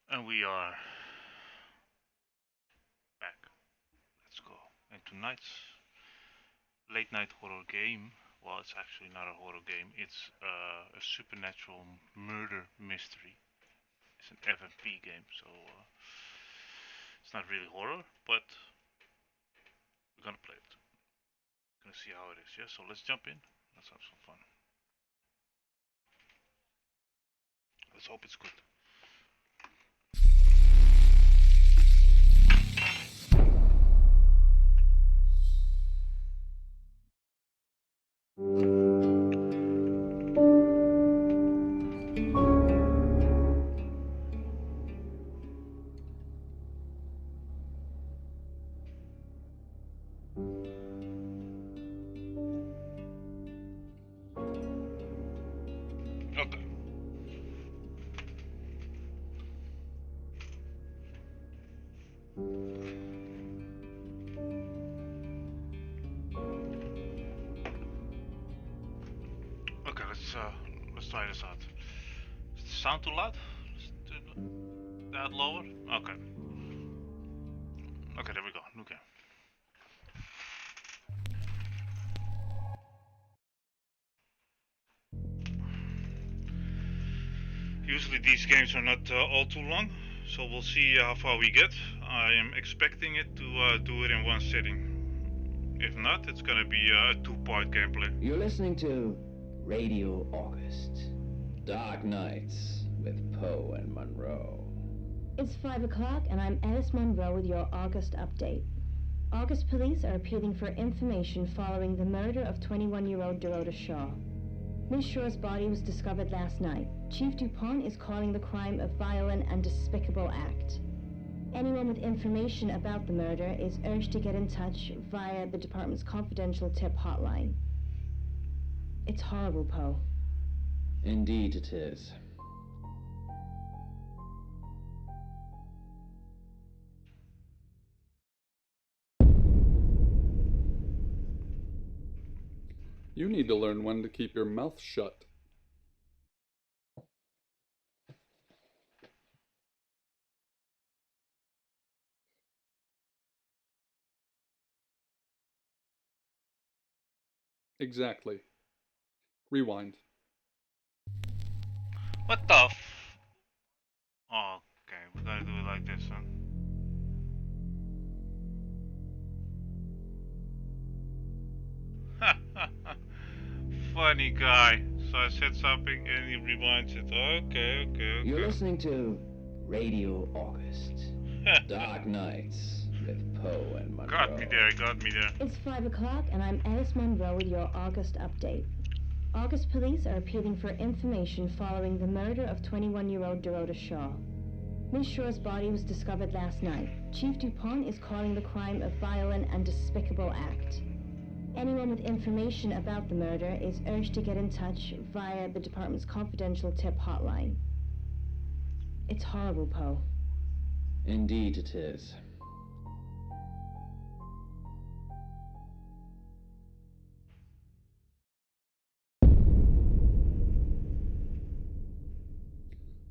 And we are back. Let's go. And tonight's late night horror game. Well, it's actually not a horror game. It's a supernatural murder mystery. It's an FMP game, so it's not really horror, but we're gonna play it. Gonna see how it is. Yeah. So let's jump in. Let's have some fun. Let's hope it's good. Okay. Okay. Let's try this out. Is the sound too loud? That lower? Okay. Okay. There we go. Okay. Usually these games are not all too long, so we'll see how far we get. I am expecting it to do it in one sitting. If not, it's gonna be a two-part gameplay. You're listening to Radio August. Dark Nights with Poe and Monroe. It's 5 o'clock, and I'm Alice Monroe with your August update. August police are appealing for information following the murder of 21-year-old Dorota Shaw. Miss Shaw's body was discovered last night. Chief DuPont is calling the crime a violent and despicable act. Anyone with information about the murder is urged to get in touch via the department's confidential tip hotline. It's horrible, Poe. Indeed it is. You need to learn when to keep your mouth shut. Exactly. Rewind. What the f? Oh, okay, we gotta do it like this, huh? Funny guy. So I said something and he rewinds it. Okay, okay, You're okay. listening to Radio August. Dark Nights with Poe and Monroe. Got me there, got me there. It's 5 o'clock, and I'm Alice Monroe with your August update. August police are appealing for information following the murder of 21-year-old Dorota Shaw. Miss Shaw's body was discovered last night. Chief DuPont is calling the crime a violent and despicable act. Anyone with information about the murder is urged to get in touch via the department's confidential tip hotline. It's horrible, Poe. Indeed it is.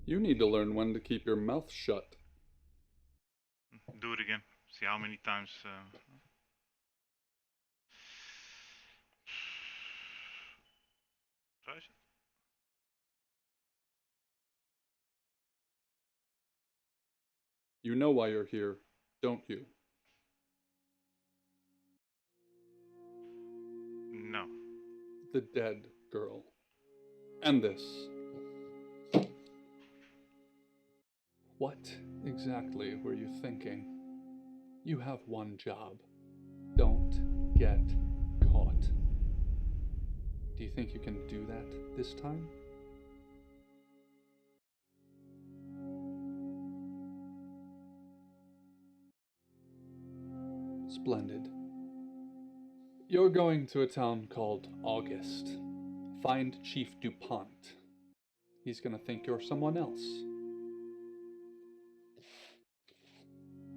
You need to learn when to keep your mouth shut. Do it again. See how many times. Try it. You know why you're here, don't you? No. The dead girl. And this. What exactly were you thinking? You have one job. Don't get caught. Do you think you can do that this time? Splendid. You're going to a town called August. Find Chief DuPont. He's gonna think you're someone else.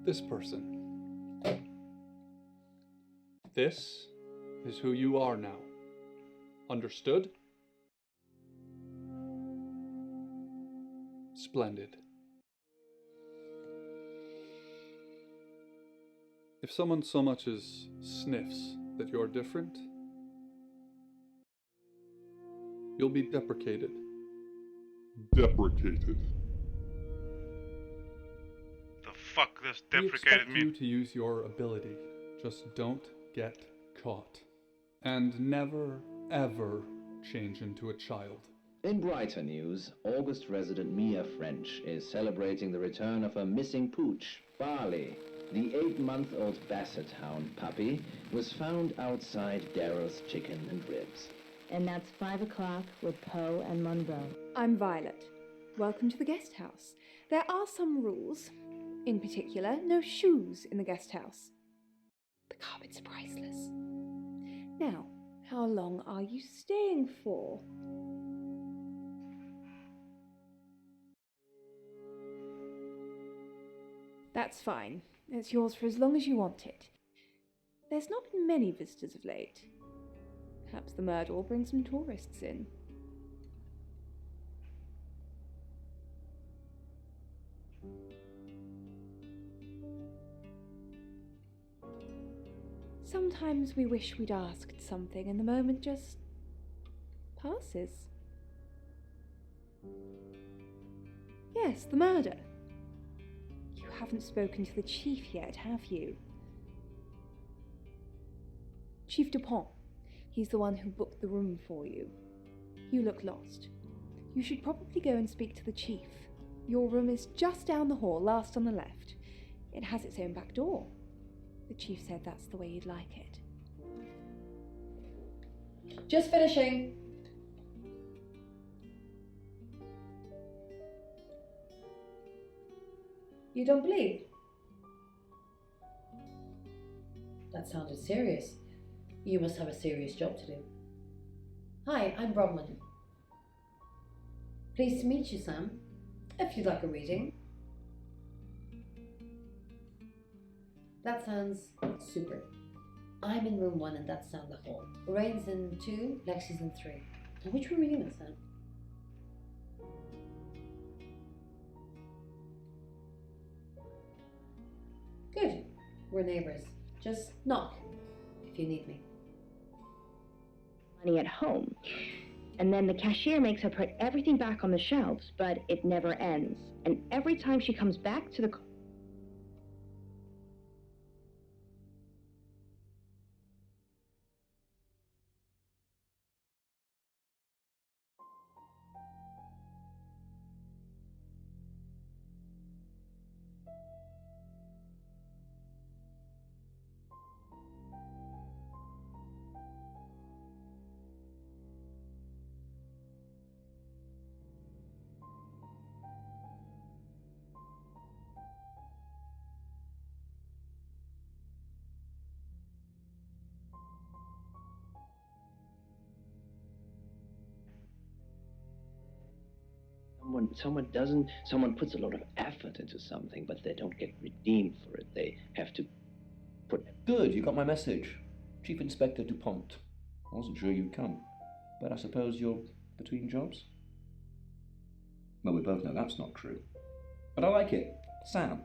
This person. This is who you are now. Understood? Splendid. If someone so much as sniffs that you're different, you'll be deprecated. Deprecated. The fuck does We deprecated expect you mean? to use your ability. Just don't get caught. And never, ever change into a child. In brighter news, August resident Mia French is celebrating the return of her missing pooch, Barley. The 8-month-old Basset Hound puppy was found outside Daryl's Chicken and Ribs. And that's 5 o'clock with Poe and Monroe. I'm Violet. Welcome to the guest house. There are some rules. In particular, no shoes in the guest house. The carpet's priceless. Now, how long are you staying for? That's fine. It's yours for as long as you want it. There's not been many visitors of late. Perhaps the murder will bring some tourists in. Sometimes we wish we'd asked something and the moment just passes. Yes, the murder. You haven't spoken to the chief yet, have you? Chief Dupont. He's the one who booked the room for you. You look lost. You should probably go and speak to the chief. Your room is just down the hall, last on the left. It has its own back door. The chief said that's the way you'd like it. Just finishing. You don't bleed? That sounded serious. You must have a serious job to do. Hi, I'm Bronwyn. Pleased to meet you, Sam. If you'd like a reading. That sounds super. I'm in room 1 and that's down the hall. Lorraine's in 2, Lexi's in 3. Now which room are you in, Sam? Good. We're neighbours. Just knock if you need me. Money at home. And then the cashier makes her put everything back on the shelves, but it never ends. And every time she comes back to the... Someone puts a lot of effort into something, but they don't get redeemed for it. They have to put... Good, you got my message. Chief Inspector DuPont. I wasn't sure you'd come, but I suppose you're between jobs? Well, we both know that's not true. But I like it. Sam,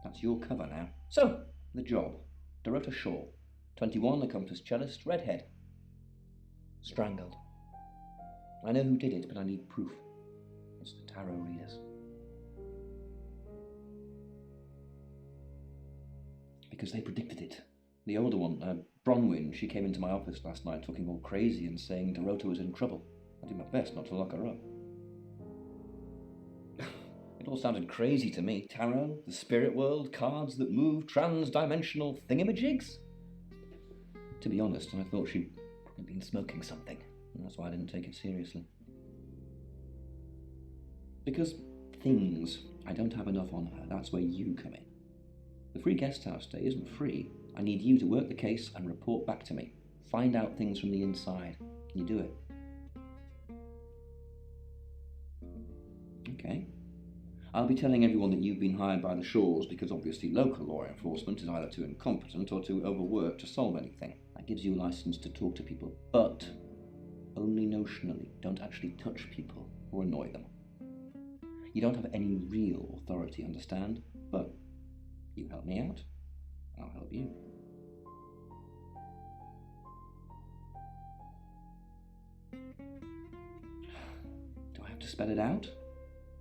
that's your cover now. So, the job. Dorota Shaw, 21, accomplished cellist, redhead. Strangled. I know who did it, but I need proof. It's the tarot readers. Because they predicted it. The older one, Bronwyn, she came into my office last night talking all crazy and saying Dorota was in trouble. I did my best not to lock her up. It all sounded crazy to me. Tarot, the spirit world, cards that move, trans-dimensional thingamajigs. To be honest, I thought she'd probably been smoking something, and that's why I didn't take it seriously. Because things, I don't have enough on her. That's where you come in. The free guest house stay isn't free. I need you to work the case and report back to me. Find out things from the inside. Can you do it? Okay. I'll be telling everyone that you've been hired by the Shaws because obviously local law enforcement is either too incompetent or too overworked to solve anything. That gives you a license to talk to people, but only notionally. Don't actually touch people or annoy them. You don't have any real authority, understand? But you help me out, I'll help you. Do I have to spell it out?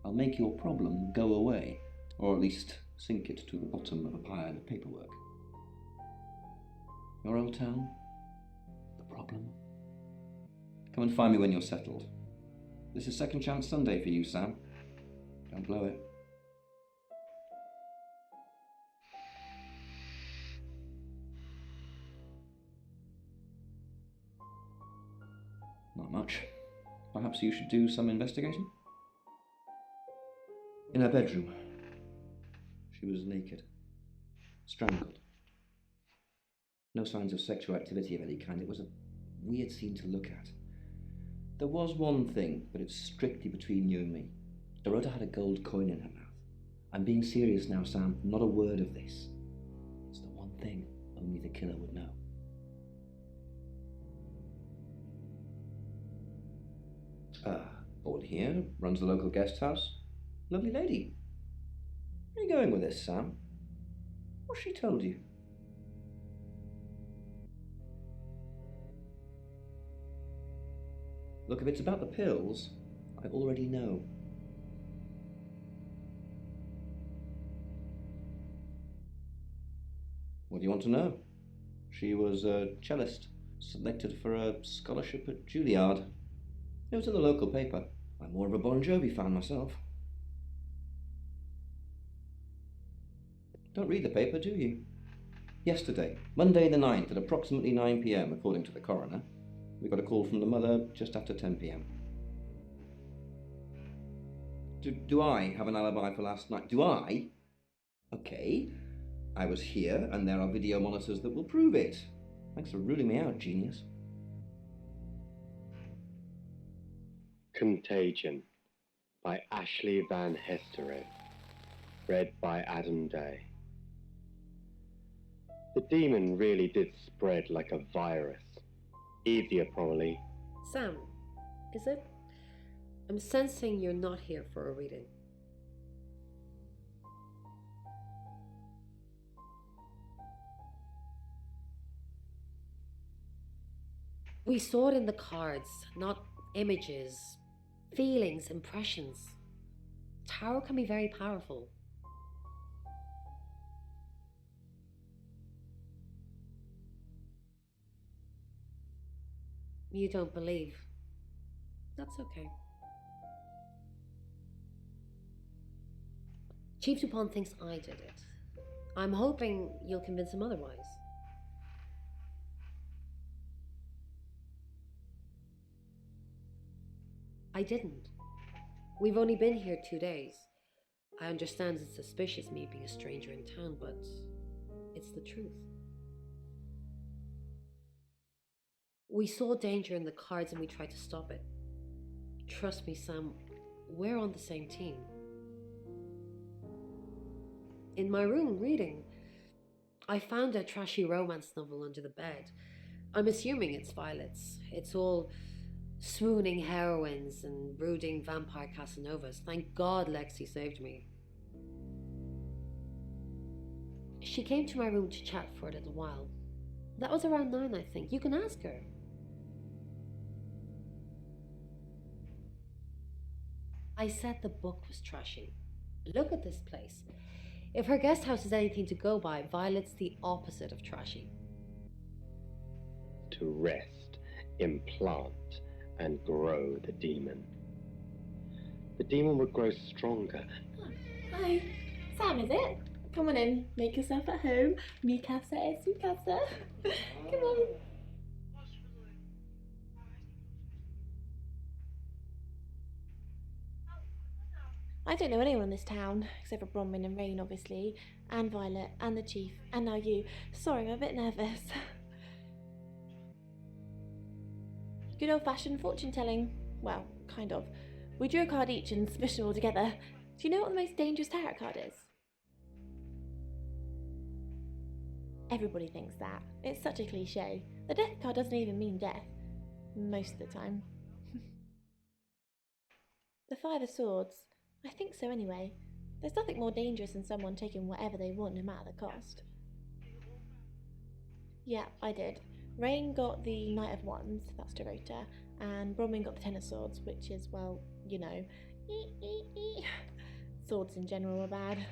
I'll make your problem go away, or at least sink it to the bottom of a pile of paperwork. Your old town? The problem? Come and find me when you're settled. This is Second Chance Sunday for you, Sam. Don't blow it. Not much. Perhaps you should do some investigating? In her bedroom. She was naked. Strangled. No signs of sexual activity of any kind. It was a weird scene to look at. There was one thing, but it's strictly between you and me. Dorota had a gold coin in her mouth. I'm being serious now, Sam. Not a word of this. It's the one thing only the killer would know. Born here, runs the local guest house. Lovely lady. Where are you going with this, Sam? What's she told you? Look, if it's about the pills, I already know. What do you want to know? She was a cellist, selected for a scholarship at Juilliard. It was in the local paper. I'm more of a Bon Jovi fan myself. Don't read the paper, do you? Yesterday, Monday the 9th, at approximately 9 p.m, according to the coroner, we got a call from the mother just after 10 p.m. Do I have an alibi for last night? Do I? Okay. I was here, and there are video monitors that will prove it. Thanks for ruling me out, genius. Contagion by Ashley Van Hesteren. Read by Adam Day. The demon really did spread like a virus. Easier, probably. Sam, is it? I'm sensing you're not here for a reading. We saw it in the cards, not images, feelings, impressions. Tarot can be very powerful. You don't believe. That's okay. Chief Dupont thinks I did it. I'm hoping you'll convince him otherwise. I didn't. We've only been here 2 days. I understand it's suspicious me being a stranger in town, but it's the truth. We saw danger in the cards and we tried to stop it. Trust me, Sam, we're on the same team. In my room reading, I found a trashy romance novel under the bed. I'm assuming it's Violet's. It's all swooning heroines and brooding vampire Casanovas. Thank God Lexi saved me. She came to my room to chat for a little while. That was around 9, I think. You can ask her. I said the book was trashy. Look at this place. If her guest house is anything to go by, Violet's the opposite of trashy. To rest, implant, and grow the demon. The demon would grow stronger. Hi, Sam, is it? Come on in, make yourself at home. Mi casa es su casa. Come on. I don't know anyone in this town, except for Bronwyn and Rain, obviously, and Violet, and the Chief, and now you. Sorry, I'm a bit nervous. Good old-fashioned fortune-telling. Well, kind of. We drew a card each and smushed them all together. Do you know what the most dangerous tarot card is? Everybody thinks that. It's such a cliche. The death card doesn't even mean death. Most of the time. The Five of Swords. I think so anyway. There's nothing more dangerous than someone taking whatever they want no matter the cost. Yeah, I did. Rain got the Knight of Wands, that's Dorota, and Bronwyn got the Ten of Swords, which is, well, you know, swords in general are bad.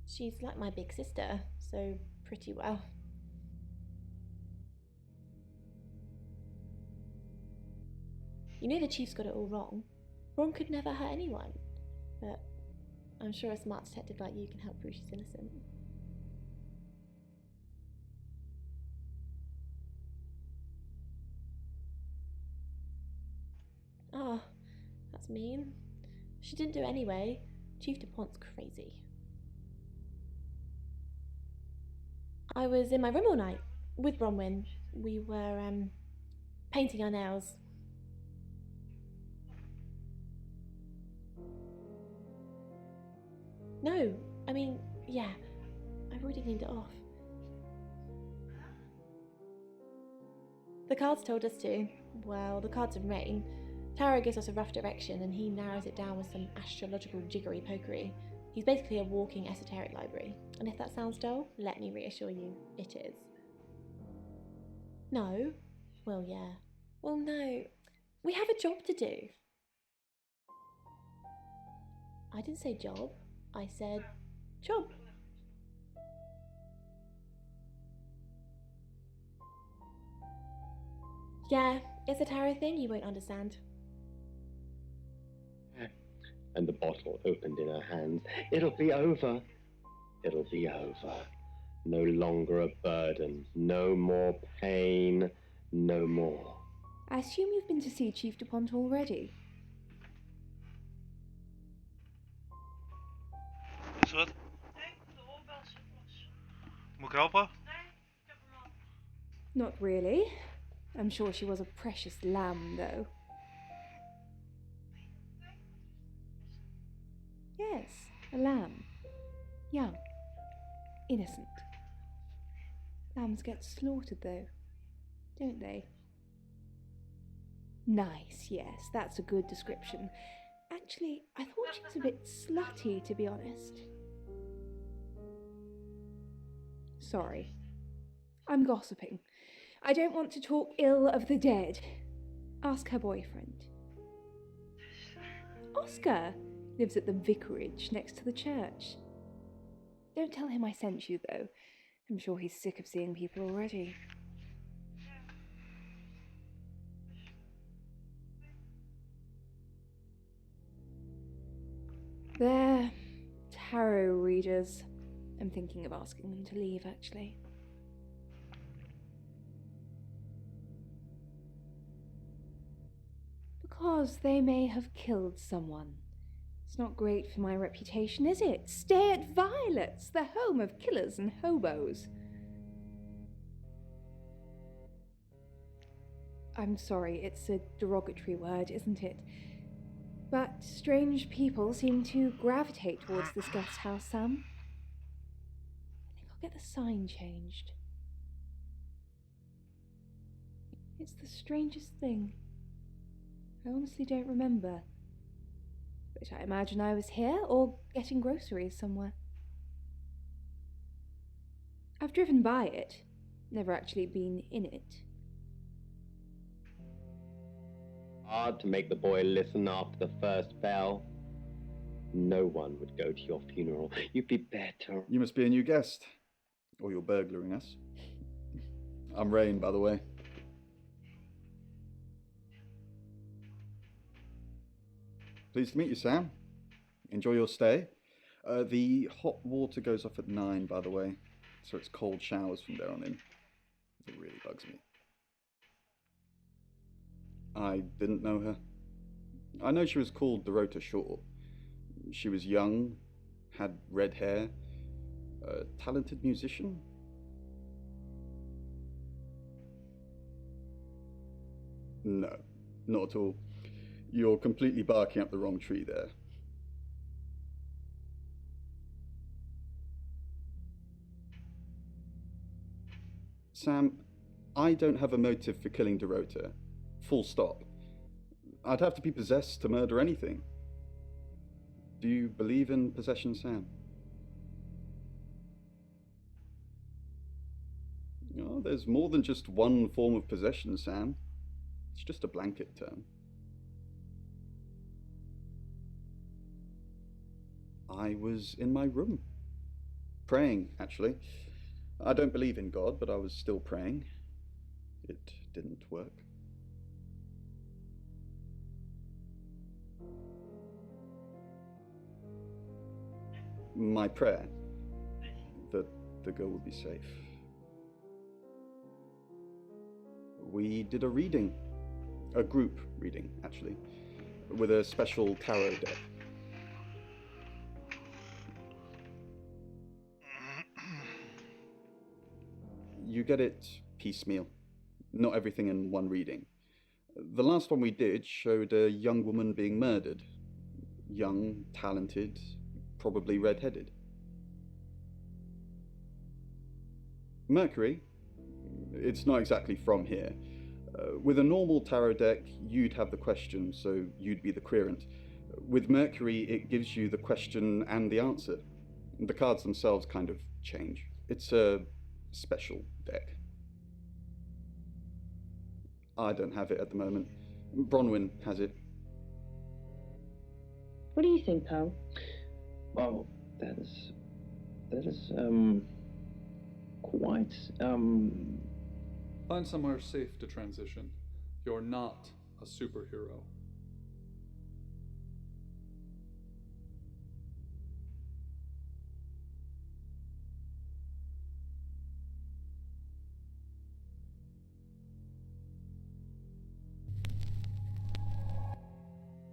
She's like my big sister, so pretty well. You know the chief's got it all wrong. Ron could never hurt anyone, but I'm sure a smart detective like you can help prove she's innocent. Oh, that's mean. She didn't do it anyway. Chief DuPont's crazy. I was in my room all night with Bronwyn. We were painting our nails. No, I mean, yeah, I've already cleaned it off. The cards told us to. Well, the cards of Rain. Tarot gives us a rough direction and he narrows it down with some astrological jiggery pokery. He's basically a walking esoteric library. And if that sounds dull, let me reassure you, it is. No? Well, yeah. Well, no. We have a job to do. I didn't say job. I said job. Yeah, it's a tarot thing you won't understand. And the bottle opened in her hands. It'll be over. It'll be over. No longer a burden. No more pain. No more. I assume you've been to see Chief DuPont already. Is wat? Moet ik helpen? Not really. I'm sure she was a precious lamb, though. Yes, a lamb. Young. Innocent. Lambs get slaughtered, though, don't they? Nice, yes, that's a good description. Actually, I thought she was a bit slutty, to be honest. Sorry. I'm gossiping. I don't want to talk ill of the dead. Ask her boyfriend. Oscar lives at the vicarage next to the church. Don't tell him I sent you, though. I'm sure he's sick of seeing people already. They're tarot readers. I'm thinking of asking them to leave, actually. Because they may have killed someone. It's not great for my reputation, is it? Stay at Violet's, the home of killers and hobos. I'm sorry, it's a derogatory word, isn't it? But strange people seem to gravitate towards this guest house, Sam. I think I'll get the sign changed. It's the strangest thing. I honestly don't remember. But I imagine I was here or getting groceries somewhere. I've driven by it, never actually been in it. Hard to make the boy listen after the first bell. No one would go to your funeral. You'd be better. You must be a new guest. Or you're burglaring us. I'm Rain, by the way. Pleased to meet you, Sam. Enjoy your stay. The hot water goes off at 9, by the way, so it's cold showers from there on in. It really bugs me. I didn't know her. I know she was called Dorota Shaw. She was young, had red hair, a talented musician. No, not at all. You're completely barking up the wrong tree there. Sam, I don't have a motive for killing Dorota. Full stop. I'd have to be possessed to murder anything. Do you believe in possession, Sam? Oh, there's more than just one form of possession, Sam. It's just a blanket term. I was in my room. Praying, actually. I don't believe in God, but I was still praying. It didn't work. My prayer that the girl would be safe. We did a reading. A group reading, actually. With a special tarot deck. You get it piecemeal. Not everything in one reading. The last one we did showed a young woman being murdered. Young, talented, probably red-headed. Mercury, it's not exactly from here. With a normal tarot deck, you'd have the question, so you'd be the querent. With Mercury, it gives you the question and the answer. The cards themselves kind of change. It's a special deck. I don't have it at the moment. Bronwyn has it. What do you think, Poe? Well, that is quite, Find somewhere safe to transition. You're not a superhero.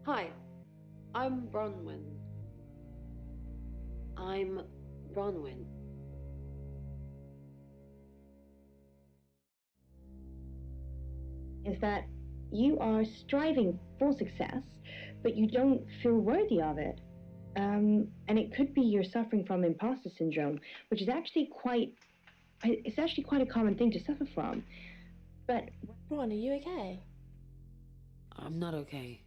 Hi, I'm Bronwyn. I'm Bronwyn. Is that you are striving for success, but you don't feel worthy of it. And it could be you're suffering from imposter syndrome, which is actually it's actually quite a common thing to suffer from. But Ron, are you okay? I'm not okay.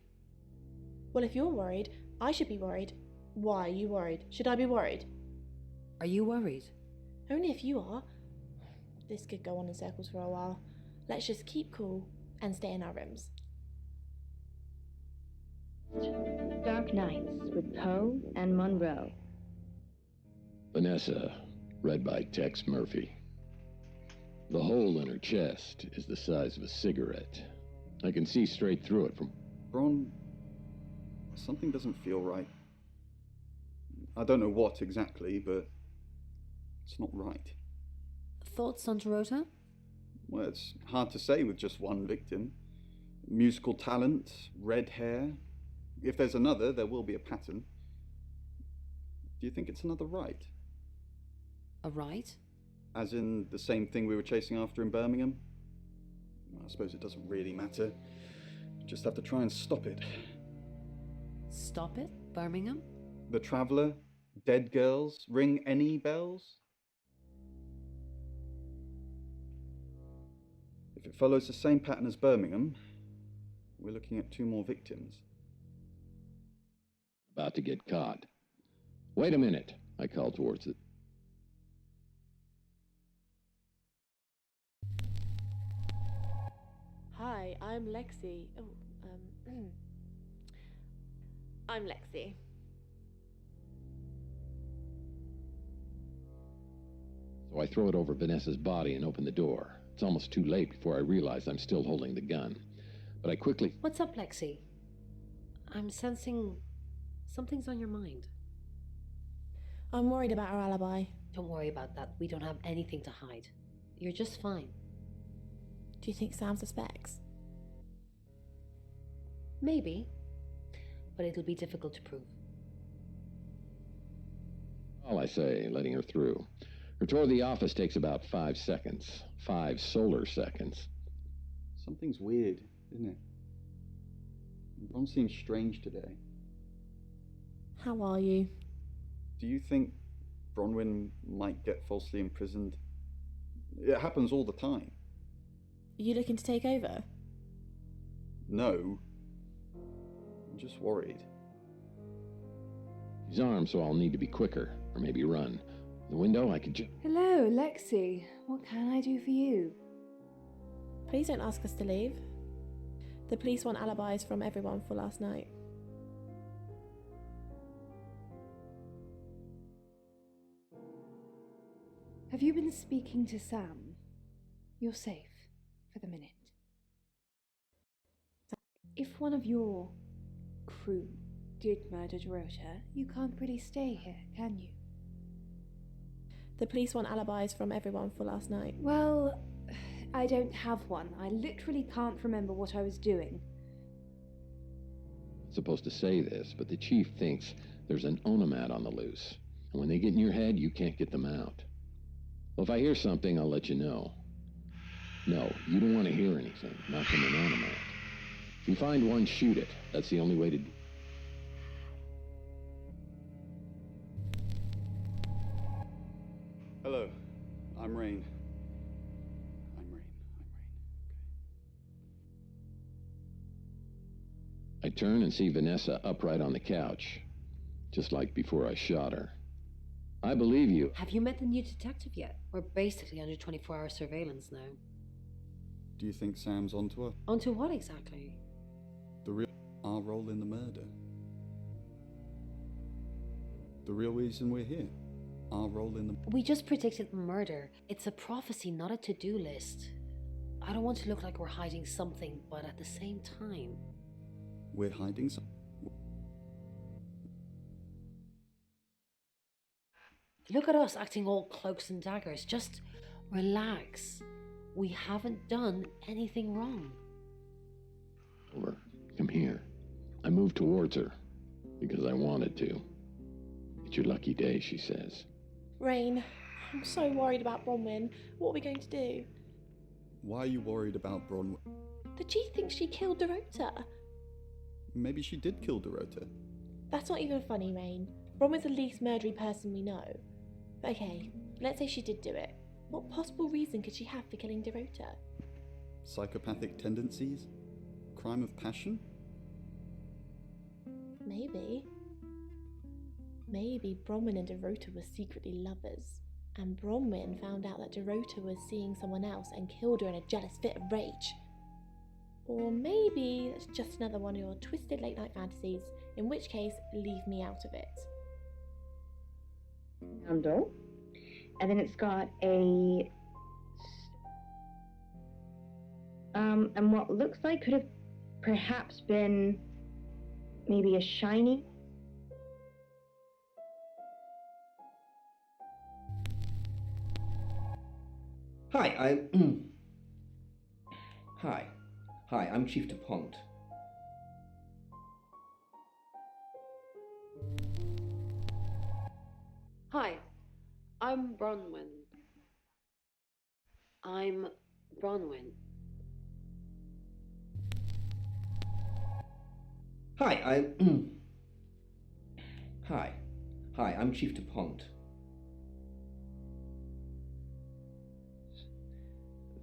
Well, if you're worried, I should be worried. Why are you worried? Should I be worried? Are you worried? Only if you are. This could go on in circles for a while. Let's just keep cool and stay in our rooms. Dark Nights with Poe and Monroe. Vanessa, read by Tex Murphy. The hole in her chest is the size of a cigarette. I can see straight through it from... Bron, something doesn't feel right. I don't know what exactly, but it's not right. Thoughts on Dorota? Well, it's hard to say with just one victim. Musical talent, red hair. If there's another, there will be a pattern. Do you think it's another right? A right? As in the same thing we were chasing after in Birmingham? I suppose it doesn't really matter. Just have to try and stop it. Stop it? Birmingham? The Traveller? Dead girls? Ring any bells? If it follows the same pattern as Birmingham, we're looking at 2 more victims. About to get caught. Wait a minute, I called towards it. Hi, I'm Lexi. I'm Lexi. So I throw it over Vanessa's body and open the door. It's almost too late before I realize I'm still holding the gun. But I quickly... What's up, Lexi? I'm sensing something's on your mind. I'm worried about our alibi. Don't worry about that. We don't have anything to hide. You're just fine. Do you think Sam suspects? Maybe. But it'll be difficult to prove. All I say, letting her through. Her tour of the office takes about 5 seconds. 5 solar seconds. Something's weird, isn't it? Ron seems strange today. How are you? Do you think Bronwyn might get falsely imprisoned? It happens all the time. Are you looking to take over? No. I'm just worried. He's armed, so I'll need to be quicker, or maybe run. The window, I could just... Hello, Lexi. What can I do for you? Please don't ask us to leave. The police want alibis from everyone for last night. Have you been speaking to Sam? You're safe for the minute. If one of your crew did murder Dorota, you can't really stay here, can you? The police want alibis from everyone for last night. Well, I don't have one. I literally can't remember what I was doing. I'm supposed to say this, but the chief thinks there's an onomat on the loose. And when they get in your head, you can't get them out. Well, if I hear something, I'll let you know. No, you don't want to hear anything, not from an onomat. If you find one, shoot it. That's the only way to... Hello, I'm Rain. I turn and see Vanessa upright on the couch, just like before I shot her. I believe you. Have you met the new detective yet? We're basically under 24-hour surveillance now. Do you think Sam's onto her? Onto what exactly? Our role in the murder. The real reason we're here. Our role in the... We just predicted murder. It's a prophecy, not a to-do list. I don't want to look like we're hiding something, but at the same time... We're hiding something. Look at us acting all cloaks and daggers. Just relax. We haven't done anything wrong. Over. Come here. I moved towards her because I wanted to. It's your lucky day, she says. Rain, I'm so worried about Bronwyn. What are we going to do? Why are you worried about Bronwyn? The chief thinks she killed Dorota. Maybe she did kill Dorota. That's not even funny, Rain. Bronwyn's the least murdery person we know. Okay, let's say she did do it. What possible reason could she have for killing Dorota? Psychopathic tendencies? Crime of passion? Maybe. Maybe Bronwyn and Dorota were secretly lovers, and Bronwyn found out that Dorota was seeing someone else and killed her in a jealous fit of rage. Or maybe it's just another one of your twisted late night fantasies, in which case, leave me out of it. Handle. And then it's got a... and what looks like could have perhaps been maybe a shiny. Hi, Hi, I'm Chief DuPont. Hi, I'm Bronwyn. I'm Bronwyn. Hi, Hi, I'm Chief DuPont.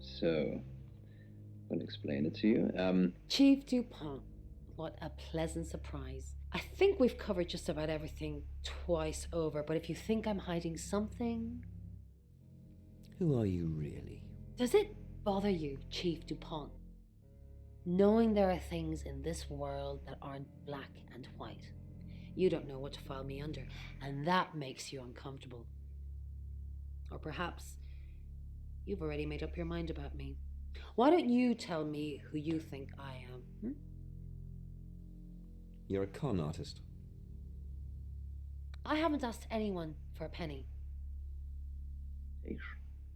So, I'll explain it to you. Chief DuPont. What a pleasant surprise. I think we've covered just about everything twice over, but if you think I'm hiding something... Who are you really? Does it bother you, Chief DuPont, knowing there are things in this world that aren't black and white? You don't know what to file me under, and that makes you uncomfortable. Or perhaps you've already made up your mind about me. Why don't you tell me who you think I am? You're a con artist. I haven't asked anyone for a penny.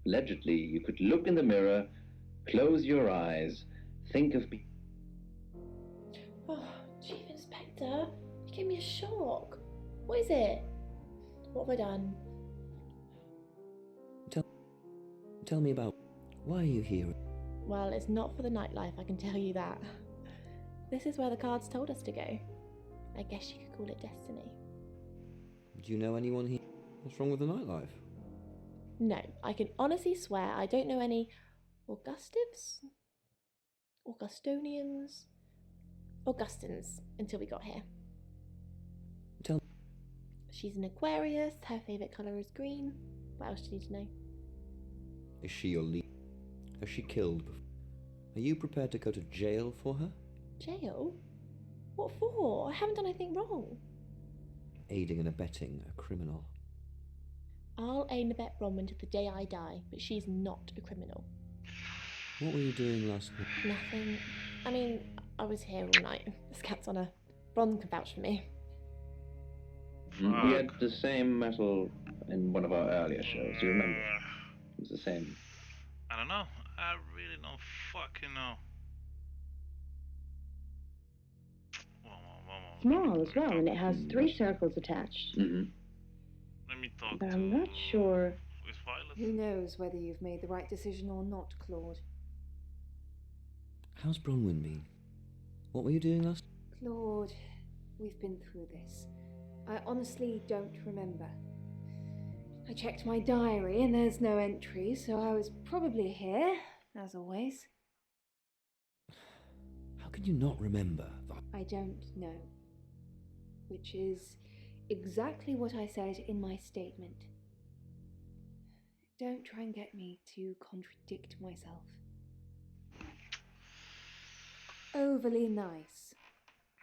Allegedly, you could look in the mirror, close your eyes, think of... Oh, Chief Inspector, you gave me a shock. What is it? What have I done? Tell me about why are you here? Well, it's not for the nightlife, I can tell you that. This is where the cards told us to go. I guess you could call it destiny. Do you know anyone here? What's wrong with the nightlife? No, I can honestly swear I don't know any Augustives? Augustonians? Augustins until we got here. Tell She's an Aquarius, her favourite colour is green. What else do you need to know? Is she your lead? Has she killed before? Are you prepared to go to jail for her? Jail? What for? I haven't done anything wrong. Aiding and abetting a criminal. I'll aid and abet Bronwyn to the day I die, but she's not a criminal. What were you doing last night? Nothing. I mean, I was here all night. This cat's on her. Bron can vouch for me. We had the same metal in one of our earlier shows. Do you remember? It was the same. I don't know. I really don't fucking know. Small as well, and it has 3 circles attached. Mm-hmm. Let me talk But to... I'm not sure. With Violet? Who knows whether you've made the right decision or not, Claude? How's Bronwyn been? What were you doing last? Claude, we've been through this. I honestly don't remember. I checked my diary and there's no entry, so I was probably here, as always. How can you not remember? I don't know. Which is exactly what I said in my statement. Don't try and get me to contradict myself. Overly nice.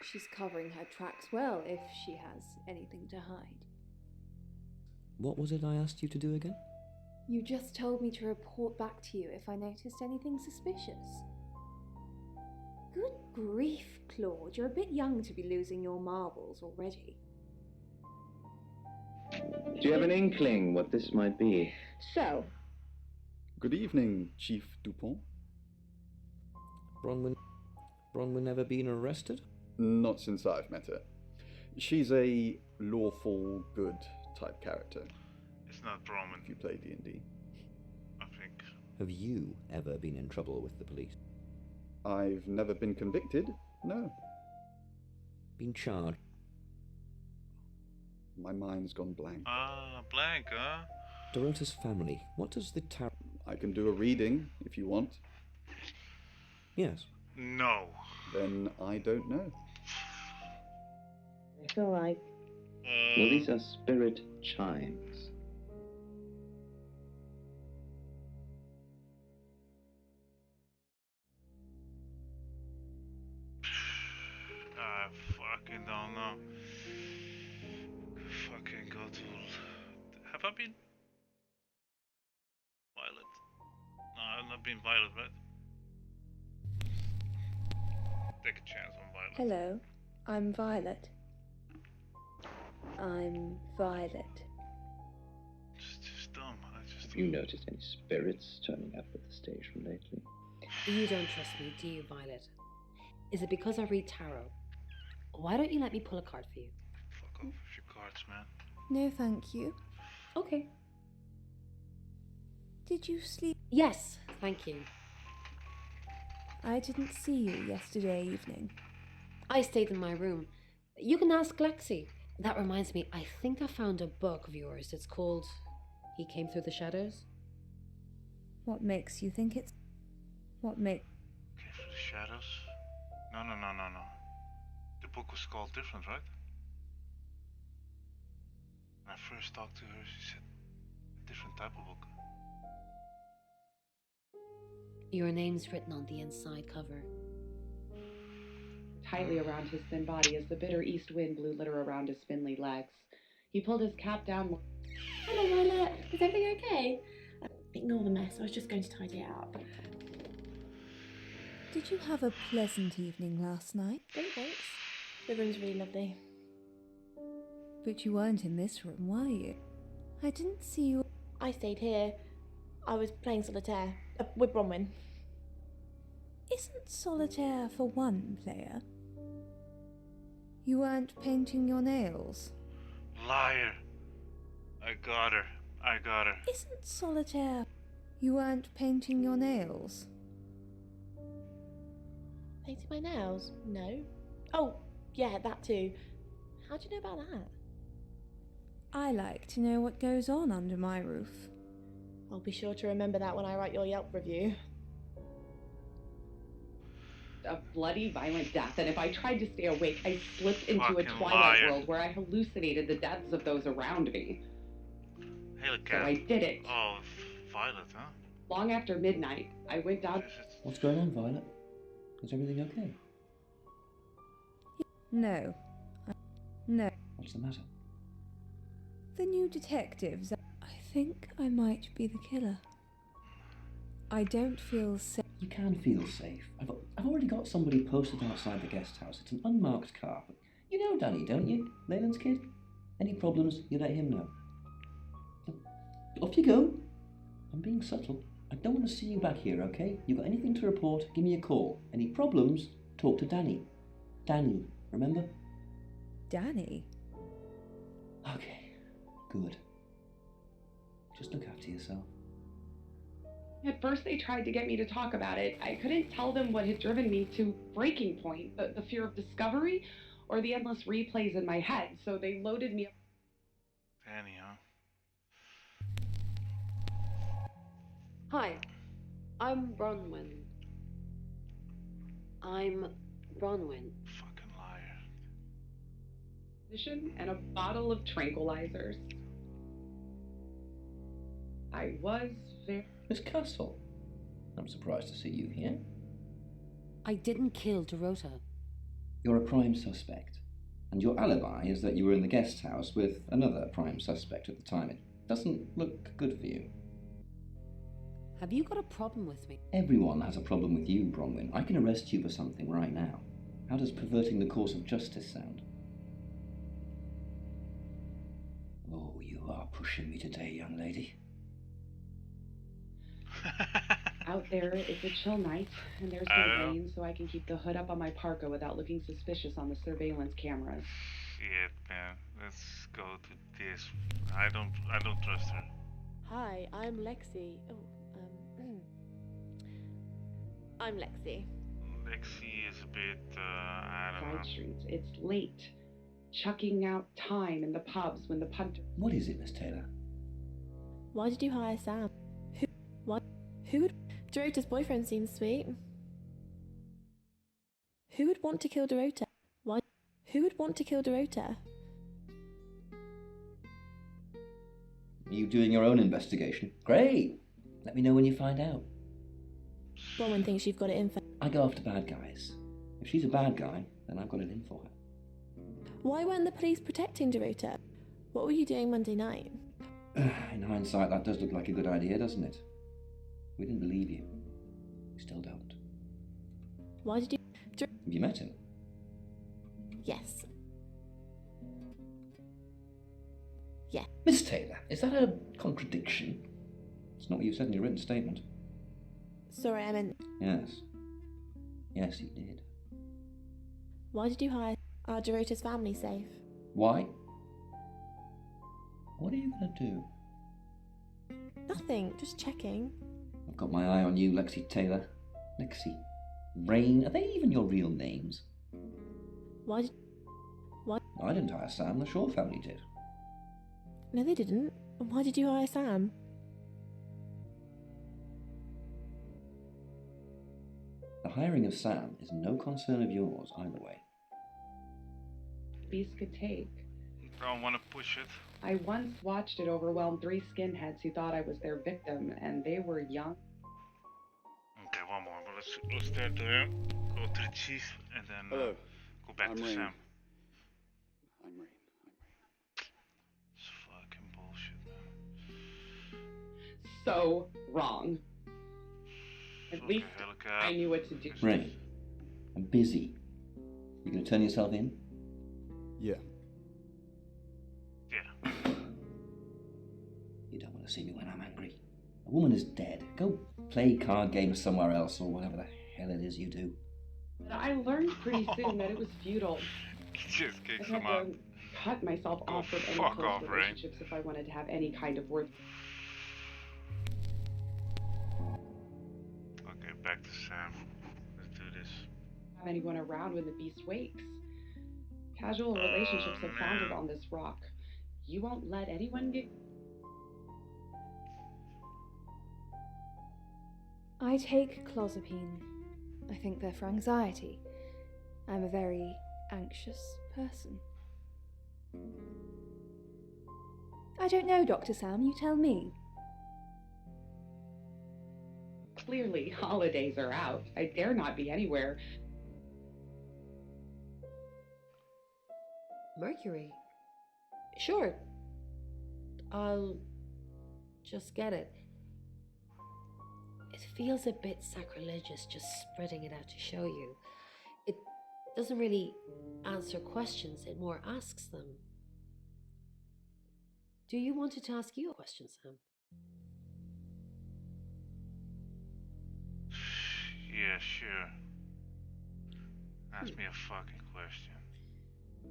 She's covering her tracks well if she has anything to hide. What was it I asked you to do again? You just told me to report back to you if I noticed anything suspicious. Good grief, Claude, you're a bit young to be losing your marbles already. Do you have an inkling what this might be? So, Good evening, Chief Dupont. Bronwyn never been arrested? Not since I've met her. She's a lawful good type character. It's not Bronwyn, If you play D&D. I think. Have you ever been in trouble with the police? I've never been convicted, no. Been charged? My mind's gone blank. Ah, blank, huh? Dorota's family. What does the tarot... I can do a reading if you want. Yes. No. Then I don't know. I feel like Well, these are spirit chimes. I fucking don't know. Fucking go to... Have I been... Violet? No, I've not been Violet, right? Take a chance on Violet. Hello, I'm Violet. I'm Violet. Just dumb. Have you noticed any spirits turning up at the station lately? You don't trust me, do you, Violet? Is it because I read tarot? Why don't you let me pull a card for you? Fuck off with your cards, man. No, thank you. Okay. Did you sleep? Yes, thank you. I didn't see you yesterday evening. I stayed in my room. You can ask Lexi. That reminds me, I think I found a book of yours. It's called He Came Through the Shadows. What makes you think it's... What make... Came through the shadows? No. The book was called different, right? When I first talked to her, she said a different type of book. Your name's written on the inside cover. Tightly around his thin body as the bitter east wind blew litter around his spindly legs. He pulled his cap down. Hello, Violet. Is everything okay? Ignore the mess. I was just going to tidy it up. Did you have a pleasant evening last night? Great, thanks. The room's really lovely. But you weren't in this room, were you? I didn't see you... I stayed here. I was playing solitaire with Bronwyn. Isn't solitaire for one player? You weren't painting your nails? Liar! I got her. Isn't solitaire... You weren't painting your nails? Painting my nails? No. Oh, yeah, that too. How do you know about that? I like to know what goes on under my roof. I'll be sure to remember that when I write your Yelp review. A bloody, violent death, and if I tried to stay awake, I slipped into a Fucking twilight liar. world where I hallucinated the deaths of those around me. Helicat. So I did it. Oh, Violet, huh? Long after midnight, I went down. What's going on, Violet? Is everything okay? No. No. What's the matter? The new detectives. I think I might be the killer. I don't feel safe. You can feel safe. I've already got somebody posted outside the guest house. It's an unmarked car. But you know Danny, don't you? Leyland's kid? Any problems, you let him know. Off you go. I'm being subtle. I don't want to see you back here, okay? You got anything to report, give me a call. Any problems, talk to Danny. Danny, remember? Danny? Okay, good. Just look after yourself. At first, they tried to get me to talk about it. I couldn't tell them what had driven me to breaking point, the fear of discovery or the endless replays in my head. So they loaded me up. Danny, huh? Hi, I'm Bronwyn. Fucking liar. And a bottle of tranquilizers. I was very... Miss Castle, I'm surprised to see you here. I didn't kill Dorota. You're a prime suspect, and your alibi is that you were in the guest house with another prime suspect at the time. It doesn't look good for you. Have you got a problem with me? Everyone has a problem with you, Bronwyn. I can arrest you for something right now. How does perverting the course of justice sound? Oh, you are pushing me today, young lady. Out there, it's a chill night, and there's been rain, so I can keep the hood up on my parka without looking suspicious on the surveillance cameras. Shit, man. Let's go to this. I don't trust her. Hi, I'm Lexi. I'm Lexi. Lexi is a bit, I don't know. Side streets, it's late. Chucking out time in the pubs when the punter... What is it, Miss Taylor? Why did you hire Sam? Who would... Dorota's boyfriend seems sweet. Who would want to kill Dorota? Why? Who would want to kill Dorota? Are you doing your own investigation? Great! Let me know when you find out. Bronwyn thinks you've got it in for... I go after bad guys. If she's a bad guy, then I've got it in for her. Why weren't the police protecting Dorota? What were you doing Monday night? In hindsight, that does look like a good idea, doesn't it? We didn't believe you. We still don't. Why did you... Have you met him? Yes. Yeah. Miss Taylor, is that a contradiction? It's not what you said in your written statement. Sorry, I meant... Yes. Yes, you did. Why did you hire our Dorota's family safe? Why? What are you going to do? Nothing, just checking. I've got my eye on you, Lexi Taylor. Lexi. Rain, are they even your real names? Why? I didn't hire Sam, the Shaw family did. No, they didn't. Why did you hire Sam? The hiring of Sam is no concern of yours, either way. Beast could take. Don't want to push it. I once watched it overwhelm 3 skinheads who thought I was their victim, and they were young. Okay, one more. But let's start there. Go to the chief, and then go back to Rain. Sam. I'm Rain. It's fucking bullshit, man. So wrong. At least I knew what to do. Rain, I'm busy. You gonna turn yourself in? Yeah. Yeah. You don't want to see me when I'm angry. A woman is dead. Go play card games somewhere else, or whatever the hell it is you do. I learned pretty soon that it was futile. Just kicks I him had out. to cut myself off from any fuck close off, Rain. relationships if I wanted to have any kind of worth. Okay, back to Sam. Let's do this. Have anyone around when the beast wakes. Casual relationships have founded on this rock. You won't let anyone get... I take clozapine. I think they're for anxiety. I'm a very anxious person. I don't know, Dr. Sam, you tell me. Clearly, holidays are out. I dare not be anywhere. Mercury? Sure. I'll just get it. It feels a bit sacrilegious just spreading it out to show you. It doesn't really answer questions, it more asks them. Do you want it to ask you a question, Sam? Yeah, sure. Ask me a fucking question.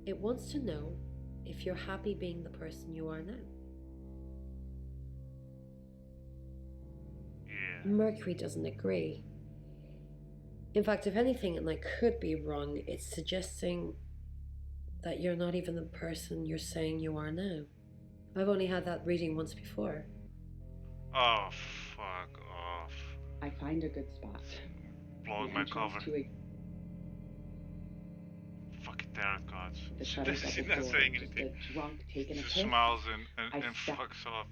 It wants to know if you're happy being the person you are now. Yeah. Mercury doesn't agree. In fact, if anything, and I could be wrong, it's suggesting that you're not even the person you're saying you are now. I've only had that reading once before. Oh, fuck off. I find a good spot. Blowing my cover. Fucking tarot cards. The She's shutters at the not door, saying just anything. a drunk taking a Just piss. smiles I and stepped- fucks off.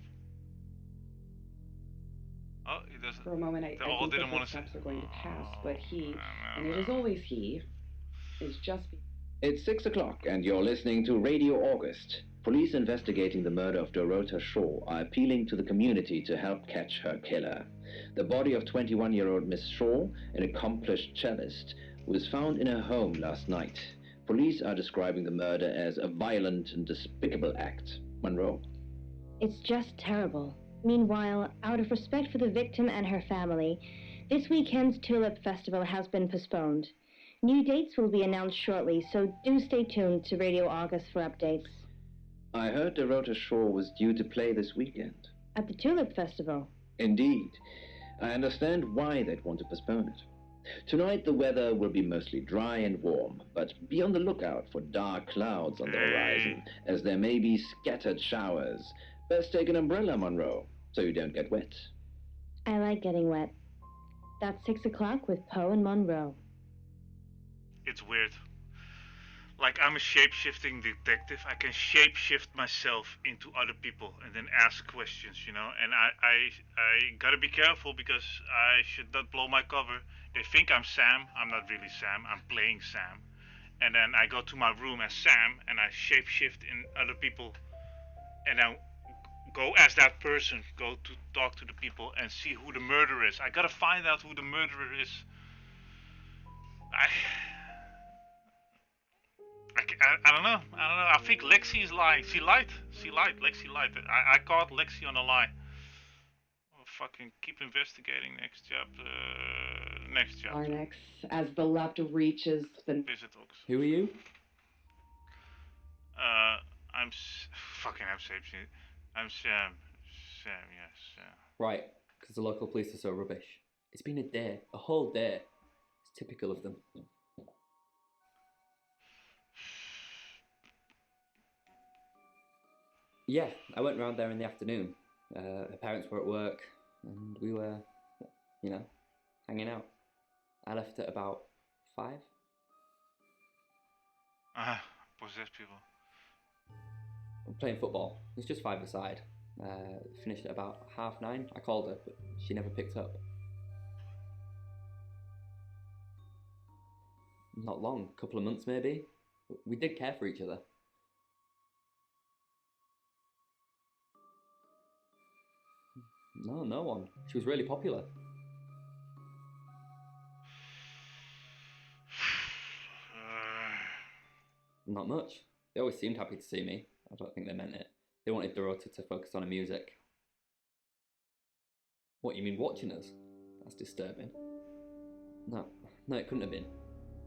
Oh, he doesn't. For a moment, I They all think the didn't want to say. footsteps are going to pass, but he, no, and it is always he, is just... It's 6 o'clock, and you're listening to Radio August. Police investigating the murder of Dorota Shaw are appealing to the community to help catch her killer. The body of 21-year-old Miss Shaw, an accomplished cellist, was found in her home last night. Police are describing the murder as a violent and despicable act. Monroe. It's just terrible. Meanwhile, out of respect for the victim and her family, this weekend's Tulip Festival has been postponed. New dates will be announced shortly, so do stay tuned to Radio August for updates. I heard Dorota Shaw was due to play this weekend. At the Tulip Festival? Indeed. I understand why they'd want to postpone it. Tonight the weather will be mostly dry and warm, but be on the lookout for dark clouds on the horizon, as there may be scattered showers. Best take an umbrella, Monroe, so you don't get wet. I like getting wet. That's 6 o'clock with Poe and Monroe. It's weird. Like, I'm a shape-shifting detective. I can shape-shift myself into other people and then ask questions, you know? And I gotta be careful because I should not blow my cover. They think I'm Sam. I'm not really Sam. I'm playing Sam. And then I go to my room as Sam and I shape-shift in other people. And I go as that person. Go to talk to the people and see who the murderer is. I gotta find out who the murderer is. I don't know. I think Lexi is lying. She lied. Lexi lied. I caught Lexi on a lie. Oh, fucking keep investigating. Next chapter. Arnex, as the left reaches the... Visit Ox. Who are you? I'm Shapeshifting. I'm Sam. Sam, yes, Sam. Right, because the local police are so rubbish. It's been a day, a whole day. It's typical of them. Yeah, I went round there in the afternoon. Her parents were at work, and we were, you know, hanging out. I left at about 5. Possessed people. Playing football. It was just 5-a-side. Finished at about 9:30. I called her, but she never picked up. Not long, a couple of months maybe. We did care for each other. No one. She was really popular. Not much. They always seemed happy to see me. I don't think they meant it. They wanted Dorota to focus on her music. What, you mean watching us? That's disturbing. No, it couldn't have been.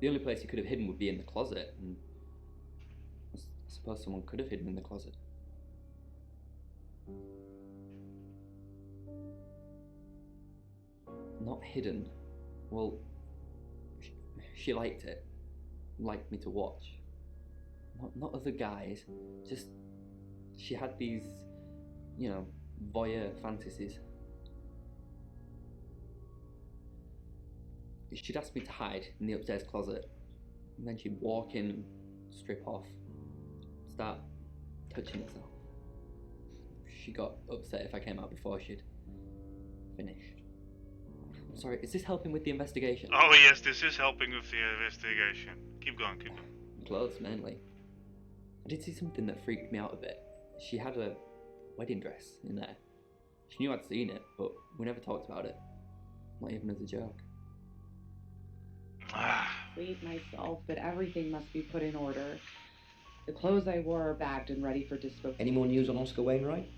The only place you could have hidden would be in the closet, and I suppose someone could have hidden in the closet. Not hidden. Well, she liked it. Liked me to watch. Not other guys. Just, she had these, you know, voyeur fantasies. She'd ask me to hide in the upstairs closet, and then she'd walk in, strip off, start touching herself. she got upset if I came out before she'd finished. I'm sorry, is this helping with the investigation? Oh yes, this is helping with the investigation. Keep going, keep going. Clothes, mainly. I did see something that freaked me out a bit. She had a wedding dress in there. She knew I'd seen it, but we never talked about it. Not even as a joke. Sleep myself, but everything must be put in order. The clothes I wore are bagged and ready for disposal. Any more news on Oscar Wainwright?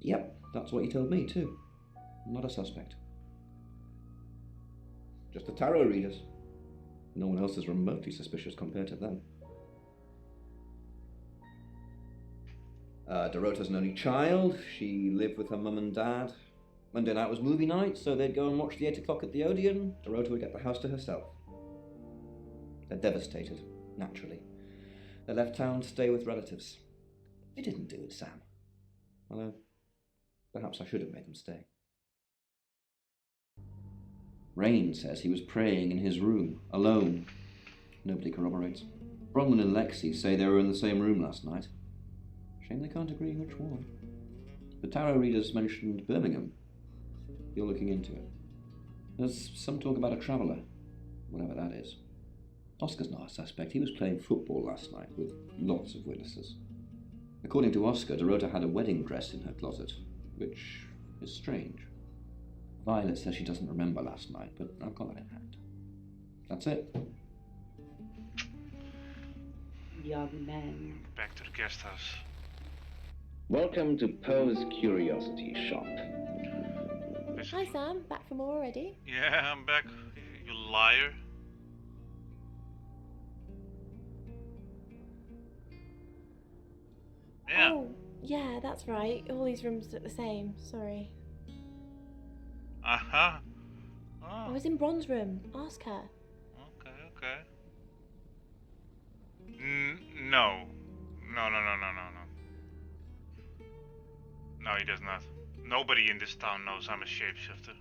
Yep, that's what he told me too. Not a suspect. Just the tarot readers. No one else is remotely suspicious compared to them. Dorota's an only child. She lived with her mum and dad. Monday night was movie night, so they'd go and watch the 8 o'clock at the Odeon. Dorota would get the house to herself. They're devastated, naturally. They left town to stay with relatives. They didn't do it, Sam. Although, perhaps I should have made them stay. Rain says he was praying in his room, alone. Nobody corroborates. Bronwyn and Lexi say they were in the same room last night. Shame they can't agree which one. The tarot readers mentioned Birmingham. You're looking into it. There's some talk about a traveller, whatever that is. Oscar's not a suspect. He was playing football last night with lots of witnesses. According to Oscar, Dorota had a wedding dress in her closet, which is strange. Violet says she doesn't remember last night, but I've got that in hand. That's it. Young men. Back to the guest house. Welcome to Poe's Curiosity Shop. Hi Sam, back for more already? Yeah, I'm back. You liar. Yeah. Oh, yeah, that's right. All these rooms look the same. Sorry. Uh-huh. I Oh, was in Bron's room. Ask her. okay, okay. No. No, no, no, no, no, no. No, he does not. Nobody in this town knows I'm a shapeshifter.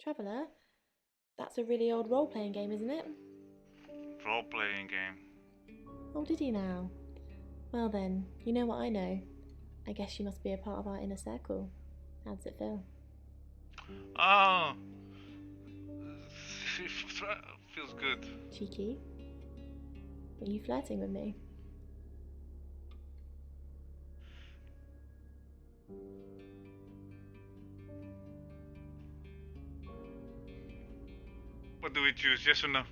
Traveller? That's a really old role-playing game, isn't it? Role-playing game. Oh, did you now? Well then, you know what I know. I guess you must be a part of our inner circle. How does it feel? Oh. Feels good. Cheeky? Are you flirting with me? What do we choose, yes or no?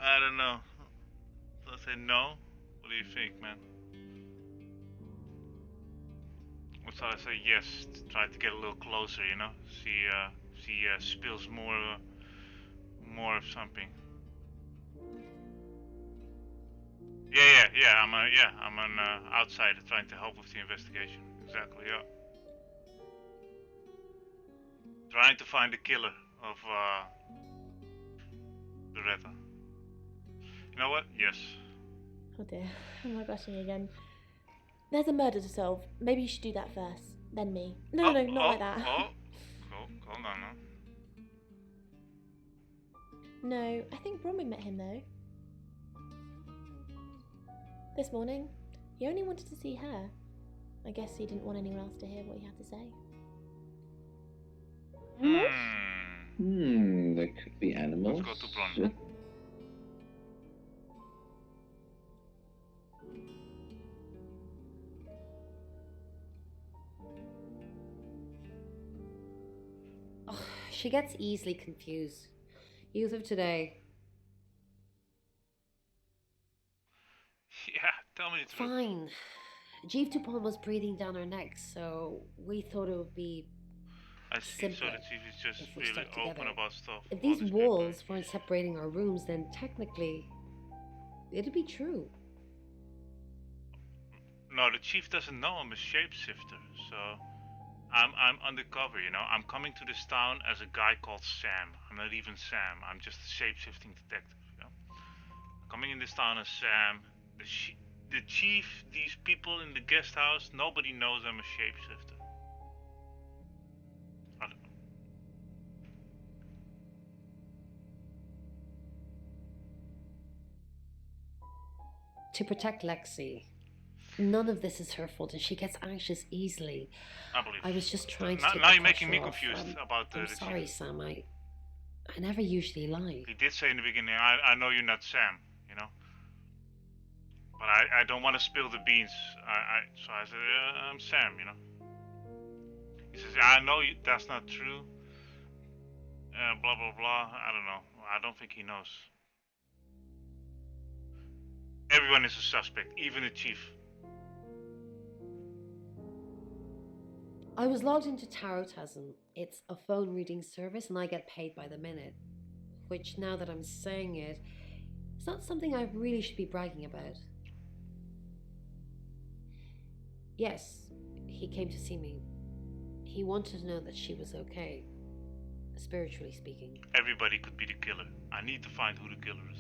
I don't know. So I say no? What do you think, man? Or shall I say yes, to try to get a little closer, you know? See, spills more of something. Yeah, I'm an outsider trying to help with the investigation. Exactly, yeah. Trying to find the killer of Loretta. You know what? Yes. Oh dear, am I blushing again? There's a murder to solve. Maybe you should do that first, then me. No, not like that. Calm down now. No, I think Bronwyn met him though. This morning, he only wanted to see her. I guess he didn't want anyone else to hear what he had to say. There could be animals. Let's go to Bronwyn. Oh, she gets easily confused. Youth of today. Yeah, tell me the truth. Fine. Jeeve Dupont was breathing down her neck, so we thought it would be I see, simpler so the chief is just if we really stuck open together. about stuff. If all these people. walls weren't separating our rooms, then technically it'd be true. No, the chief doesn't know I'm a shapeshifter, so I'm undercover, you know. I'm coming to this town as a guy called Sam. I'm not even Sam. I'm just a shapeshifting detective, you know. I'm coming in this town as Sam. The chief, these people in the guest house, nobody knows I'm a shapeshifter. to protect Lexi. None of this is her fault, and she gets anxious easily. I believe. I was just trying to take Now the you're making me pressure off. confused about the I'm sorry, chief. Sam. I never usually lie. He did say in the beginning, I know you're not Sam, you know? But I don't want to spill the beans. So I said, I'm Sam, you know? He says, I know that's not true. Blah, blah, blah. I don't know. I don't think he knows. Everyone is a suspect, even the chief. I was logged into Tarotasm. It's a phone reading service, and I get paid by the minute. Which, now that I'm saying it, it's not something I really should be bragging about. Yes, he came to see me. He wanted to know that she was okay, spiritually speaking. Everybody could be the killer. I need to find who the killer is.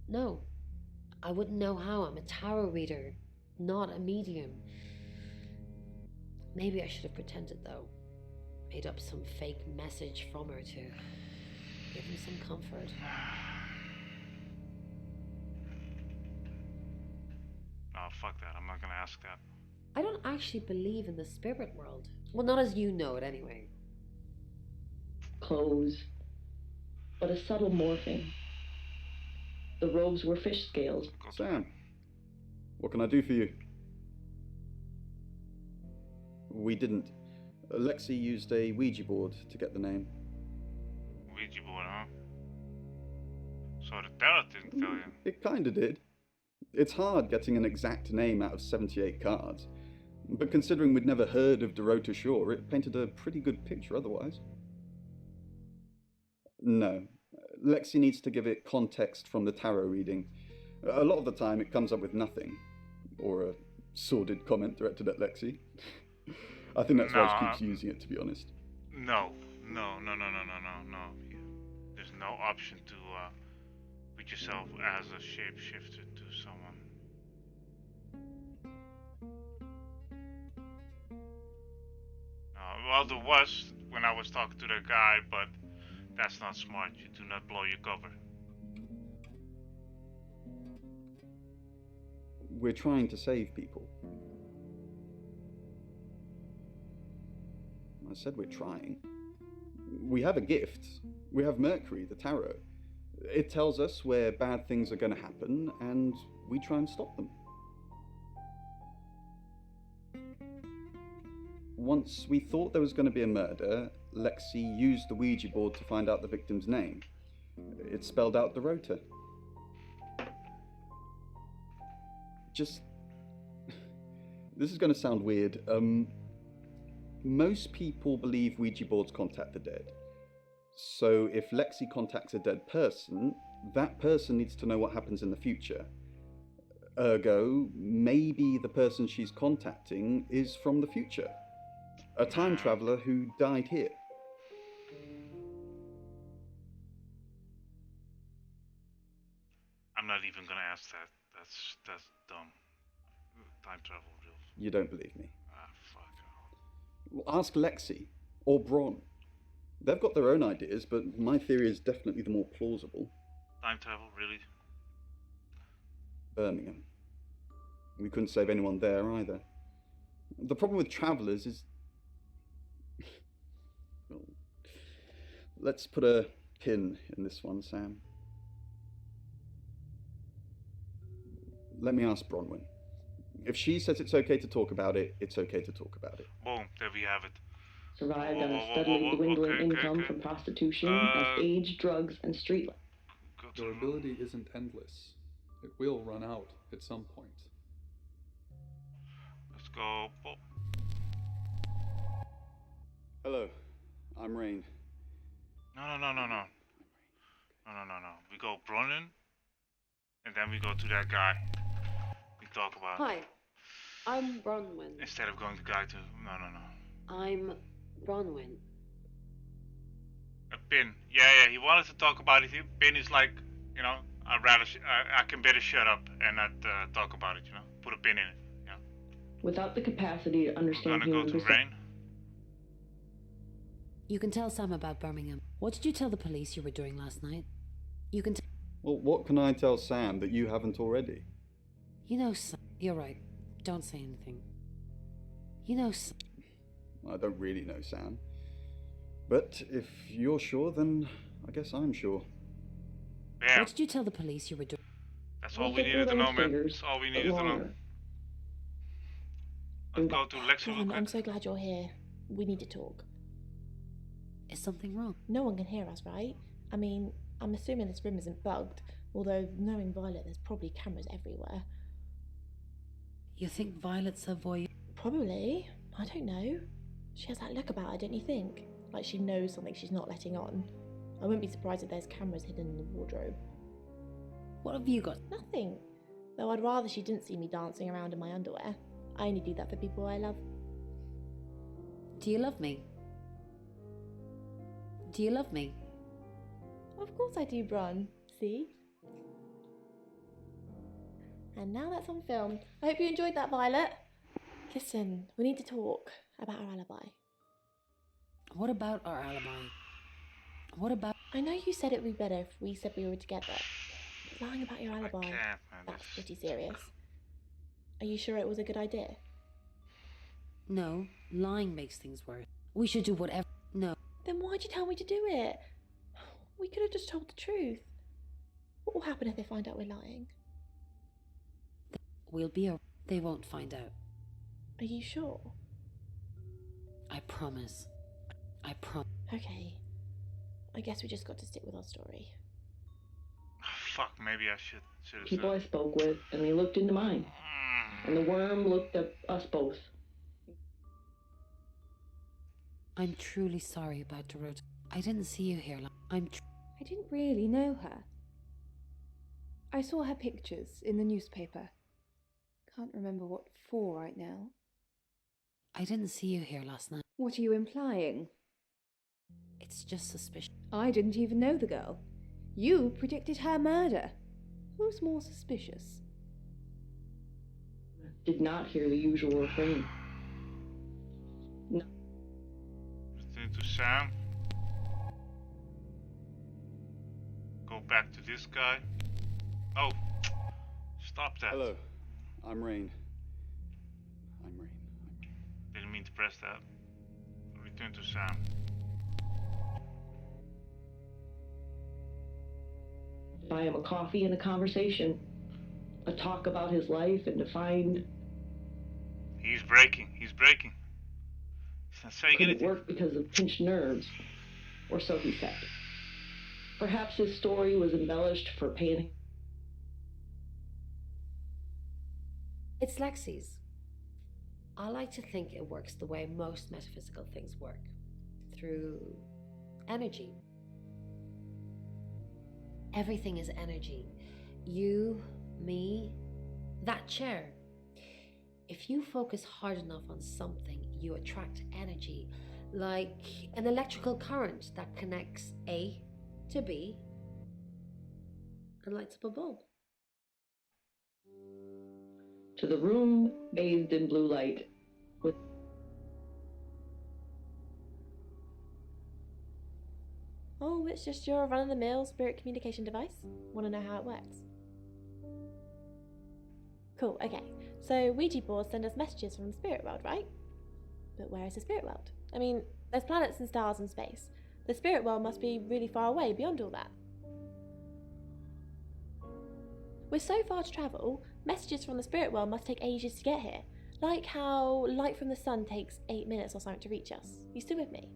No, I wouldn't know how. I'm a tarot reader, not a medium. Maybe I should have pretended, though. Made up some fake message from her to give him some comfort. No, fuck that. I'm not gonna ask that. I don't actually believe in the spirit world. Well, not as you know it, anyway. Clothes, but a subtle morphing. The robes were fish scales. Sam, what can I do for you? We didn't. Lexi used a Ouija board to get the name. Ouija board, huh? So the tarot didn't tell you? It kinda did. It's hard getting an exact name out of 78 cards. But considering we'd never heard of Dorota Shaw, it painted a pretty good picture otherwise. No. Lexi needs to give it context from the tarot reading. A lot of the time it comes up with nothing. Or a sordid comment directed at Lexi. I think that's why she keeps using it, to be honest. No. There's no option to put yourself as a shapeshifter to someone. Well, there was when I was talking to that guy, but that's not smart. You do not blow your cover. We're trying to save people. I said we're trying. We have a gift. We have Mercury, the tarot. It tells us where bad things are going to happen, and we try and stop them. Once we thought there was going to be a murder, Lexi used the Ouija board to find out the victim's name. It spelled out Dorota. This is going to sound weird. Most people believe Ouija boards contact the dead. So if Lexi contacts a dead person, that person needs to know what happens in the future. Ergo, maybe the person she's contacting is from the future. A time traveler who died here. I'm not even gonna ask that. That's dumb. Time travel real. You don't believe me? Fuck. Well, ask Lexi or Bron. They've got their own ideas, but my theory is definitely the more plausible. Time travel, really? Birmingham. We couldn't save anyone there either. The problem with travellers is... Well, let's put a pin in this one, Sam. Let me ask Bronwyn. If she says it's okay to talk about it, it's okay to talk about it. Boom, there we have it. Survived on a steadily dwindling income from prostitution, as age, drugs, and street life. Your ability isn't endless. It will run out at some point. Let's go. Oh. Hello, I'm Rain. No. We go Bronwyn, and then we go to that guy. We talk about. Hi, I'm Bronwyn. Instead of going to guy to no. I'm Bronwyn. A pin. Yeah. He wanted to talk about it. Pin is like, I can better shut up and not talk about it. Put a pin in it. Without the capacity to understand We're gonna go to Rain. You can tell Sam about Birmingham. What did you tell the police you were doing last night? You can Well, what can I tell Sam that you haven't already? You know, Sam. You're right. Don't say anything. You know, Sam. I don't really know Sam. But if you're sure, then I guess I'm sure. Bam. What did you tell the police you were doing? That's all we needed to know, man. That's all we needed to know. Let's go to Lexi real Ron, quick. I'm so glad you're here. We need to talk. Is something wrong? No one can hear us, right? I mean, I'm assuming this room isn't bugged, although knowing Violet, there's probably cameras everywhere. You think Violet's a voyeur? Probably. I don't know. She has that look about her, don't you think? Like she knows something she's not letting on. I wouldn't be surprised if there's cameras hidden in the wardrobe. What have you got? Nothing. Though I'd rather she didn't see me dancing around in my underwear. I only do that for people I love. Do you love me? Do you love me? Of course I do, Bron. See? And now that's on film. I hope you enjoyed that, Violet. Listen, we need to talk about our alibi. What about our alibi? What about... I know you said it would be better if we said we were together. But lying about your alibi, that's pretty serious. Are you sure it was a good idea? No, lying makes things worse. We should do whatever... No. Then why'd you tell me to do it? We could have just told the truth. What will happen if they find out we're lying? We'll be... They won't find out. Are you sure? I promise. I promise. Okay. I guess we just got to stick with our story. Fuck, maybe I should People I spoke with, and they looked into mine. And the worm looked at us both. I'm truly sorry about Dorota. I didn't see you here. I didn't really know her. I saw her pictures in the newspaper. Can't remember what for right now. I didn't see you here last night. What are you implying? It's just suspicious. I didn't even know the girl. You predicted her murder. Who's more suspicious? Did not hear the usual refrain. No. Return to Sam. Go back to this guy. Oh, stop that. Hello, I'm Rain. Didn't mean to press that. Return to Sam. Buy him a coffee and a conversation. A talk about his life and to find... He's breaking. He's breaking. He's not saying couldn't anything. work because of pinched nerves. Or so he said. Perhaps his story was embellished for paying... It's Lexi's. I like to think it works the way most metaphysical things work. Through energy. Everything is energy. You, me, that chair. If you focus hard enough on something, you attract energy, like an electrical current that connects A to B and lights up a bulb. To the room bathed in blue light with... Oh, it's just your run-of-the-mill spirit communication device? Want to know how it works? Cool, okay. So Ouija boards send us messages from the spirit world, right? But where is the spirit world? I mean, there's planets and stars in space. The spirit world must be really far away beyond all that. With so far to travel, messages from the spirit world must take ages to get here. Like how light from the sun takes 8 minutes or something to reach us. You still with me?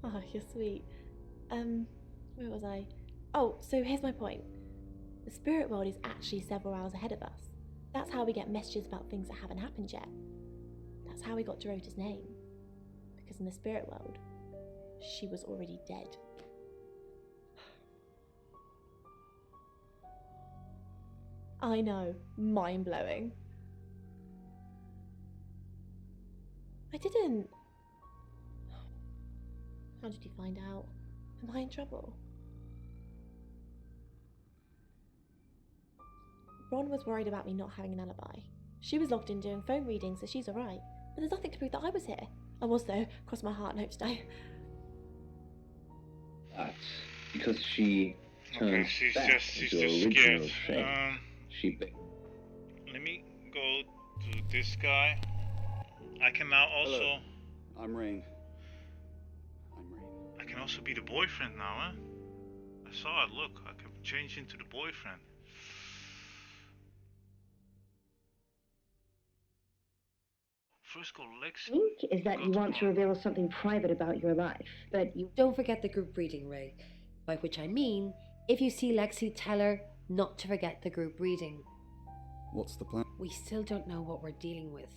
Oh, you're sweet. Where was I? Oh, so here's my point. The spirit world is actually several hours ahead of us. That's how we get messages about things that haven't happened yet. That's how we got Dorota's name. Because in the spirit world, she was already dead. I know, mind-blowing. I didn't. How did you find out? Am I in trouble? Ron was worried about me not having an alibi. She was logged in doing phone readings, so she's alright. But there's nothing to prove that I was here. I was though, cross my heart and hope to die. But because she turns back into her original shape, let me go to this guy. I can now also... Hello. I'm Rain. I can also be the boyfriend now, huh? I saw it, look. I can change into the boyfriend. First call Lex. Is that you want to reveal something private about your life, but you... Don't forget the group reading, Ray. By which I mean, if you see Lexi, tell her not to forget the group reading. What's the plan? We still don't know what we're dealing with.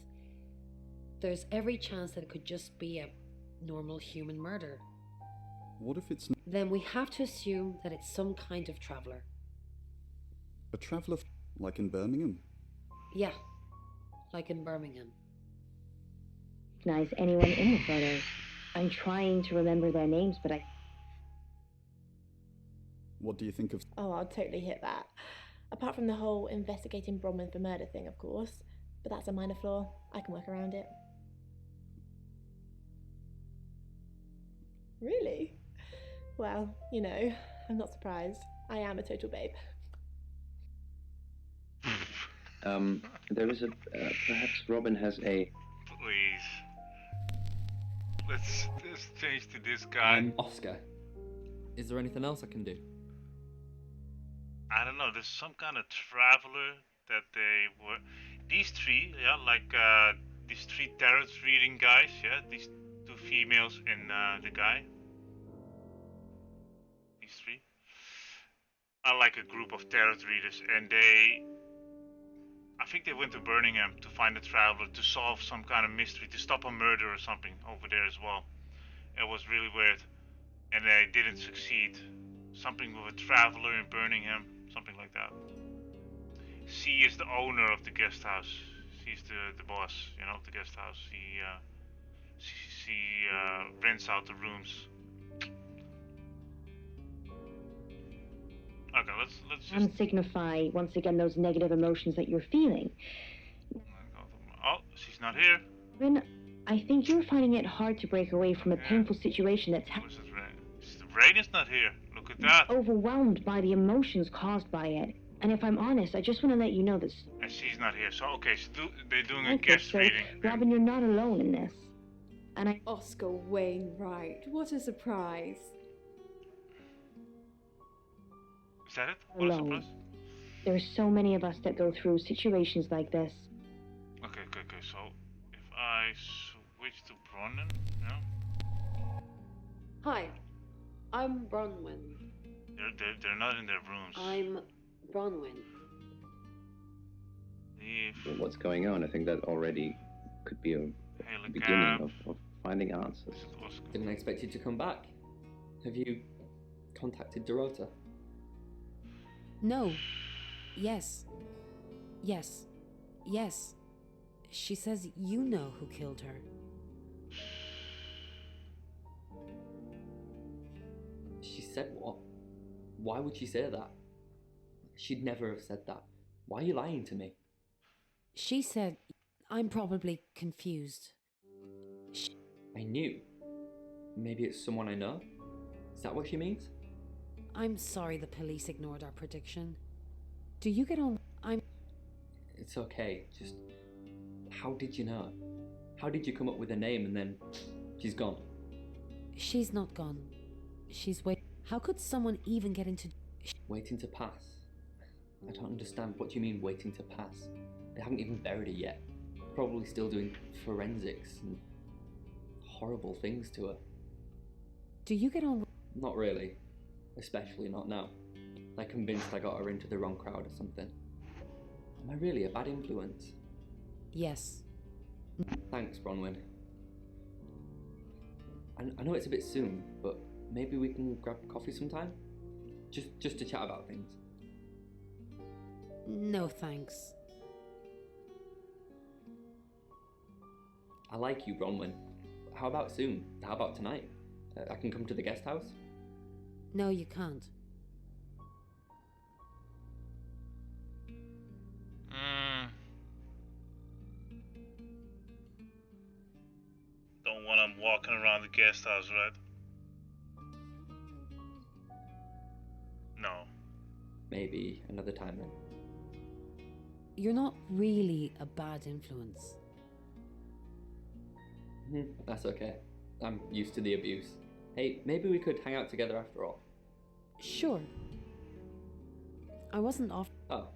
There's every chance that it could just be a normal human murder. What if it's Then we have to assume that it's some kind of traveler. a traveller, like in Birmingham? Yeah, like in Birmingham. Recognize anyone in the photos. I'm trying to remember their names, but I... What do you think of... Oh, I'll totally hit that. Apart from the whole investigating Bronwyn for murder thing, of course. But that's a minor flaw. I can work around it. Really? Well, you know, I'm not surprised. I am a total babe. There is a... perhaps Robin has a... Please. Let's change to this guy. I'm Oscar. Is there anything else I can do? I don't know, there's some kind of traveler that they were... These three, yeah, like these three tarot reading guys, yeah, these two females and the guy. These three are like a group of tarot readers, and I think they went to Birmingham to find a traveler to solve some kind of mystery, to stop a murder or something over there as well. It was really weird, and they didn't succeed. Something with a traveler in Birmingham, something like that. She is the owner of the guest house. She's the boss, you know, of the guest house. She rents out the rooms. Okay, let's just... And signify, once again, those negative emotions that you're feeling. Oh, she's not here. Then I think you're finding it hard to break away from a painful situation that's Where's the rain? Rain is not here. Look at that. overwhelmed by the emotions caused by it. And if I'm honest, I just want to let you know this. And she's not here. So, okay, so they're doing a Okay, guest so, reading. Robin, you're not alone in this. And I... Oscar Wainwright, what a surprise. Is that it? What a alone. surprise? There's so many of us that go through situations like this. Okay. So, if I switch to Bronwyn, yeah? Hi, I'm Bronwyn. They're not in their rooms. I'm Bronwyn. What's going on? I think that already could be a beginning of finding answers. Didn't expect you to come back. Have you contacted Dorota? No. Yes. She says you know who killed her. She said what? Why would she say that? She'd never have said that. Why are you lying to me? She said, I'm probably confused. I knew. Maybe it's someone I know? Is that what she means? I'm sorry the police ignored our prediction. Do you get on? It's okay, just... How did you know? How did you come up with a name and then... she's gone? She's not gone. She's wait. How could someone even get into... Waiting to pass? I don't understand. What do you mean, waiting to pass? They haven't even buried her yet. Probably still doing forensics and horrible things to her. Do you get on? Not really. Especially not now. Like convinced I got her into the wrong crowd or something. Am I really a bad influence? Yes. Thanks, Bronwyn. I know it's a bit soon, but maybe we can grab coffee sometime? Just to chat about things. No thanks. I like you, Bronwyn. How about soon? How about tonight? I can come to the guest house? No, you can't. Don't when I'm walking around the guest house, right? No. Maybe another time then. You're not really a bad influence. That's okay. I'm used to the abuse. Hey, maybe we could hang out together after all. Sure. I wasn't off. Oh,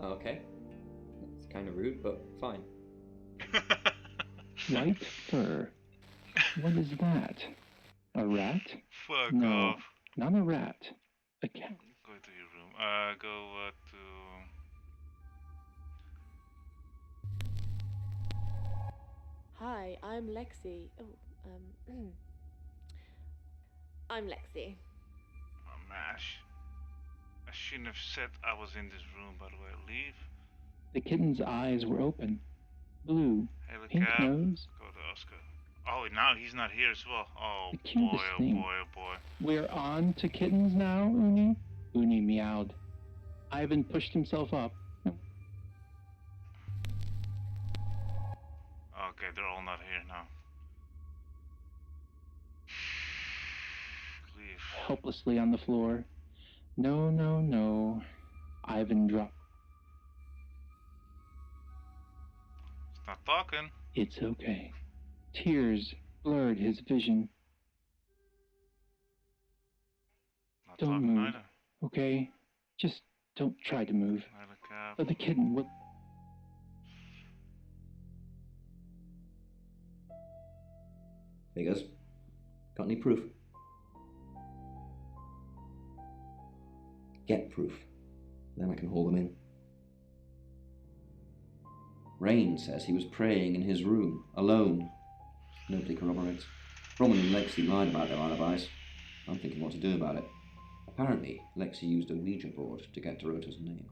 okay. That's kind of rude, but fine. White fur. What is that? A rat? Fuck no, off. Not a rat. A cat. Go to your room. Go to... Hi, I'm Lexi. I'm Lexi. Oh, Mash. I shouldn't have said I was in this room, by the way. Leave. The kitten's eyes were open. Blue. Hey, look Pink out. nose. Go to Oscar. Oh, now he's not here as well. Oh, The boy, cutest oh thing. boy, oh boy. We're on to kittens now, Uni? Uni meowed. Ivan pushed himself up. Okay, they're all not here now. Leave. Helplessly on the floor. No, no, no. Ivan dropped. Not talking. It's okay. Tears blurred his vision. Not Don't talking move, either. okay? Just don't try to move. Hey, look out. Or the kitten will... There he goes. Got any proof? Get proof. Then I can haul them in. Rain says he was praying in his room, alone. Nobody corroborates. Roman and Lexi lied about their alibis. I'm thinking what to do about it. Apparently, Lexi used a Ouija board to get Dorota's name.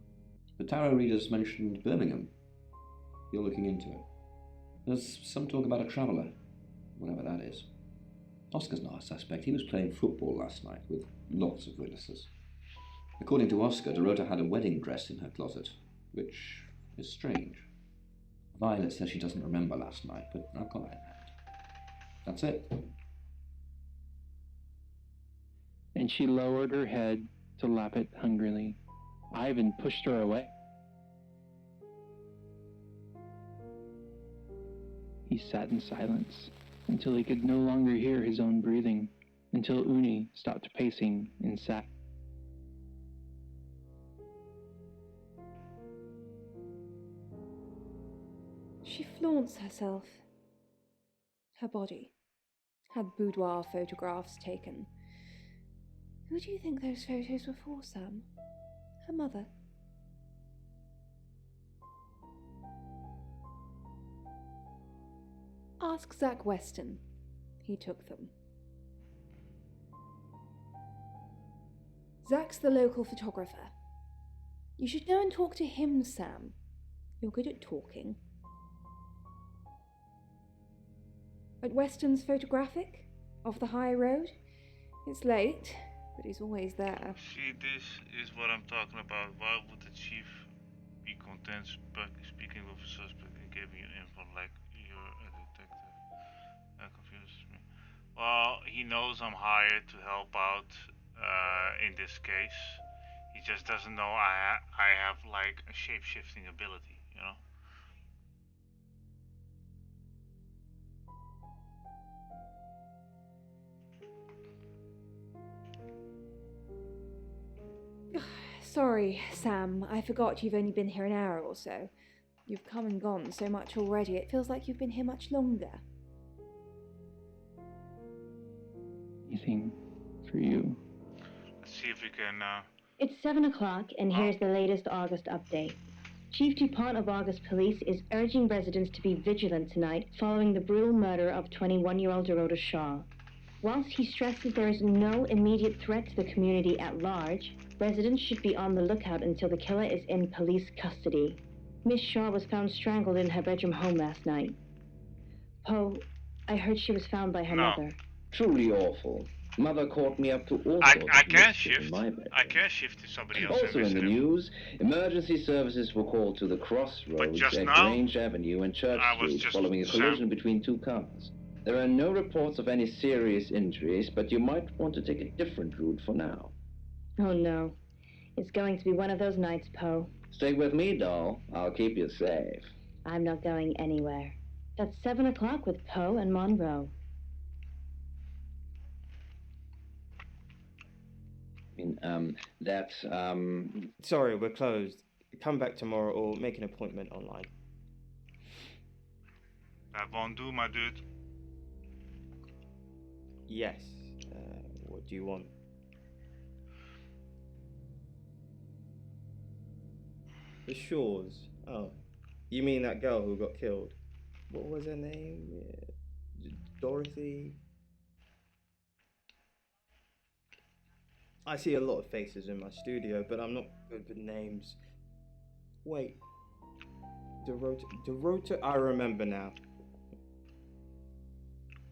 The tarot readers mentioned Birmingham. You're looking into it. There's some talk about a traveller, whatever that is. Oscar's not a suspect. He was playing football last night with lots of witnesses. According to Oscar, Dorota had a wedding dress in her closet, which is strange. Violet says she doesn't remember last night, but I've got that in hand. That's it. And she lowered her head to lap it hungrily. Ivan pushed her away. He sat in silence until he could no longer hear his own breathing, until Uni stopped pacing and sat. She flaunts herself. Her body. Had boudoir photographs taken. Who do you think those photos were for, Sam? Her mother? Ask Zach Weston. He took them. Zach's the local photographer. You should go and talk to him, Sam. You're good at talking. At Weston's Photographic? Off the high road? It's late, but he's always there. See, this is what I'm talking about. Why would the chief be content speaking of a suspect and giving you info like you're a detective? That confuses me. Well, he knows I'm hired to help out in this case. He just doesn't know I have like a shape-shifting ability, you know? Sorry, Sam, I forgot you've only been here an hour or so. You've come and gone so much already, it feels like you've been here much longer. Anything for you. Let's see if we can... It's 7 o'clock, and here's the latest August update. Chief DuPont of August Police is urging residents to be vigilant tonight following the brutal murder of 21-year-old Dorota Shaw. Whilst he stresses there is no immediate threat to the community at large, residents should be on the lookout until the killer is in police custody. Miss Shaw was found strangled in her bedroom home last night. Poe, I heard she was found by her mother. Truly awful. Mother caught me up to all I sorts can of mischief shift. in my bedroom. I can shift to somebody else. Also in the news, emergency services were called to the crossroads just at now, Grange Avenue and Church I was Street just following a collision between two cars. There are no reports of any serious injuries, but you might want to take a different route for now. Oh no. It's going to be one of those nights, Poe. Stay with me, doll. I'll keep you safe. I'm not going anywhere. That's 7 o'clock with Poe and Monroe. That's, Sorry, we're closed. Come back tomorrow or make an appointment online. That won't do, my dude. Yes. What do you want? The Shores. Oh. You mean that girl who got killed? What was her name? Dorothy? I see a lot of faces in my studio, but I'm not good with names. Wait. Dorota? I remember now.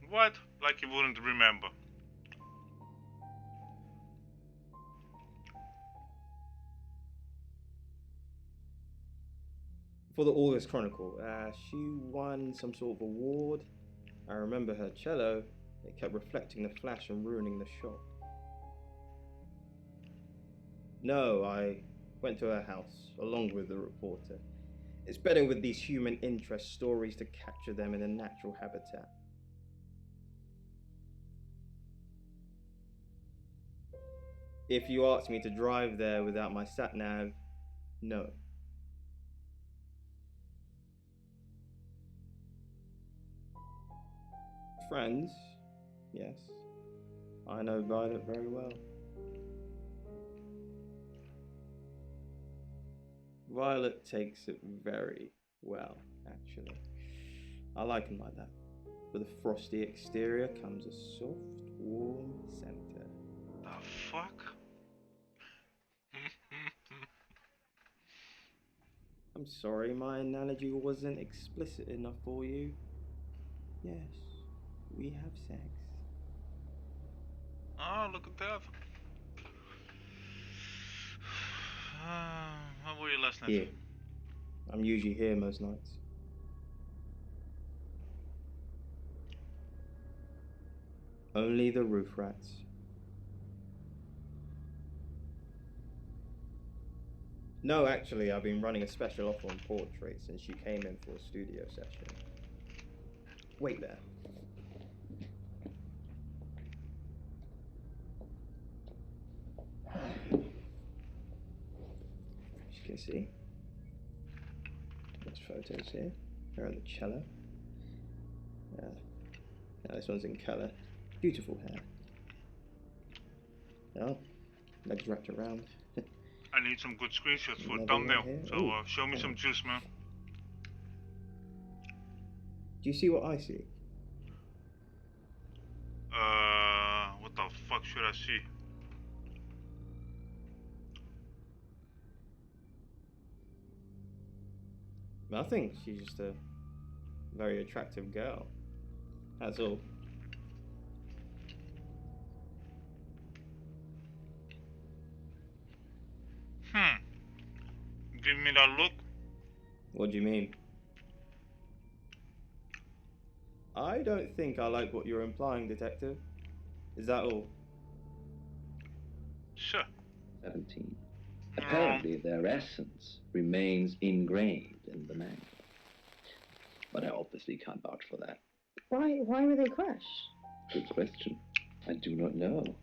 What? Like you wouldn't remember. For the August Chronicle, she won some sort of award. I remember her cello. It kept reflecting the flash and ruining the shot. No, I went to her house, along with the reporter. It's better with these human interest stories to capture them in a natural habitat. If you ask me to drive there without my sat-nav, no. Friends, yes. I know Violet very well. Violet takes it very well, actually. I like him like that. With a frosty exterior comes a soft, warm center. The fuck? I'm sorry, my analogy wasn't explicit enough for you. Yes, we have sex. Oh, look at that. How were you last night? Here. I'm usually here most nights. Only the roof rats. No, actually, I've been running a special offer on portraits since she came in for a studio session. Wait there. As you can see, there's photos here. Here are the cello. Now this one's in colour. Beautiful hair. Oh, legs wrapped around. I need some good screenshots for a Another thumbnail. one here. So Ooh, show me some juice, man. Do you see what I see? What the fuck should I see? Nothing. She's just a very attractive girl. That's all. Give me that look. What do you mean? I don't think I like what you're implying, Detective. Is that all? Sure. 17. Apparently their essence remains ingrained in the manga. But I obviously can't vouch for that. Why were they crushed? Good question. I do not know.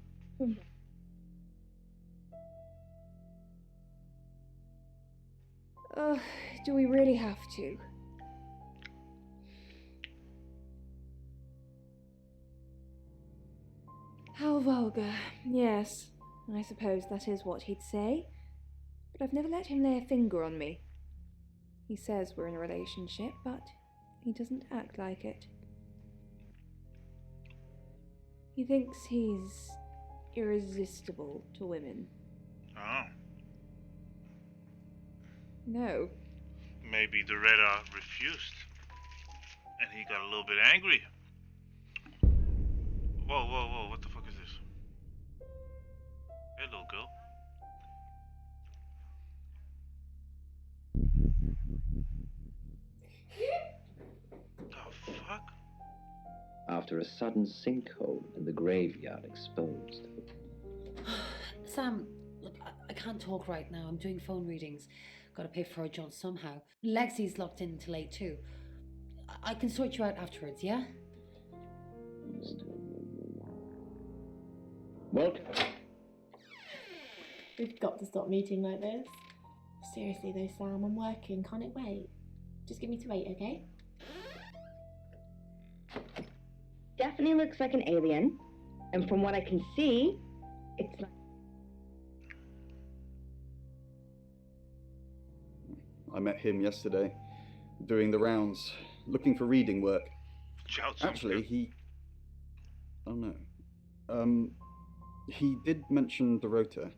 Do we really have to? How vulgar. Yes, I suppose that is what he'd say. But I've never let him lay a finger on me. He says we're in a relationship, but he doesn't act like it. He thinks he's irresistible to women. Oh. No. Maybe the Reda refused. And he got a little bit angry. Whoa, what the fuck is this? Hey, little girl. The fuck? after a sudden sinkhole in the graveyard exposed. Sam, look, I can't talk right now. I'm doing phone readings. Gotta pay for a job somehow. Lexi's locked in till late too. I can sort you out afterwards, yeah? What? We've got to stop meeting like this. Seriously though, Sam, I'm working. Can't it wait? Just give me to 8, okay? Definitely looks like an alien. And from what I can see, it's not. I met him yesterday, doing the rounds, looking for reading work. Actually, he... Oh no. He did mention Dorota.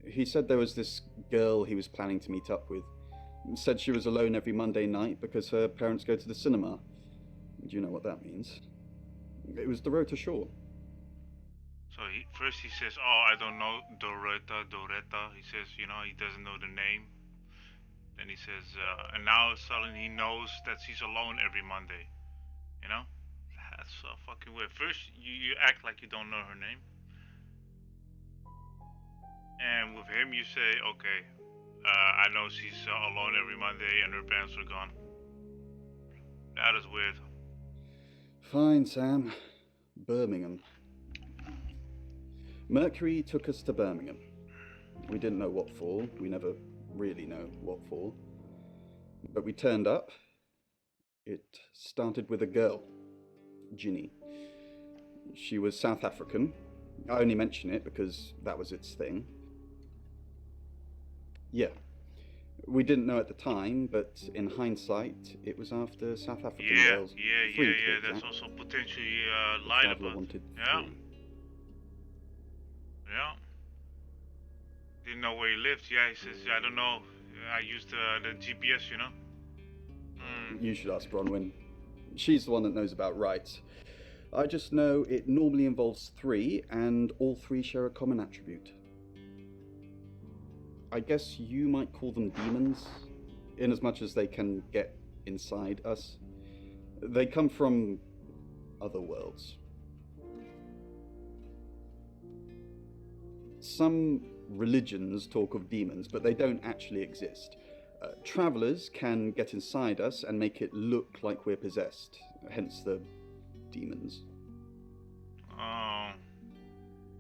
He said there was this girl he was planning to meet up with. Said she was alone every Monday night because her parents go to the cinema. Do you know what that means? It was Dorota Shaw. So first he says, oh, I don't know Dorota. He says, you know, he doesn't know the name. Then he says, and now suddenly he knows that she's alone every Monday. You know? That's so fucking weird. First, you act like you don't know her name. And with him, you say, okay, I know she's alone every Monday and her parents are gone. That is weird. Fine, Sam. Birmingham. Mercury took us to Birmingham. We didn't know what for. We never really know what for. But we turned up. It started with a girl, Ginny. She was South African. I only mention it because that was its thing. Yeah. We didn't know at the time, but in hindsight, it was after South African girls. Yeah. That's also potentially lied about. Yeah. Yeah. Didn't know where he lived. Yeah, he says, I don't know. I used the GPS, you know. You should ask Bronwyn. She's the one that knows about rights. I just know it normally involves 3, and all 3 share a common attribute. I guess you might call them demons, in as much as they can get inside us. They come from other worlds. Some religions talk of demons, but they don't actually exist. Travelers can get inside us and make it look like we're possessed, hence the demons. Oh.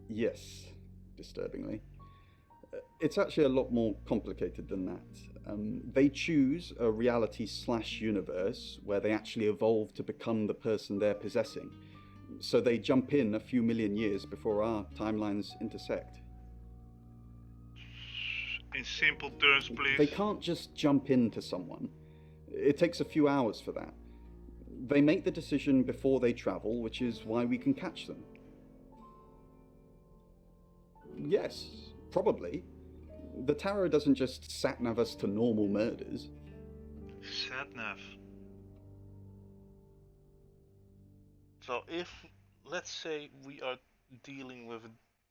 Yes, disturbingly. It's actually a lot more complicated than that. They choose a reality/universe where they actually evolve to become the person they're possessing. So they jump in a few million years before our timelines intersect. In simple terms, please. They can't just jump into someone. It takes a few hours for that. They make the decision before they travel, which is why we can catch them. Yes, probably. The tarot doesn't just sat-nav us to normal murders. Sat-nav. So if, let's say, we are dealing with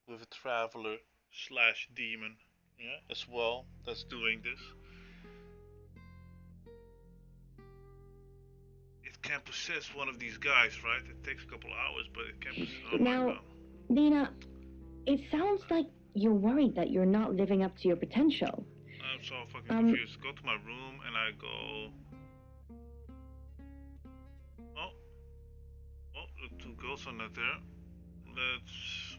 a traveler/demon, yeah, as well, that's doing this, it can possess one of these guys, right? It takes a couple hours, but it can possess. Oh my God. Dina, it sounds like you're worried that you're not living up to your potential. I'm so fucking confused. Go to my room and I go. Oh, the 2 girls are not there. Let's.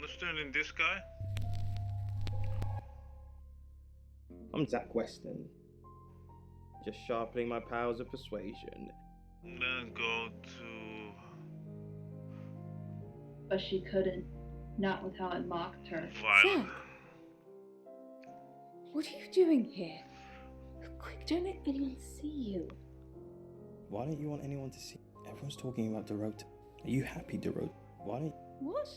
Let's turn in this guy. I'm Zach Weston. Just sharpening my powers of persuasion. Then go to. But she couldn't. Not with how I mocked her. Zach! What are you doing here? Quick, don't let anyone see you. Why don't you want anyone to see? Everyone's talking about Dorota. Are you happy, Dorota? Why don't What?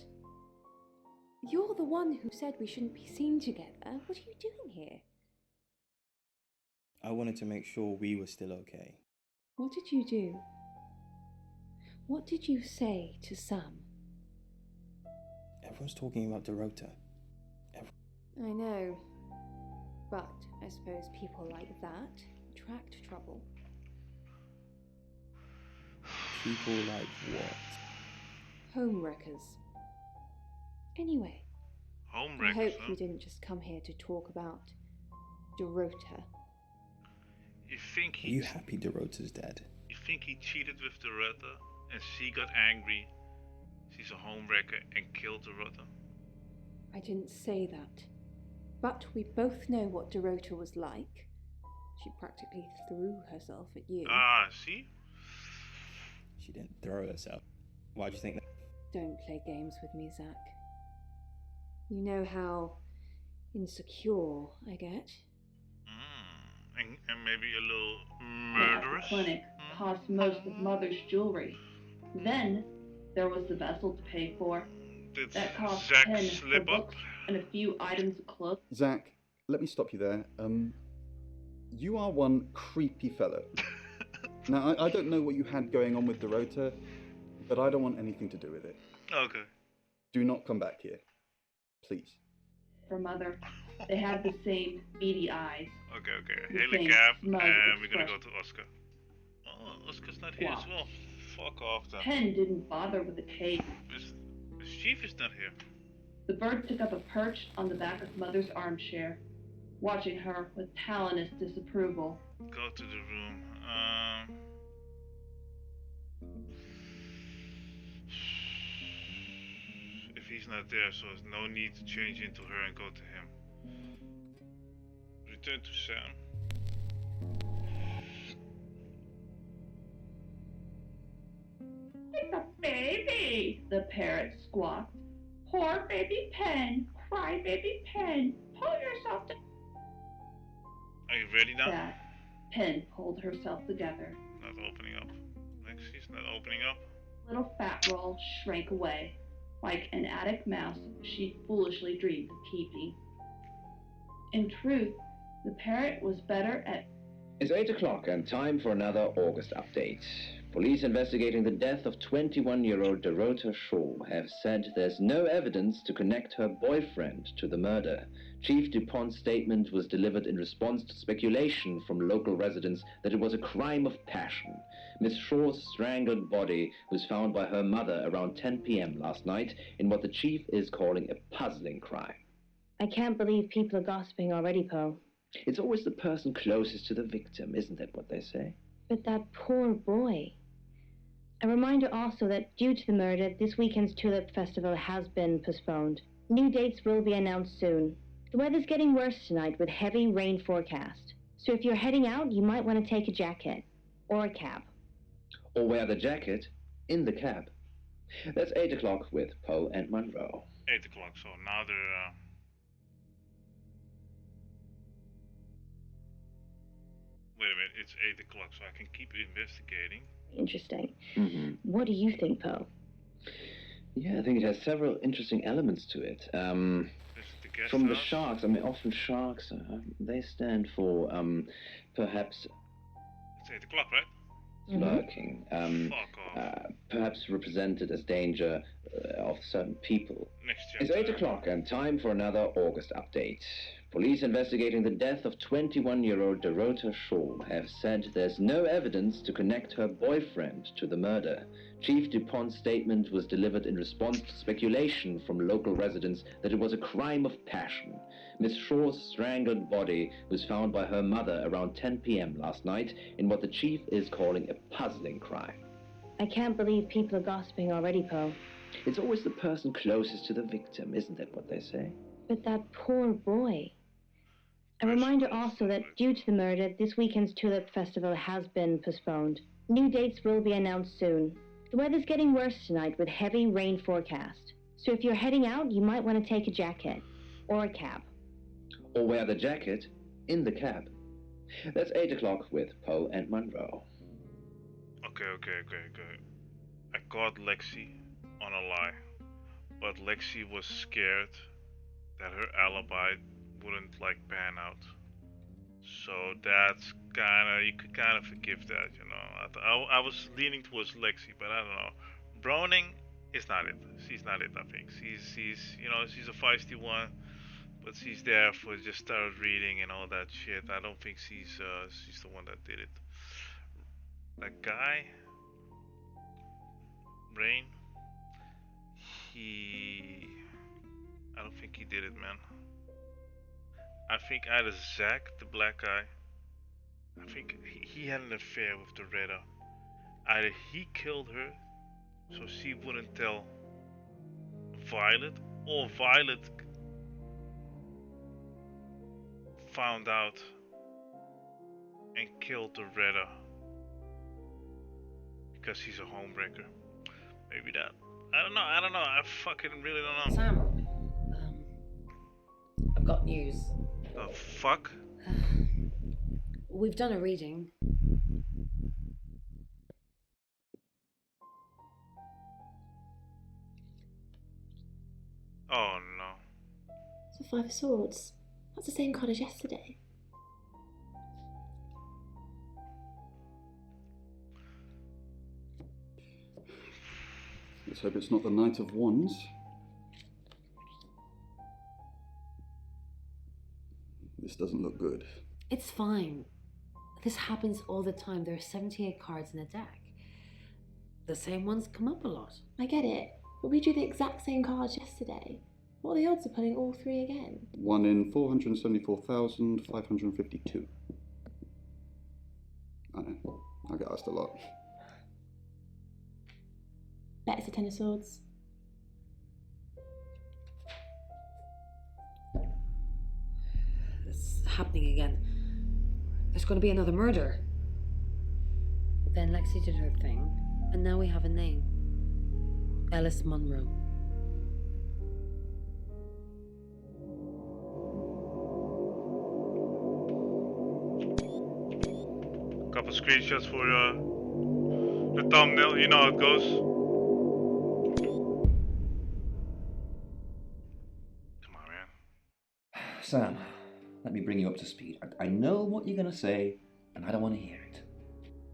You're the one who said we shouldn't be seen together. What are you doing here? I wanted to make sure we were still okay. What did you do? What did you say to Sam? Everyone's talking about Dorota. I know. But I suppose people like that attract trouble. People like what? Homewreckers. Anyway, Homewreckers, I hope huh? you didn't just come here to talk about Dorota. You think Are you happy Dorota's dead? You think he cheated with Dorota and she got angry? She's a homewrecker and killed Dorota? I didn't say that. But we both know what Dorota was like. She practically threw herself at you. Ah, see? She didn't throw herself. Why'd you think that? Don't play games with me, Zach. You know how insecure I get. And maybe a little The murderous? clinic cost most of Mother's jewelry. Then there was the vessel to pay for. Did That cost Zach 10 slip for up? books and a few items of clothes. Zach, let me stop you there. You are one creepy fellow. Now, I don't know what you had going on with Dorota, but I don't want anything to do with it. Okay. Do not come back here. Please. For Mother, they had the same beady eyes. Okay. The Hail a same cab, smug and we're gonna go expression. to Oscar. Oh, Oscar's not here as well. Fuck off then. Penn didn't bother with the cake. The chief is not here. The bird took up a perch on the back of Mother's armchair, watching her with talonous disapproval. Go to the room. If he's not there, so there's no need to change into her and go to him. Return to Sam. It's a baby, the parrot squawked. Poor baby Penn, cry baby Penn, pull yourself together. Are you ready now? That Penn pulled herself together. Not opening up. Lexi's not opening up. Little fat roll shrank away, like an attic mouse she foolishly dreamed of keeping. In truth, the parrot was better at... It's 8 o'clock and time for another August update. Police investigating the death of 21-year-old Dorota Shaw have said there's no evidence to connect her boyfriend to the murder. Chief DuPont's statement was delivered in response to speculation from local residents that it was a crime of passion. Miss Shaw's strangled body was found by her mother around 10 p.m. last night in what the chief is calling a puzzling crime. I can't believe people are gossiping already, Poe. It's always the person closest to the victim, isn't that what they say? But that poor boy. A reminder also that due to the murder, this weekend's Tulip Festival has been postponed. New dates will be announced soon. The weather's getting worse tonight with heavy rain forecast. So if you're heading out, you might want to take a jacket. Or a cab. Or wear the jacket in the cab. That's 8 o'clock with Poe and Monroe. 8 o'clock, so now they're... Wait a minute, it's 8 o'clock, so I can keep investigating. Interesting. Mm-hmm. What do you think, Poe? Yeah, I think it has several interesting elements to it. From the sharks, I mean, often sharks, they stand for, perhaps... It's 8 o'clock, right? Lurking. Perhaps represented as danger of certain people. It's 8 o'clock and time for another August update. Police investigating the death of 21-year-old Dorota Shaw have said there's no evidence to connect her boyfriend to the murder. Chief DuPont's statement was delivered in response to speculation from local residents that it was a crime of passion. Miss Shaw's strangled body was found by her mother around 10 p.m. last night in what the chief is calling a puzzling crime. I can't believe people are gossiping already, Poe. It's always the person closest to the victim, isn't that what they say? But that poor boy. A reminder also that due to the murder, this weekend's Tulip Festival has been postponed. New dates will be announced soon. The weather's getting worse tonight with heavy rain forecast. So if you're heading out, you might want to take a jacket. Or a cab. Or wear the jacket in the cab. That's 8 o'clock with Poe and Monroe. Okay. I caught Lexi on a lie. but Lexi was scared that her alibi wouldn't like pan out. So that's kind of, you could kind of forgive that, you know. I was leaning towards Lexi, but I don't know. Browning is not it. She's not it. I think she's you know, she's a feisty one, but she's there for just start reading and all that shit. I don't think she's the one that did it. That guy, Rain, he, I don't think he did it, man. I think either Zach, the black guy, I think he had an affair with the Reda. Either he killed her so she wouldn't tell Violet, or Violet found out and killed the Reda because he's a homebreaker. Maybe that. I don't know. I don't know. I fucking really don't know. Sam, I've got news. The fuck? We've done a reading. Oh no. It's the Five of Swords. That's the same card as yesterday. Let's hope it's not the Knight of Wands. This doesn't look good. It's fine. This happens all the time. There are 78 cards in a deck. The same ones come up a lot. I get it, but we drew the exact same cards yesterday. What are the odds of pulling all three again? 1 in 474,552. I know. I get asked a lot. Bet it's a Ten of Swords. It's happening again. There's going to be another murder. Then Lexi did her thing, and now we have a name. Alice Munro. Couple screenshots for the thumbnail. You know how it goes. Come on, man. Sam, let me bring you up to speed. I know what you're going to say, and I don't want to hear it.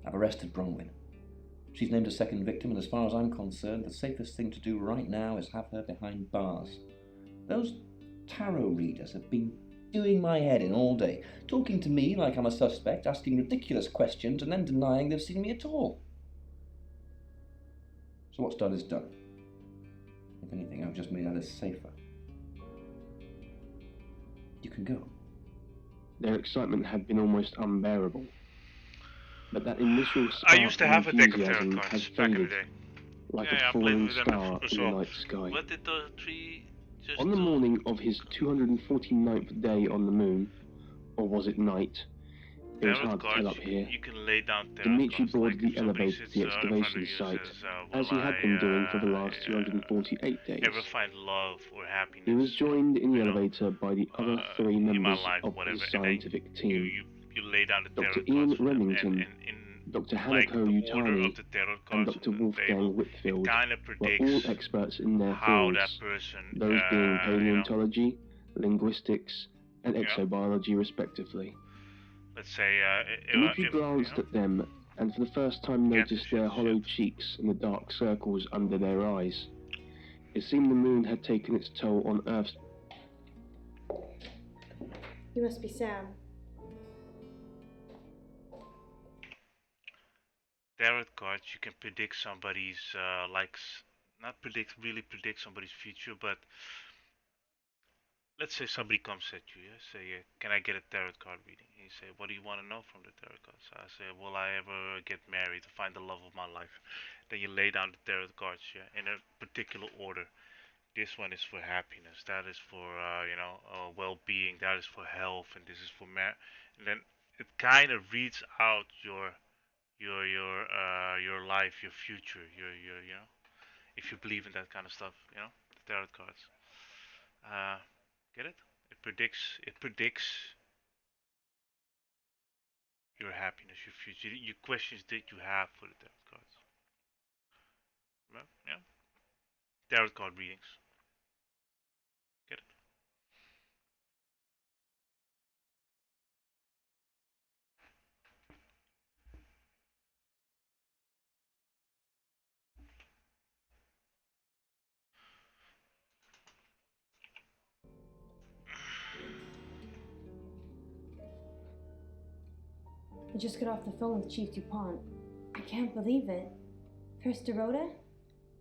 I've arrested Bronwyn. She's named a second victim, and as far as I'm concerned, the safest thing to do right now is have her behind bars. Those tarot readers have been doing my head in all day, talking to me like I'm a suspect, asking ridiculous questions, and then denying they've seen me at all. So what's done is done. If anything, I've just made Alice safer. You can go. Their excitement had been almost unbearable. But that initial spark I used to have a deck of tarot enthusiasm cards has back in the faded, day. like Yeah, a I played falling with them star as in the well. night sky. What did the tree just On the morning of his 249th day on the moon, or was it night? It was tarot hard to cards? tell up here. You can lay down tarot Dimitri cards. boarded Like the if somebody elevator to sits the in front of excavation you site, says, as he had been doing for the last 248 days. ever find love or happiness? He was joined in the elevator by the other three in my members life, of whatever, his and then scientific team. You lay down the tarot Dr. cards Ian for them, Remington, and Dr. like Hanako the order Yutani, of the tarot and cards Dr. on the Wolfgang table, Whitfield it kind of were predicts all experts in their how that fields, person, those being you know, paleontology, linguistics, and Yeah. exobiology respectively. let's say, Dimitri if, glanced at them and for the first time noticed their hollow cheeks and the dark circles under their eyes. It seemed the moon had taken its toll on Earth's... You must be Sam. tarot cards, you can predict somebody's likes, not really predict somebody's future, but let's say somebody comes at you, yeah, say, can I get a tarot card reading? And you say, what do you want to know from the tarot cards? I say, will I ever get married to find the love of my life? Then you lay down the tarot cards, yeah, in a particular order. This one is for happiness. That is for well-being. That is for health, and this is for And then it kind of reads out your life, your future, your if you believe in that kind of stuff, the tarot cards. Get it? It predicts your happiness, your future, your questions that you have for the tarot cards. Yeah, tarot card readings. I just got off the phone with Chief DuPont. I can't believe it. First Dorota,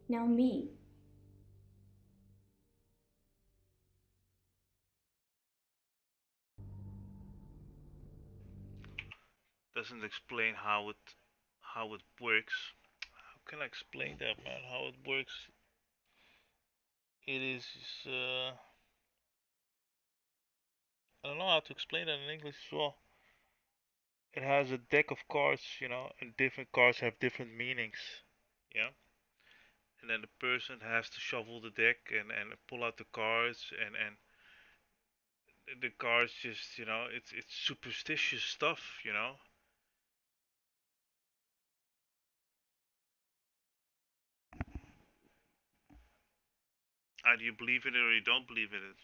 now me. Doesn't explain how it works. How can I explain that, man? How it works? It is. I don't know how to explain that in English as well. It has a deck of cards, and different cards have different meanings. Yeah. And then the person has to shuffle the deck and pull out the cards and the cards just, it's superstitious stuff. Either you believe in it or you don't believe in it.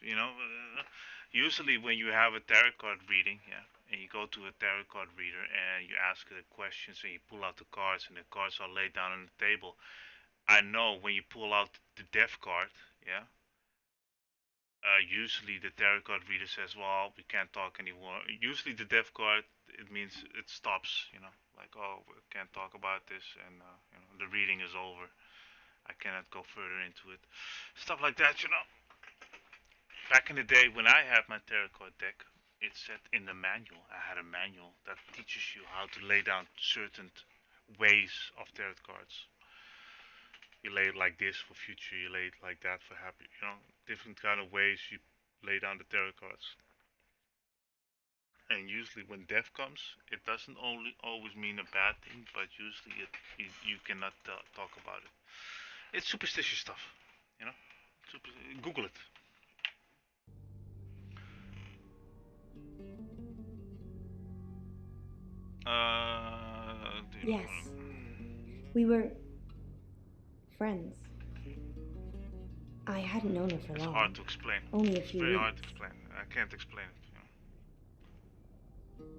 Usually when you have a tarot card reading, yeah, and you go to a tarot card reader and you ask the questions and you pull out the cards and the cards are laid down on the table. I know when you pull out the death card, yeah, usually the tarot card reader says, well, we can't talk anymore. Usually the death card, it means it stops. Like, oh, we can't talk about this and, the reading is over. I cannot go further into it. Stuff like that. Back in the day when I had my tarot card deck, it said in the manual, I had a manual that teaches you how to lay down certain ways of tarot cards. You lay it like this for future, you lay it like that for happy, different kind of ways you lay down the tarot cards. And usually when death comes, it doesn't only always mean a bad thing, but usually you cannot talk about it. It's superstitious stuff, you know. Super, Google it. Yes. We were friends. I hadn't known her for It's long. hard to explain. Only a It's few very weeks. hard to explain. I can't explain it.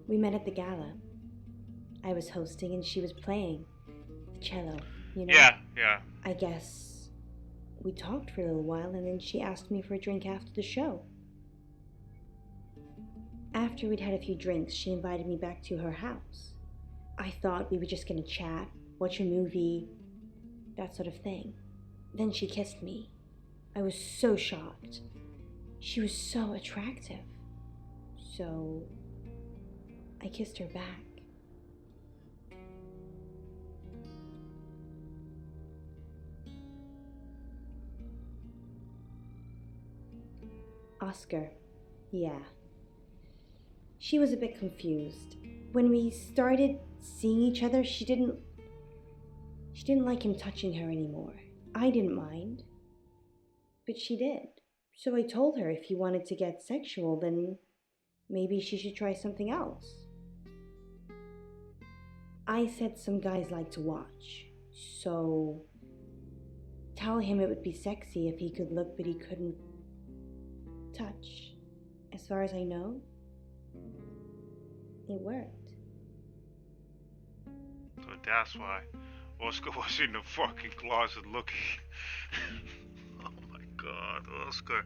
We met at the gala. I was hosting and she was playing the cello, Yeah. I guess we talked for a little while and then she asked me for a drink after the show. After we'd had a few drinks, she invited me back to her house. I thought we were just gonna chat, watch a movie, that sort of thing. Then she kissed me. I was so shocked. She was so attractive. So I kissed her back. Oscar, yeah. She was a bit confused. When we started seeing each other, she didn't like him touching her anymore. I didn't mind, but she did. So I told her if he wanted to get sexual, then maybe she should try something else. I said some guys like to watch, so tell him it would be sexy if he could look but he couldn't touch. As far as I know, it worked. So that's why Oscar was in the fucking closet looking. Oh my god, Oscar.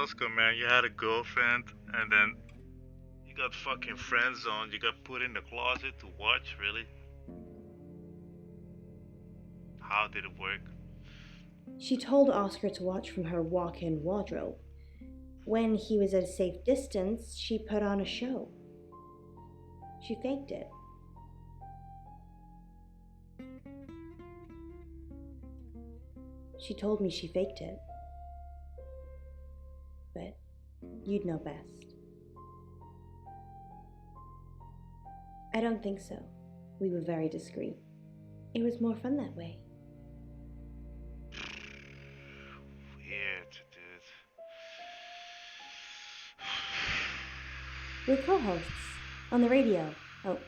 Oscar, man, you had a girlfriend and then you got fucking friend zoned. You got put in the closet to watch, really? How did it work? She told Oscar to watch from her walk-in wardrobe. When he was at a safe distance, she put on a show. She faked it. She told me she faked it. But you'd know best. I don't think so. We were very discreet. It was more fun that way. Weird, dude. We're co-hosts on the radio. Oh,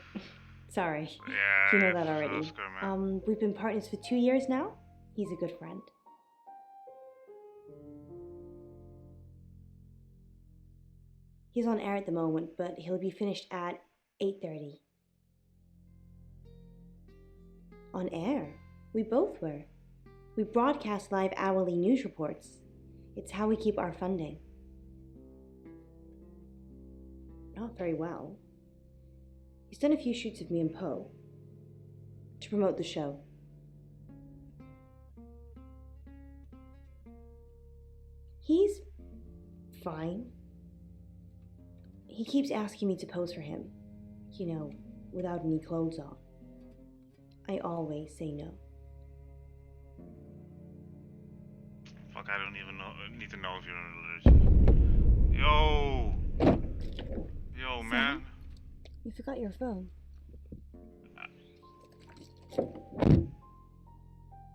sorry. Yeah, You know that already. Oscar, man. We've been partners for 2 years now. He's a good friend. He's on air at the moment, but he'll be finished at 8:30. On air? We both were. We broadcast live hourly news reports. It's how we keep our funding. Not very well. He's done a few shoots of me and Poe to promote the show. He's fine. He keeps asking me to pose for him, you know, without any clothes on. I always say no. Fuck, I don't even know. Need to know if you're in a relationship. Yo, Sam, man. you forgot your phone.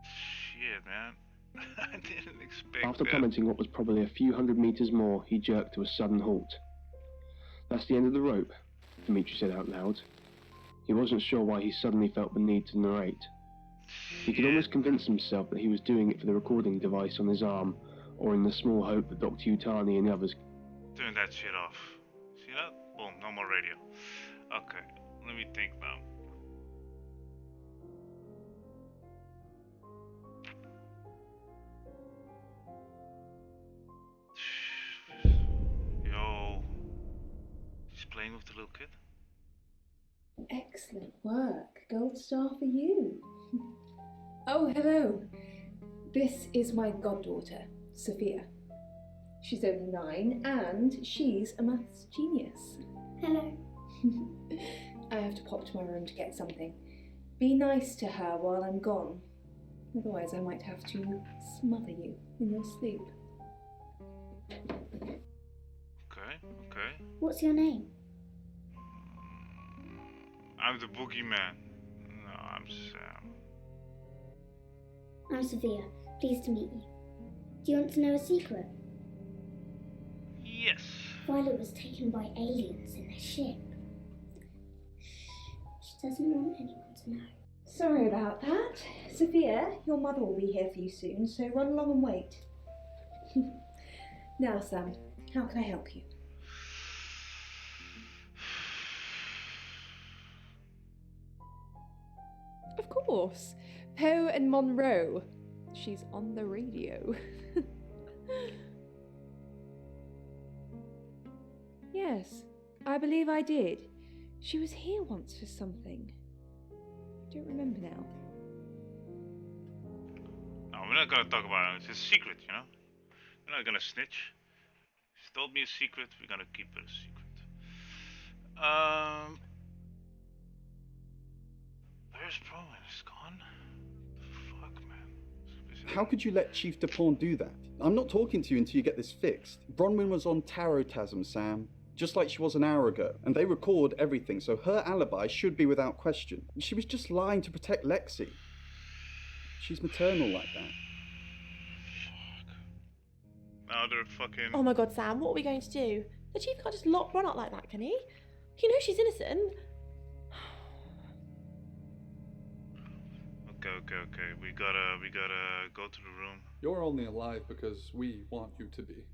Shit, man. I didn't expect After that. plummeting what was probably a few hundred meters more, he jerked to a sudden halt. That's the end of the rope, Dimitri said out loud. He wasn't sure why he suddenly felt the need to narrate. He could almost convince himself that he was doing it for the recording device on his arm, or in the small hope that Dr. Utani and the others... Turn that shit off. See that? Boom, no more radio. Okay, let me think now. Yo, he's playing with the little kid. Excellent work. Gold star for you. Oh, hello. This is my goddaughter, Sophia. She's only 9 and she's a maths genius. Hello. I have to pop to my room to get something. Be nice to her while I'm gone. Otherwise I might have to smother you in your sleep. Okay. What's your name? I'm the boogeyman. No, I'm Sam. I'm Sophia. Pleased to meet you. Do you want to know a secret? Yes. Violet was taken by aliens in their ship. She doesn't want anyone to know. Sorry about that. Sophia, your mother will be here for you soon, so run along and wait. Now, Sam, how can I help you? Of course. Poe and Monroe. She's on the radio. Yes, I believe I did. She was here once for something. I don't remember now. No, we're not gonna talk about it. It's a secret, you know? We're not gonna snitch. She told me a secret, we're gonna keep it a secret. Where's Rowan? He's gone? Fuck, man. How could you let Chief DuPont do that? I'm not talking to you until you get this fixed. Bronwyn was on Tarotasm, Sam. Just like she was an hour ago. And they record everything, so her alibi should be without question. She was just lying to protect Lexi. She's maternal like that. Now they're fucking... Oh my god, Sam, what are we going to do? The chief can't just lock Ron up like that, can he? You know she's innocent. Okay. We gotta go to the room. You're only alive because we want you to be.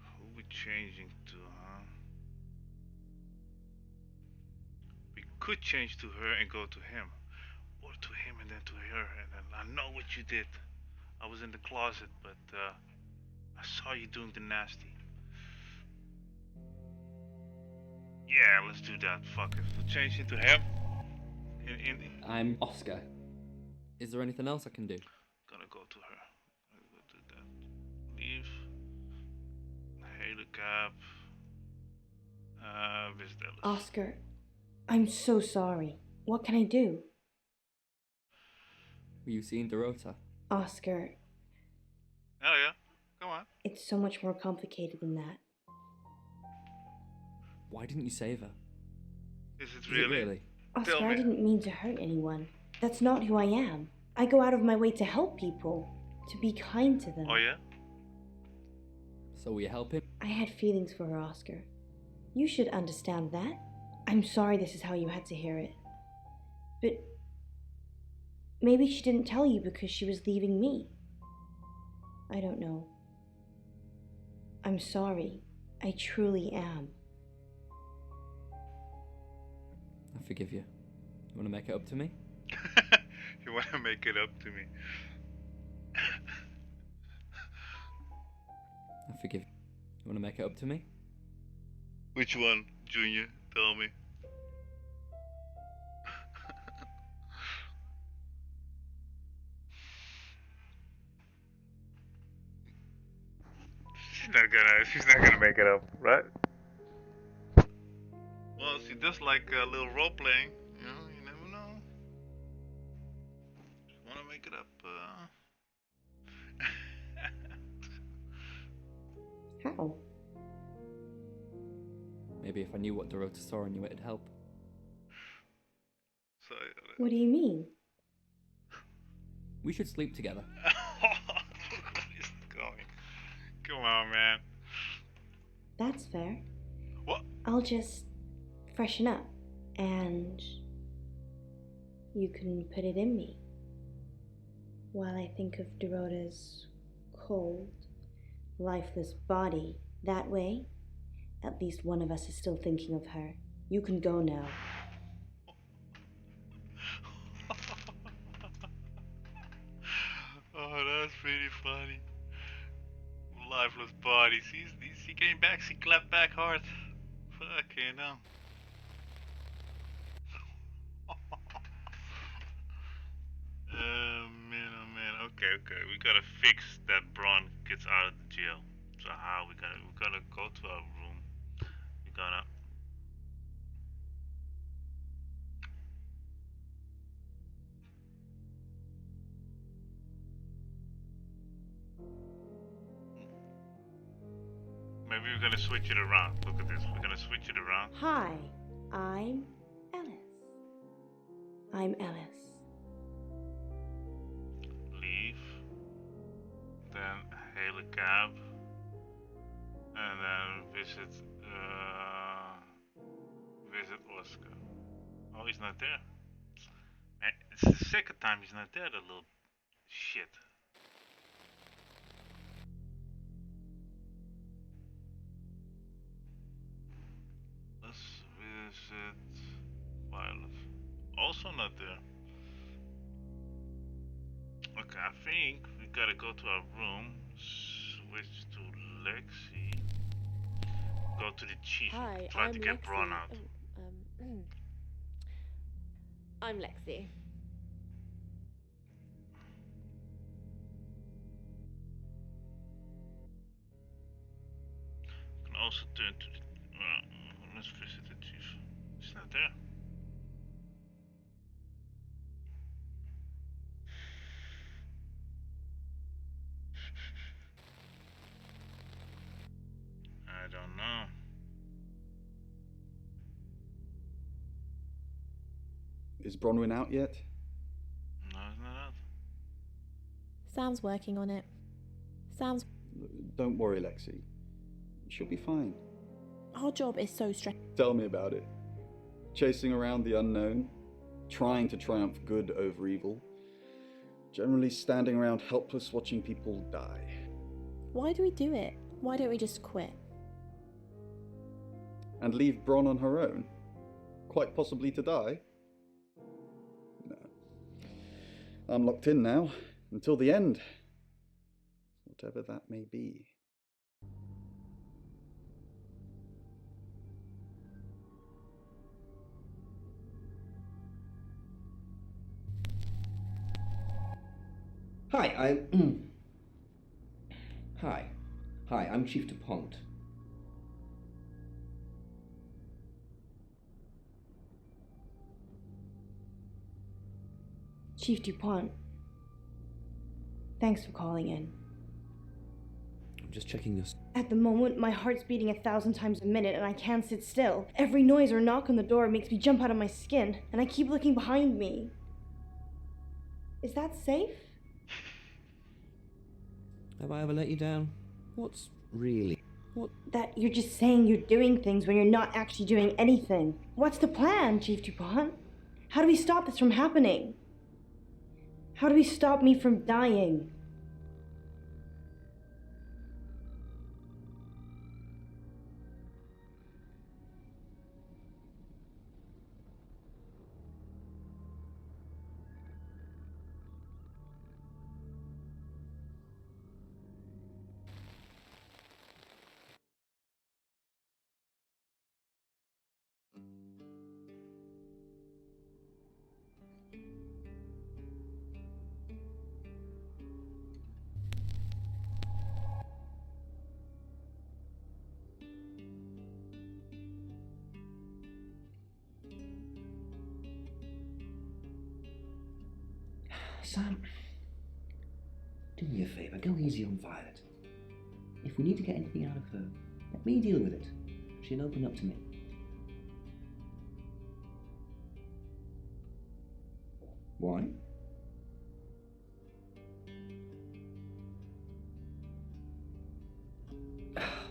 Who we changing to, huh? We could change to her and go to him. Or to him and then to her. And then I know what you did. I was in the closet, but I saw you doing the nasty. Yeah, let's do that. Fuck it. We'll change into him. I'm Oscar. Is there anything else I can do? Gonna go to her. Gonna go do that. Leave. Hail the cab. Visit Ellis. Oscar, I'm so sorry. What can I do? Were you seeing Dorota? Oscar, Oh yeah? Come on. it's so much more complicated than that. Why didn't you save her? Is it Is really? it really? Oscar, I didn't mean to hurt anyone. That's not who I am. I go out of my way to help people, to be kind to them. Oh yeah? So will you help him? I had feelings for her, Oscar. You should understand that. I'm sorry this is how you had to hear it. But maybe she didn't tell you because she was leaving me. I don't know. I'm sorry. I truly am. I forgive you. You want to make it up to me? You want to make it up to me? I forgive you. You want to make it up to me? Which one, Junior? Tell me. She's not gonna make it up, right? Well, she does like a little role playing. You never know. She wanna make it up. How? Maybe if I knew what Dorota saw in you, it'd help. So, What do you mean? We should sleep together. It's going. Come on, man. That's fair. What? I'll just freshen up, and you can put it in me while I think of Dorota's cold, lifeless body. That way, at least one of us is still thinking of her. You can go now. Oh, that's pretty funny. Lifeless body. She came back. She clapped back hard. Fucking hell. Oh man. Okay. We gotta fix that Braun gets out of the jail. So how we gotta go to our room. We gotta. Maybe we're gonna switch it around. Look at this. We're gonna switch it around. Hi, I'm Ellis. I'm Ellis. Leave. Then hail a cab. And then visit Oscar. Oh, he's not there. Man, it's the second time he's not there, the little shit. Let's visit Violet. Also not there. Okay, I think we gotta go to our room, switch to Lexi, go to the chief Hi, and try I'm to get Lexi. Braun out. I'm Lexi. Can also turn to the. Let's visit the chief. He's not there. I don't know. Is Bronwyn out yet? No, he's not out. Sam's working on it. Sam's. Don't worry, Lexi. She'll be fine. Our job is so stressful. Tell me about it. Chasing around the unknown, trying to triumph good over evil, generally standing around helpless watching people die. Why do we do it? Why don't we just quit? And leave Bron on her own? Quite possibly to die? No. I'm locked in now, until the end. Whatever that may be. Hi, Hi, I'm Chief DuPont. Chief DuPont. Thanks for calling in. I'm just checking this. At the moment, my heart's beating 1,000 times a minute and I can't sit still. Every noise or knock on the door makes me jump out of my skin, and I keep looking behind me. Is that safe? Have I ever let you down? What's really? What? That you're just saying you're doing things when you're not actually doing anything. What's the plan, Chief DuPont? How do we stop this from happening? How do we stop me from dying? Sam, do me a favour, go easy on Violet. If we need to get anything out of her, let me deal with it. She'll open up to me. Why?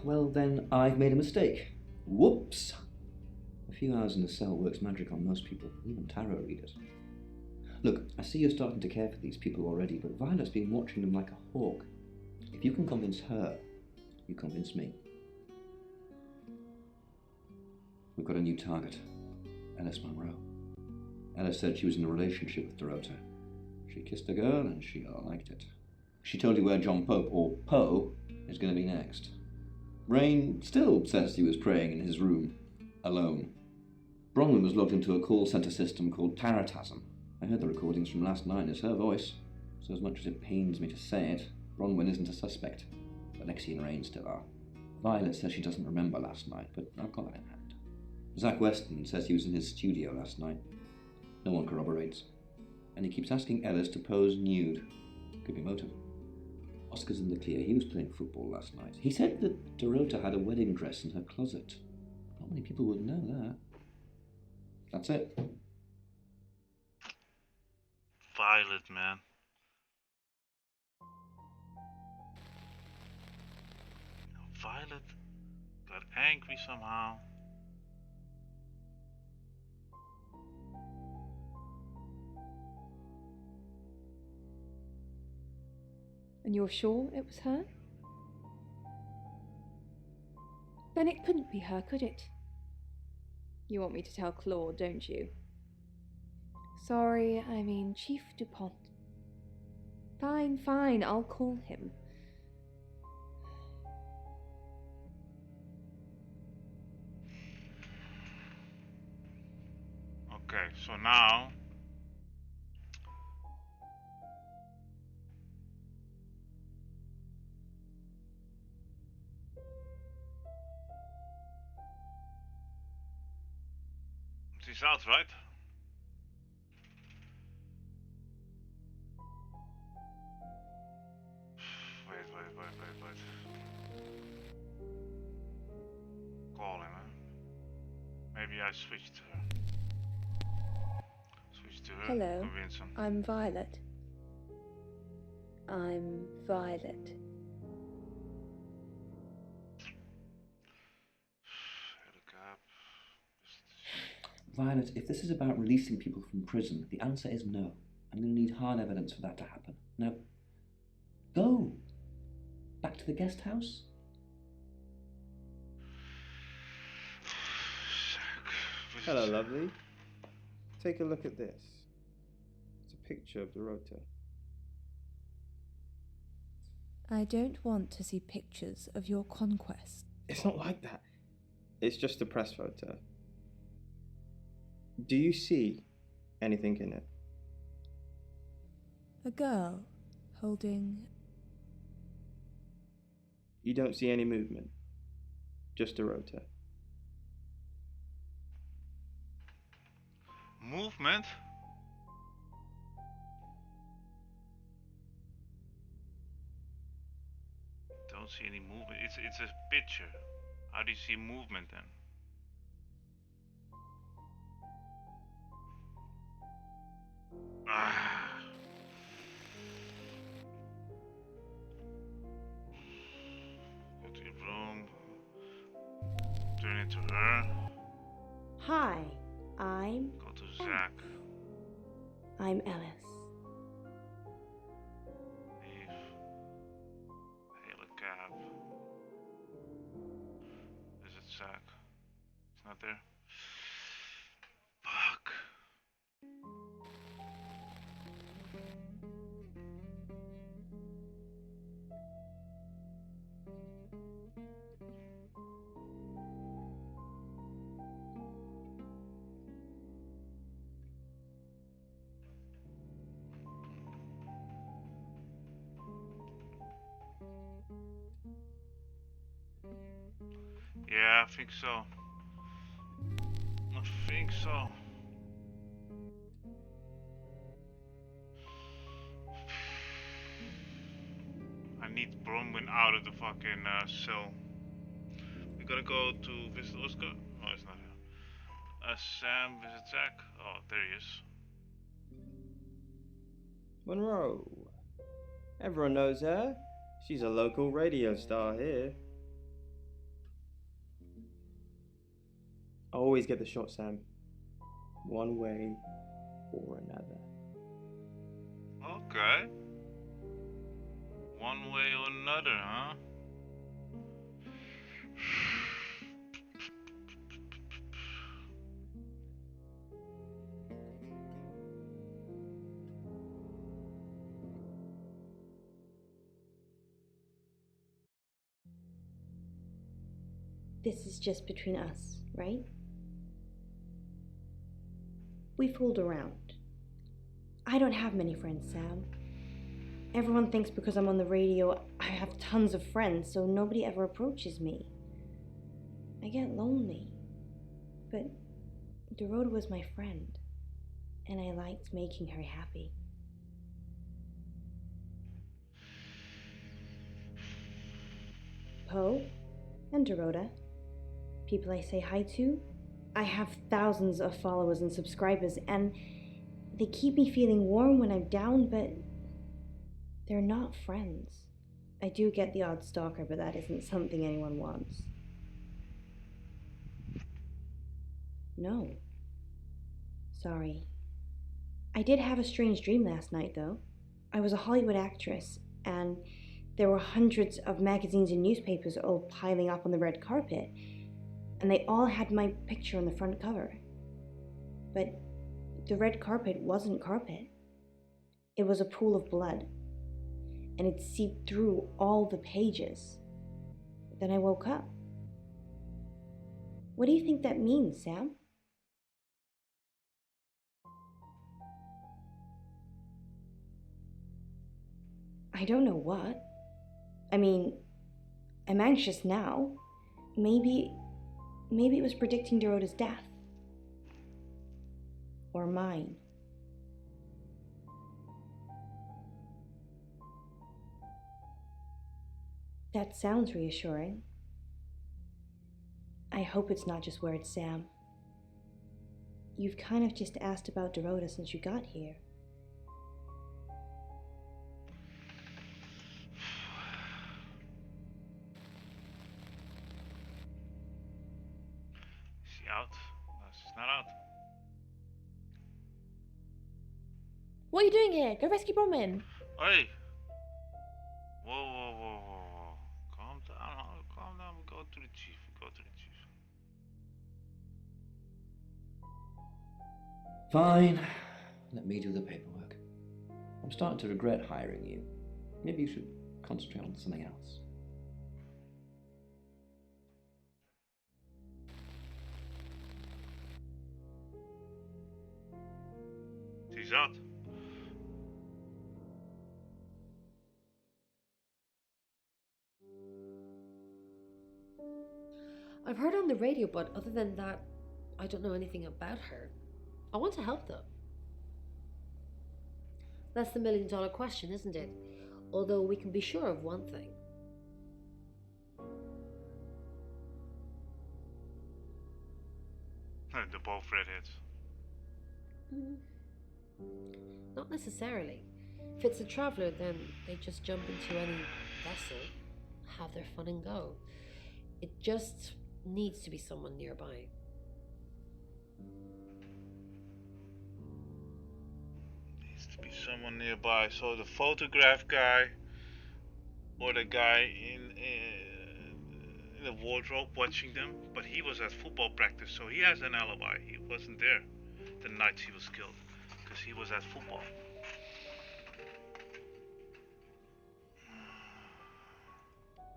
Well, then I've made a mistake. Whoops! A few hours in the cell works magic on most people, even tarot readers. Look, I see you're starting to care for these people already, but Violet's been watching them like a hawk. If you can convince her, you convince me. We've got a new target, Ellis Monroe. Ellis said she was in a relationship with Dorota. She kissed a girl and she liked it. She told you where John Pope, or Poe, is going to be next. Rain still says he was praying in his room, alone. Bronwyn was logged into a call centre system called Taratasm. I heard the recordings from last night. It's her voice. So as much as it pains me to say it, Bronwyn isn't a suspect. Alexei and Rain still are. Violet says she doesn't remember last night, but I've got that in hand. Zach Weston says he was in his studio last night. No one corroborates. And he keeps asking Ellis to pose nude. Could be motive. Oscar's in the clear. He was playing football last night. He said that Dorota had a wedding dress in her closet. Not many people would know that. That's it. Violet, man. Violet got angry somehow. And you're sure it was her? Then it couldn't be her, could it? You want me to tell Claude, don't you? Sorry, I mean Chief DuPont. Fine, fine, I'll call him. Okay, so now she's out, right? Wait. Call him, huh? Maybe I switched to her. Switch to her. Hello, Convince him. I'm Violet. I'm Violet. Violet, if this is about releasing people from prison, the answer is no. I'm going to need hard evidence for that to happen. Now, go! Back to the guest house? Hello, lovely. Take a look at this. It's a picture of Dorota. I don't want to see pictures of your conquest. It's not like that. It's just a press photo. Do you see anything in it? A girl holding... You don't see any movement. Just Dorota. Movement? Don't see any movement. It's a picture. How do you see movement then? Go to your room. Turn it to her. Hi, I'm Go to Zach. Ellis. Leave. Hail a cab. Visit Zach. It's not there. Fuck. Yeah, I think so. I think so. need Bronwyn out of the fucking cell. We gotta go to visit Oscar. Oh, it's not here. Sam visit Zach. Oh, there he is. Monroe. Everyone knows her. She's a local radio star here. I always get the shot, Sam. One way or another. Okay. One way or another, huh? This is just between us, right? We fooled around. I don't have many friends, Sam. Everyone thinks because I'm on the radio, I have tons of friends, so nobody ever approaches me. I get lonely. But Dorota was my friend, and I liked making her happy. Poe and Dorota, people I say hi to. I have thousands of followers and subscribers, and they keep me feeling warm when I'm down, but they're not friends. I do get the odd stalker, but that isn't something anyone wants. No. Sorry. I did have a strange dream last night, though. I was a Hollywood actress, and there were hundreds of magazines and newspapers all piling up on the red carpet, and they all had my picture on the front cover. But the red carpet wasn't carpet. It was a pool of blood, and it seeped through all the pages. Then I woke up. What do you think that means, Sam? I don't know what. I mean, I'm anxious now. Maybe it was predicting Dorota's death. Or mine. That sounds reassuring. I hope it's not just words, Sam. You've kind of just asked about Dorota since you got here. Is she out? No, she's not out. What are you doing here? Go rescue Bronwyn. Hey! Whoa. Calm down. We go to the chief. Fine. Let me do the paperwork. I'm starting to regret hiring you. Maybe you should concentrate on something else. She's out. I've heard on the radio, but other than that, I don't know anything about her. I want to help them. That's the million-dollar question, isn't it? Although we can be sure of one thing. They're both redheads. Not necessarily. If it's a traveler, then they just jump into any vessel, have their fun and go. It just needs to be someone nearby. Needs to be someone nearby. So the photograph guy, or the guy in the wardrobe watching them, but he was at football practice, so he has an alibi. He wasn't there the night he was killed, because he was at football.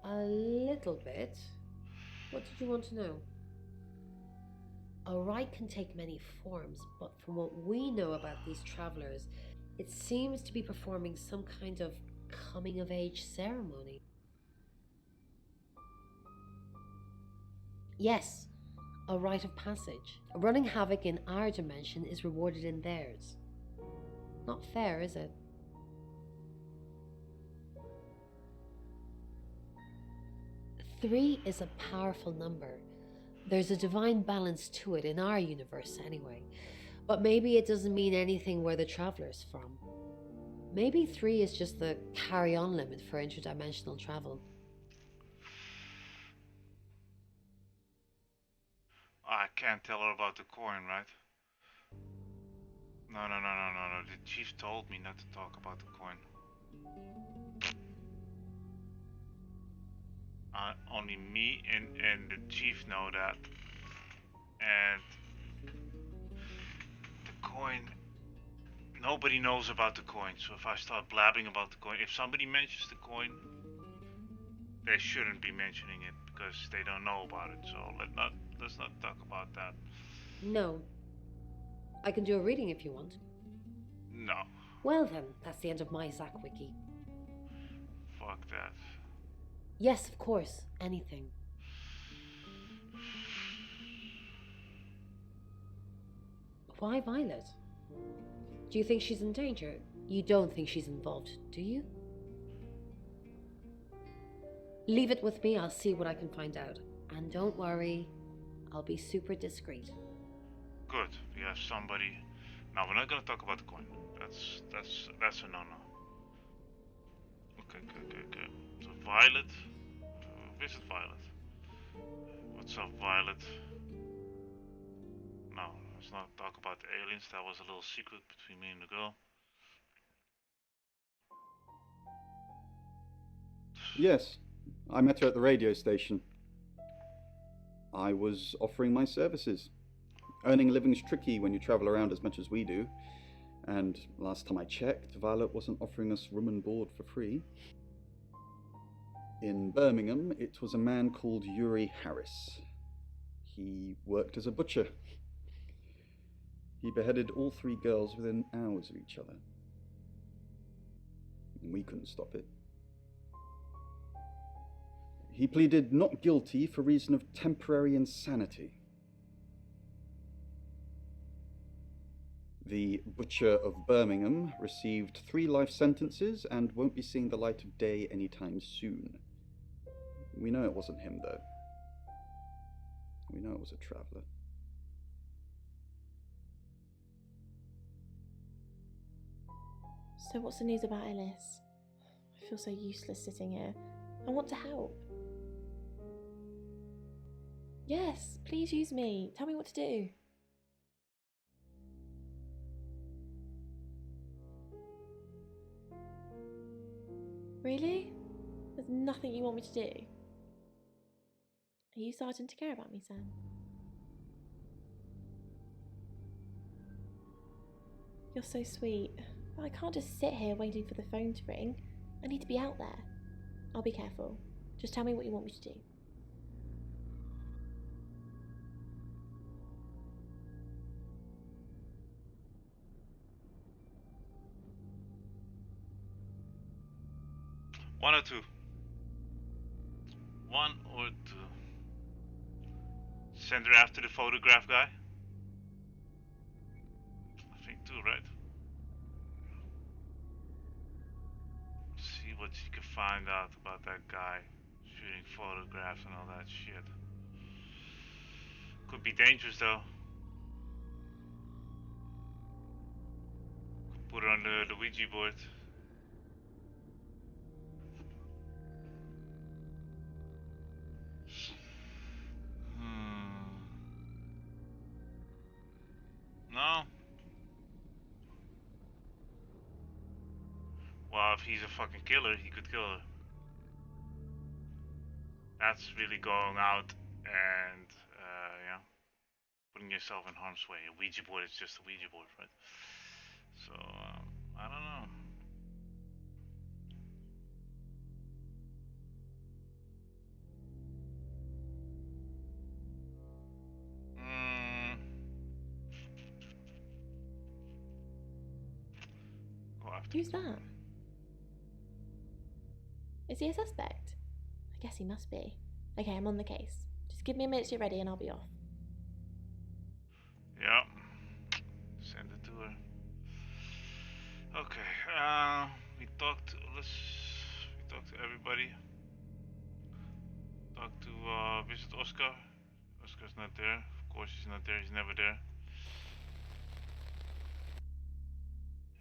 A little bit. What did you want to know? A rite can take many forms, but from what we know about these travelers, it seems to be performing some kind of coming-of-age ceremony. Yes, a rite of passage. Running havoc in our dimension is rewarded in theirs. Not fair, is it? 3 is a powerful number. There's a divine balance to it in our universe, anyway. But maybe it doesn't mean anything where the traveler's from. Maybe 3 is just the carry-on limit for interdimensional travel. I can't tell her about the coin, right? No. The chief told me not to talk about the coin. Only me and the chief know that. And the coin, nobody knows about the coin. So if I start blabbing about the coin, if somebody mentions the coin, they shouldn't be mentioning it because they don't know about it. So let's not talk about that. No. I can do a reading if you want. No. Well then, that's the end of my Zach Wiki. Fuck that. Yes, of course. Anything. Why Violet? Do you think she's in danger? You don't think she's involved, do you? Leave it with me, I'll see what I can find out. And don't worry, I'll be super discreet. Good. We have somebody. Now we're not gonna talk about the coin. That's a no-no. Okay. So Violet. Visit Violet. What's up, Violet? No, let's not talk about the aliens. That was a little secret between me and the girl. Yes, I met her at the radio station. I was offering my services. Earning a living's tricky when you travel around as much as we do. And last time I checked, Violet wasn't offering us room and board for free. In Birmingham, it was a man called Yuri Harris. He worked as a butcher. He beheaded all 3 girls within hours of each other. And we couldn't stop it. He pleaded not guilty for reason of temporary insanity. The Butcher of Birmingham received 3 life sentences and won't be seeing the light of day anytime soon. We know it wasn't him, though. We know it was a traveller. So what's the news about Ellis? I feel so useless sitting here. I want to help. Yes, please use me. Tell me what to do. Really? There's nothing you want me to do? Are you starting to care about me, Sam? You're so sweet. But I can't just sit here waiting for the phone to ring. I need to be out there. I'll be careful. Just tell me what you want me to do. One or two. One or two. Send her after the photograph guy? I think 2, right? See what she can find out about that guy shooting photographs and all that shit. Could be dangerous though. Could put her on the Ouija board. No? Well, if he's a fucking killer, he could kill her. That's really going out and, yeah, putting yourself in harm's way. A Ouija board is just a Ouija board, right? So, I don't know. Who's that? Is he a suspect? I guess he must be. Okay, I'm on the case. Just give me a minute to get ready and I'll be off. Yeah. Send it to her. Okay, we talked to everybody. Talk to, visit Oscar. Oscar's not there. Of course he's not there, he's never there.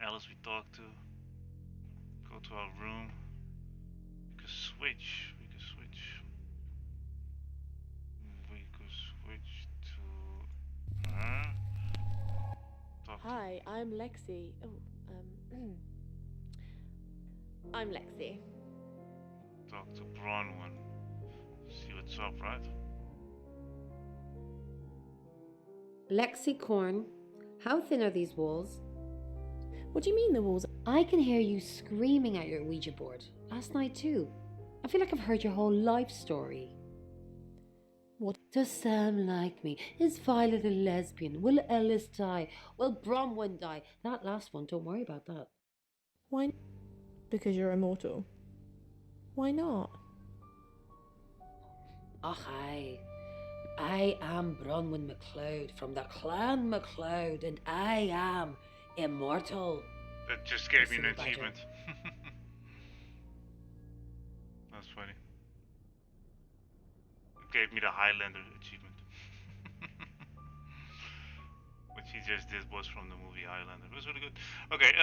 Alice we talk to. Go to our room. We could switch. We could switch. We could switch to her. Talk Hi, I'm Lexi. Oh, I'm Lexi. Talk to Bronwyn. See what's up, right? Lexicorn, how thin are these walls? What do you mean the walls? I can hear you screaming at your Ouija board. Last night too. I feel like I've heard your whole life story. What? Does Sam like me? Is Violet a lesbian? Will Ellis die? Will Bronwyn die? That last one, don't worry about that. Why? Because you're immortal. Why not? Oh, I am Bronwyn MacLeod from the Clan MacLeod, and I am immortal. That just gave me an Listen, Badger. achievement. That's funny. It gave me the Highlander achievement. What she just did was from the movie Highlander. It was really good. Okay,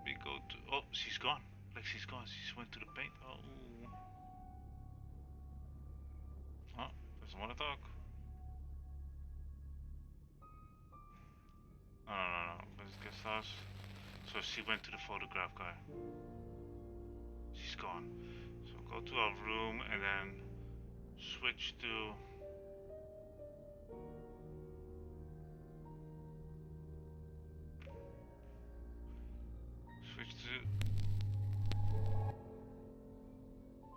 we go to. Oh, she's gone. Lexi's gone. She just went to the paint. Oh. Oh, doesn't want to talk. No. Let's guest house. So she went to the photograph guy. She's gone. So go to our room and then switch to. Switch to.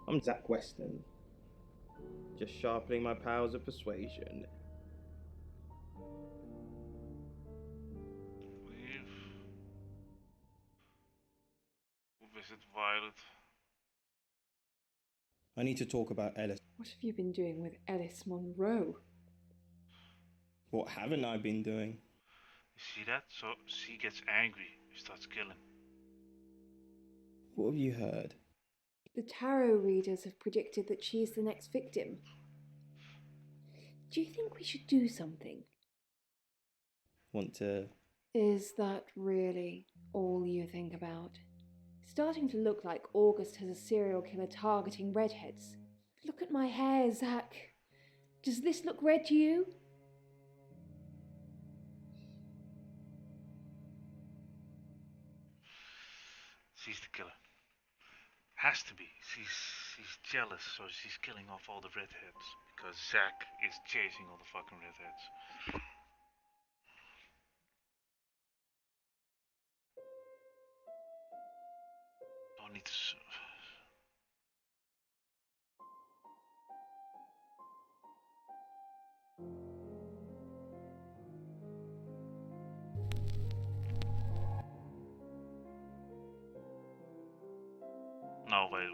I'm Zach Weston. Just sharpening my powers of persuasion. Leave. We'll visit Violet. I need to talk about Ellis. What have you been doing with Ellis Monroe? What haven't I been doing? You see that? So she gets angry and starts killing. What have you heard? The tarot readers have predicted that she is the next victim. Do you think we should do something? Want to... Is that really all you think about? It's starting to look like August has a serial killer targeting redheads. Look at my hair, Zach. Does this look red to you? She's the killer. Has to be. She's jealous, so she's killing off all the redheads because Zack is chasing all the fucking redheads. Don't need to. No, wait.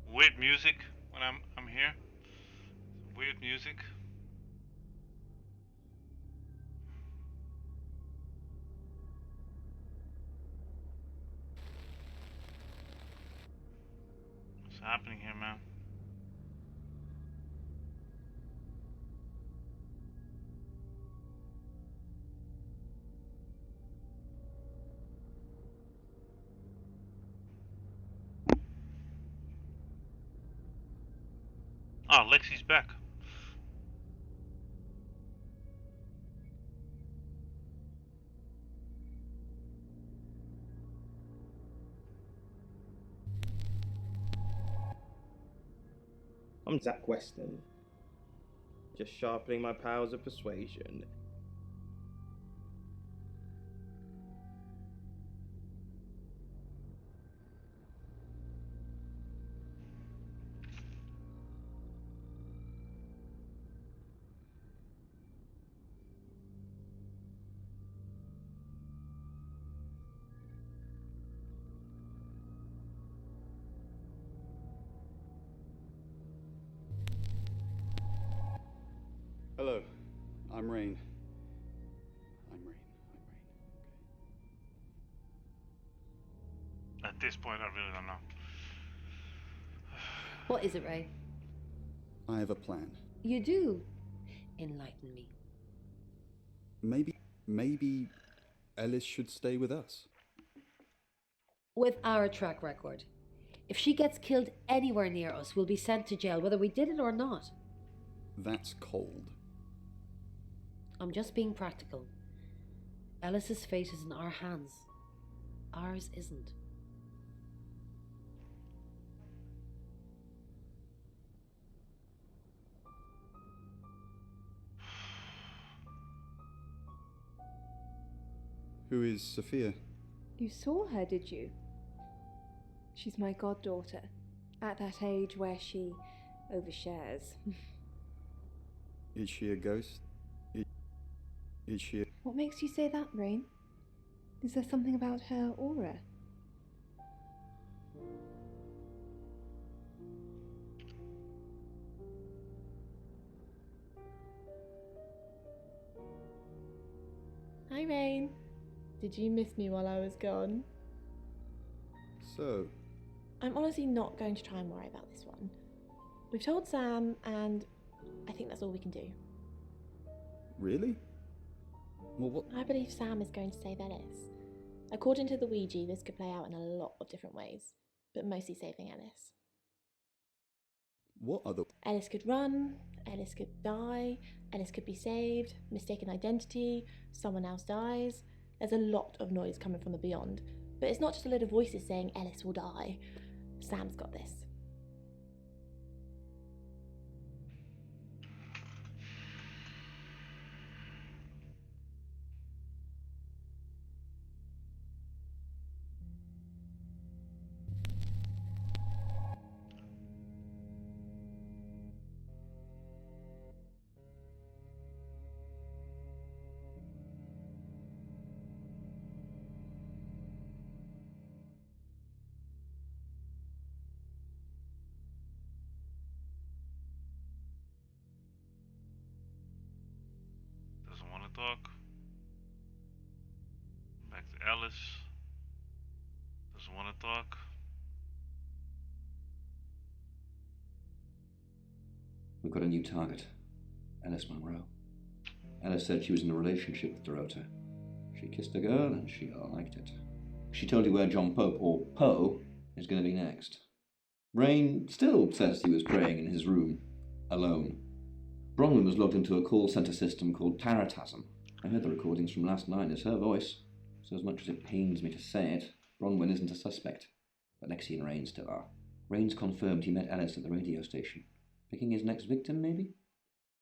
Weird music when I'm here. Weird music. What's happening here, man? Ah, Lexi's back. I'm Zach Weston. Just sharpening my powers of persuasion. I'm Rain. At this point, I really don't know. What is it, Ray? I have a plan. You do? Enlighten me. Maybe Ellis should stay with us. With our track record, if she gets killed anywhere near us, we'll be sent to jail, whether we did it or not. That's cold. I'm just being practical. Ellis's fate is in our hands. Ours isn't. Who is Sophia? You saw her, did you? She's my goddaughter, at that age where she overshares. Is she a ghost? Is she a... What makes you say that, Rain? Is there something about her aura? Hi, Rain. Did you miss me while I was gone? So? I'm honestly not going to try and worry about this one. We've told Sam, and I think that's all we can do. Really? Well, what? I believe Sam is going to save Ellis. According to the Ouija, this could play out in a lot of different ways, but mostly saving Ellis. What other... Ellis could run, Ellis could die, Ellis could be saved, mistaken identity, someone else dies. There's a lot of noise coming from the beyond, but it's not just a load of voices saying Ellis will die. Sam's got this. Doesn't want to talk. Back to Alice. Doesn't want to talk. We've got a new target. Alice Monroe. Alice said she was in a relationship with Dorota. She kissed a girl and she liked it. She told you where John Pope, or Poe, is going to be next. Rain still says he was praying in his room, alone. Bronwyn was logged into a call centre system called Taratasm. I heard the recordings from last night. It's her voice. So as much as it pains me to say it, Bronwyn isn't a suspect. But Lexi and Rain still are. Rain's confirmed he met Ellis at the radio station. Picking his next victim, maybe?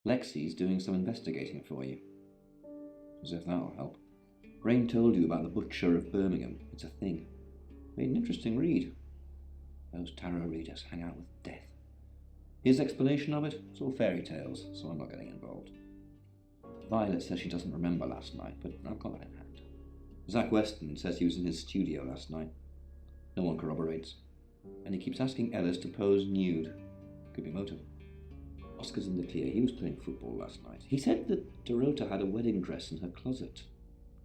Lexi's doing some investigating for you. As if that'll help. Rain told you about the Butcher of Birmingham. It's a thing. Made an interesting read. Those tarot readers hang out with death. His explanation of it? It's all fairy tales, so I'm not getting involved. Violet says she doesn't remember last night, but I've got that in hand. Zach Weston says he was in his studio last night. No one corroborates. And he keeps asking Ellis to pose nude. Could be motive. Oscar's in the clear. He was playing football last night. He said that Dorota had a wedding dress in her closet.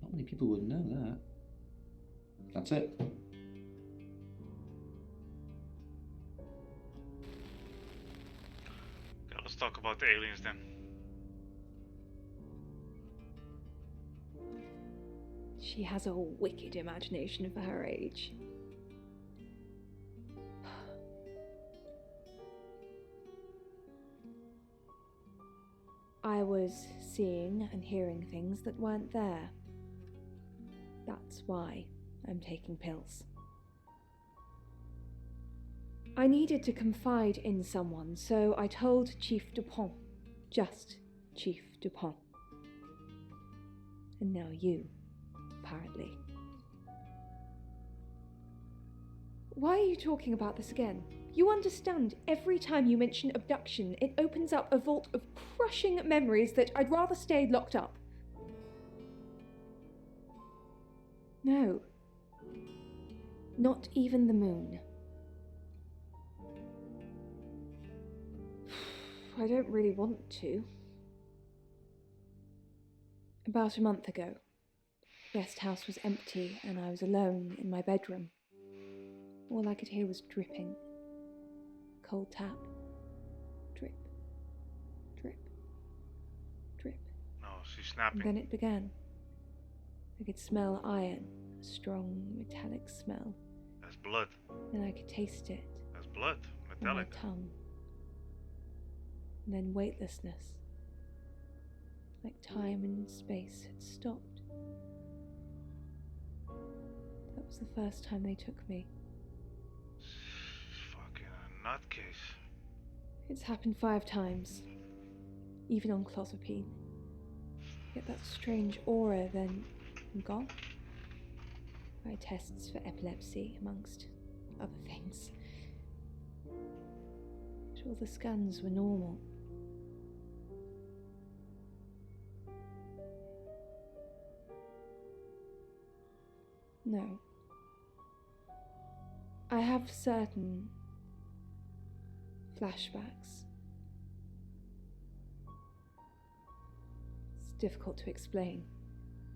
Not many people would know that. That's it. Okay, let's talk about the aliens then. She has a wicked imagination for her age. I was seeing and hearing things that weren't there. That's why I'm taking pills. I needed to confide in someone, so I told Chief Dupont. Just Chief Dupont. And now you, apparently. Why are you talking about this again? You understand, every time you mention abduction, it opens up a vault of crushing memories that I'd rather stay locked up. No. Not even the moon. I don't really want to. About a month ago. The guest house was empty and I was alone in my bedroom. All I could hear was dripping. Cold tap. Drip. Drip. Drip. No, she's snapping. And then it began. I could smell iron, a strong metallic smell. That's blood. Then I could taste it. That's blood. On my Metallic. tongue. And then weightlessness. Like time and space had stopped. That was the first time they took me. Fucking nutcase. It's happened 5 times. Even on clozapine. Get that strange aura, then I'm gone. I had tests for epilepsy, amongst other things. But all the scans were normal. No. I have certain flashbacks. It's difficult to explain.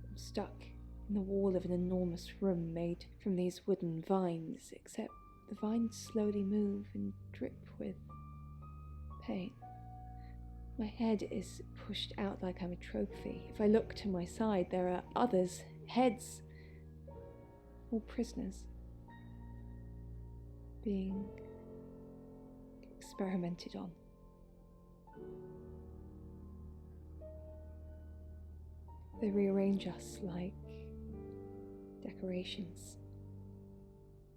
I'm stuck in the wall of an enormous room made from these wooden vines, except the vines slowly move and drip with pain. My head is pushed out like I'm a trophy. If I look to my side, there are others, heads, all prisoners, being experimented on. They rearrange us like decorations.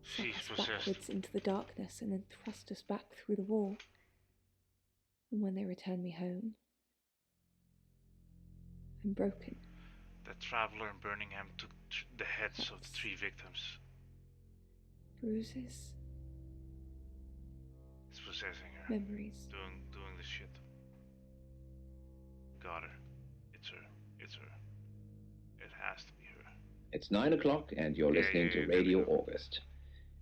Suck us backwards into the darkness and then thrust us back through the wall. And when they return me home, I'm broken. The traveler in Birmingham took the heads of the 3 victims. Bruises. It's possessing her. Memories. Doing the shit. Got her. It's her. It's her. It has to be her. It's 9 o'clock and you're listening to Radio August.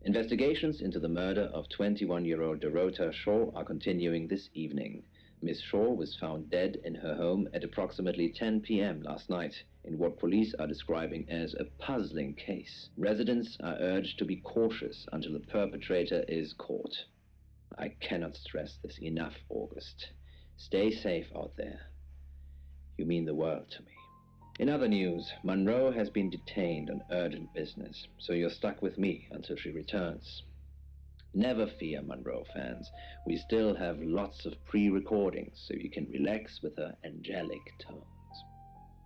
Investigations into the murder of 21-year-old Dorota Shaw are continuing this evening. Miss Shaw was found dead in her home at approximately 10 p.m. last night in what police are describing as a puzzling case. Residents are urged to be cautious until the perpetrator is caught. I cannot stress this enough, August. Stay safe out there. You mean the world to me. In other news, Monroe has been detained on urgent business, so you're stuck with me until she returns. Never fear, Monroe fans. We still have lots of pre-recordings, so you can relax with her angelic tones.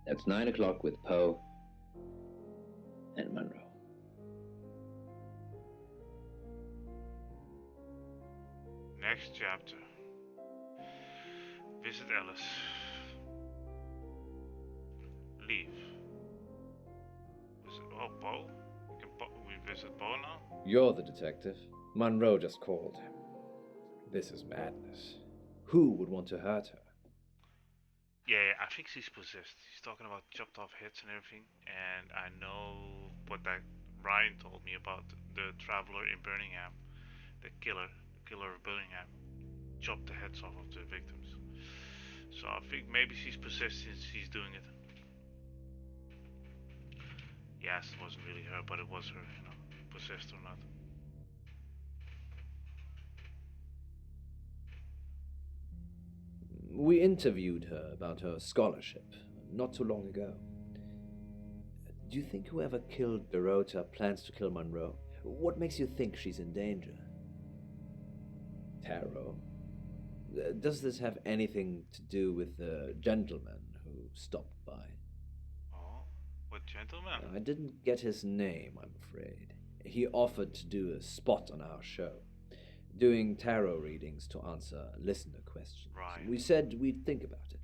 That's 9 o'clock with Poe and Monroe. Next chapter. Visit Alice. Leave. Poe? We visit Poe now? You're the detective. Monroe just called. This is madness. Who would want to hurt her? Yeah, I think she's possessed. He's talking about chopped off heads and everything, and I know what that Ryan told me about the traveler in Birmingham, the killer of Birmingham, chopped the heads off of the victims. So I think maybe she's possessed since she's doing it. Yes, it wasn't really her, but it was her, possessed or not. We interviewed her about her scholarship not too long ago. Do you think whoever killed Dorota plans to kill Monroe? What makes you think she's in danger? Tarot. Does this have anything to do with the gentleman who stopped by? Oh, what gentleman? I didn't get his name, I'm afraid. He offered to do a spot on our show, doing tarot readings to answer listener questions. Right. We said we'd think about it.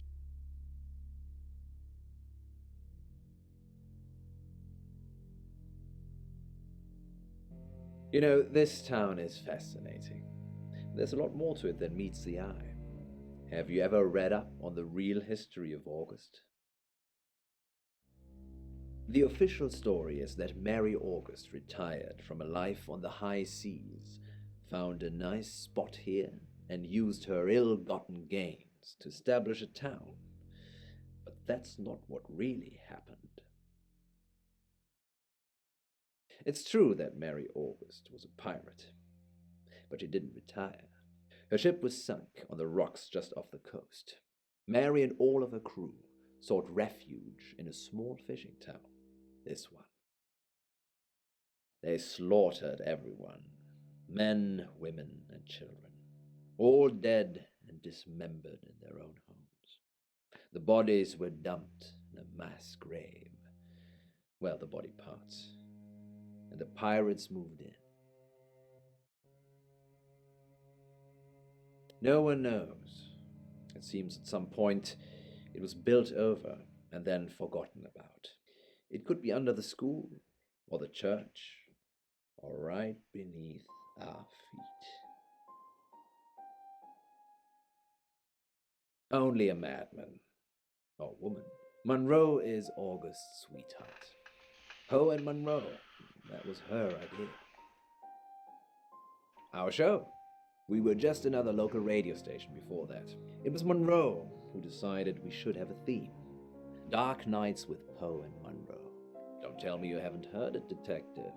You know, this town is fascinating. There's a lot more to it than meets the eye. Have you ever read up on the real history of August? The official story is that Mary August retired from a life on the high seas, found a nice spot here, and used her ill-gotten gains to establish a town. But that's not what really happened. It's true that Mary August was a pirate, but she didn't retire. Her ship was sunk on the rocks just off the coast. Mary and all of her crew sought refuge in a small fishing town, this one. They slaughtered everyone, men, women, and children, all dead and dismembered in their own homes. The bodies were dumped in a mass grave. Well, the body parts. And the pirates moved in. No one knows. It seems at some point it was built over and then forgotten about. It could be under the school, or the church, or right beneath our feet. Only a madman, or woman. Monroe is August's sweetheart. Poe and Monroe, that was her idea. Our show. We were just another local radio station before that. It was Monroe who decided we should have a theme. Dark Nights with Poe and Monroe. Don't tell me you haven't heard it, detective.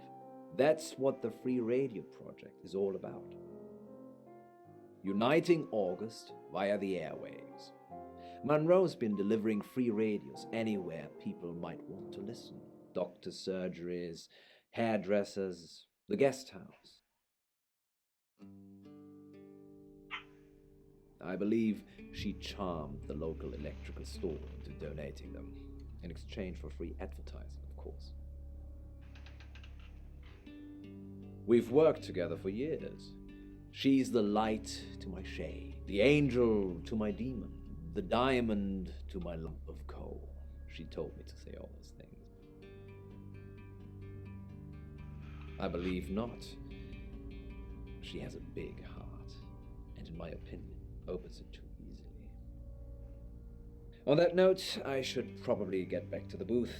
That's what the Free Radio Project is all about. Uniting August via the airwaves. Monroe's been delivering free radios anywhere people might want to listen. Doctor surgeries, hairdressers, the guest house. I believe she charmed the local electrical store into donating them, in exchange for free advertising, of course. We've worked together for years. She's the light to my shade, the angel to my demon, the diamond to my lump of coal. She told me to say all those things. I believe not. She has a big heart, and in my opinion, opens it too easily. On that note, I should probably get back to the booth.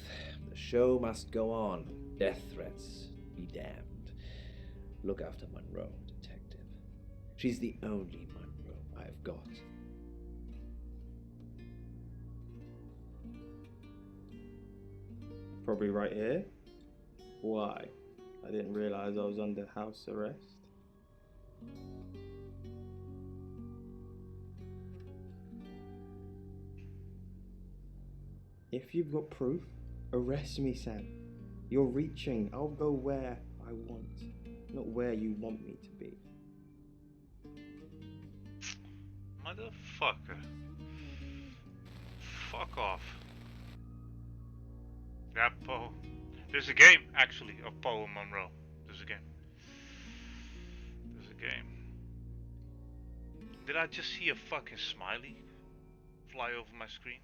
The show must go on. Death threats be damned. Look after Monroe, detective. She's the only Monroe I've got. Probably right here. Why? I didn't realize I was under house arrest. If you've got proof, arrest me, Sam. You're reaching. I'll go where I want, not where you want me to be. Motherfucker. Fuck off. Yeah, Poe. There's a game, actually, of Poe and Monroe. There's a game. There's a game. Did I just see a fucking smiley fly over my screen?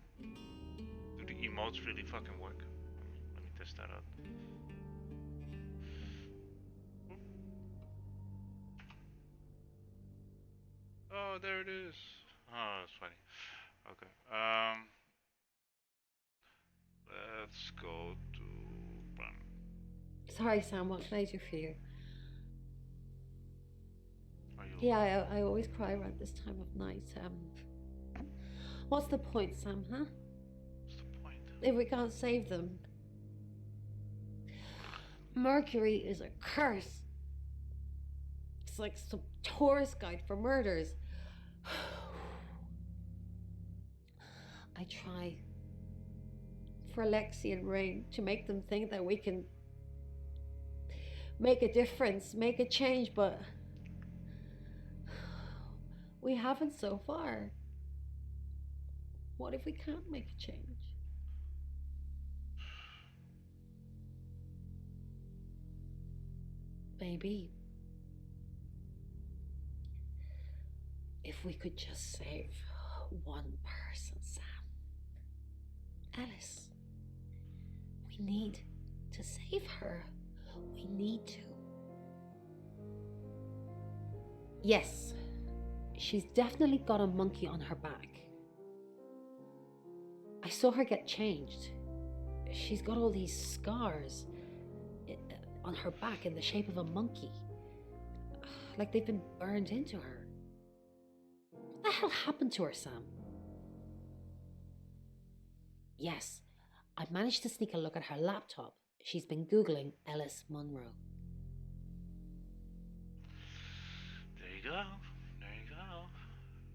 Do the emotes really fucking work? Let me test that out. Oh, there it is. Oh, that's funny. Okay. Let's go to. Sorry, Sam, what can I do for you? Yeah, I always cry around this time of night. What's the point, Sam, huh? What's the point? If we can't save them. Mercury is a curse. It's like some tourist guide for murders. I try for Lexi and Rain to make them think that we can make a difference, make a change, but we haven't so far. What if we can't make a change? Maybe if we could just save one person, Sam. Alice. We need to save her. We need to. Yes, she's definitely got a monkey on her back. I saw her get changed. She's got all these scars on her back in the shape of a monkey. Like they've been burned into her. What the hell happened to her, Sam? Yes, I managed to sneak a look at her laptop. She's been Googling Ellis Munro. There you go. There you go.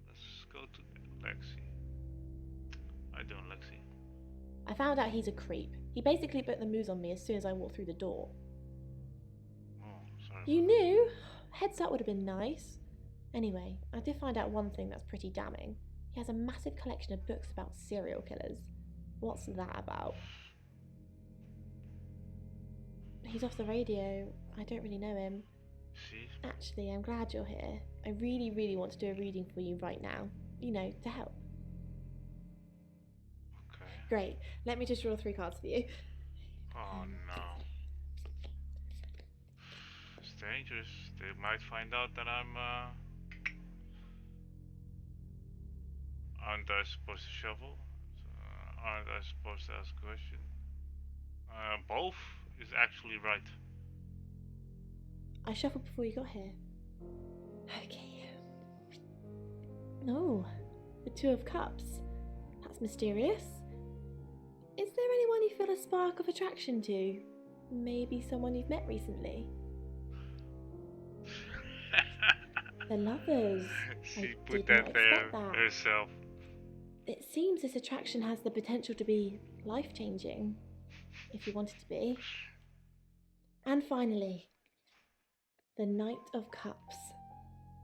Let's go to Lexi. How you doing, Lexi? I found out he's a creep. He basically put the moves on me as soon as I walked through the door. Oh, sorry. You knew? Heads up would have been nice. Anyway, I did find out one thing that's pretty damning. He has a massive collection of books about serial killers. What's that about? He's off the radio. I don't really know him. See? Actually, I'm glad you're here. I really, really want to do a reading for you right now. You know, to help. Okay. Great. Let me just draw 3 cards for you. Oh no. It's dangerous. They might find out that aren't I supposed to shuffle? Aren't I supposed to ask a question? Both is actually right. I shuffled before you got here. Okay. Oh, the 2 of Cups. That's mysterious. Is there anyone you feel a spark of attraction to? Maybe someone you've met recently? The lovers. She I put did not that there expect that. herself. It seems this attraction has the potential to be life-changing, if you want it to be. And finally, the Knight of Cups.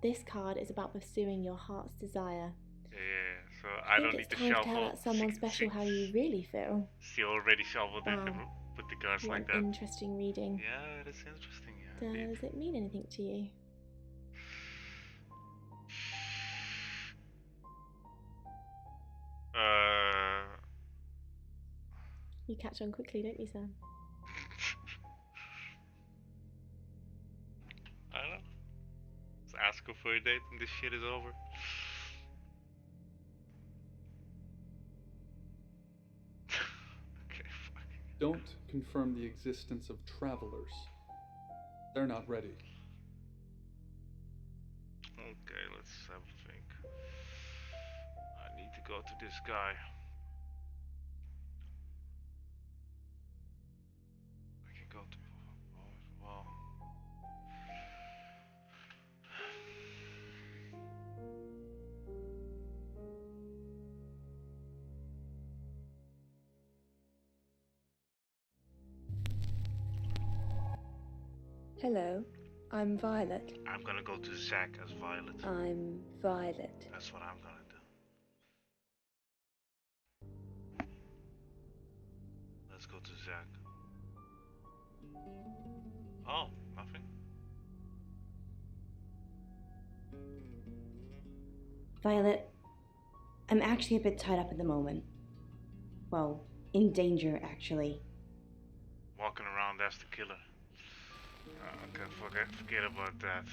This card is about pursuing your heart's desire. Yeah, so I don't need to Think it's time to shuffle. tell that someone special how you really feel. She already shuffled it Wow. and put the cards What like an that. interesting reading. Yeah, that's interesting. Yeah, indeed. Does it mean anything to you? You catch on quickly, don't you, Sam? I don't know. Let's ask her for a date and this shit is over. Okay, fuck. Don't confirm the existence of travelers. They're not ready. Okay, let's have a think. I need to go to this guy. I can go to both as well. Hello, I'm Violet. I'm gonna go to Zach as Violet. I'm Violet. That's what I'm gonna do. Let's go to Zach. Oh, nothing? Violet, I'm actually a bit tied up at the moment. Well, in danger, actually. Walking around, that's the killer. Okay, forget about that.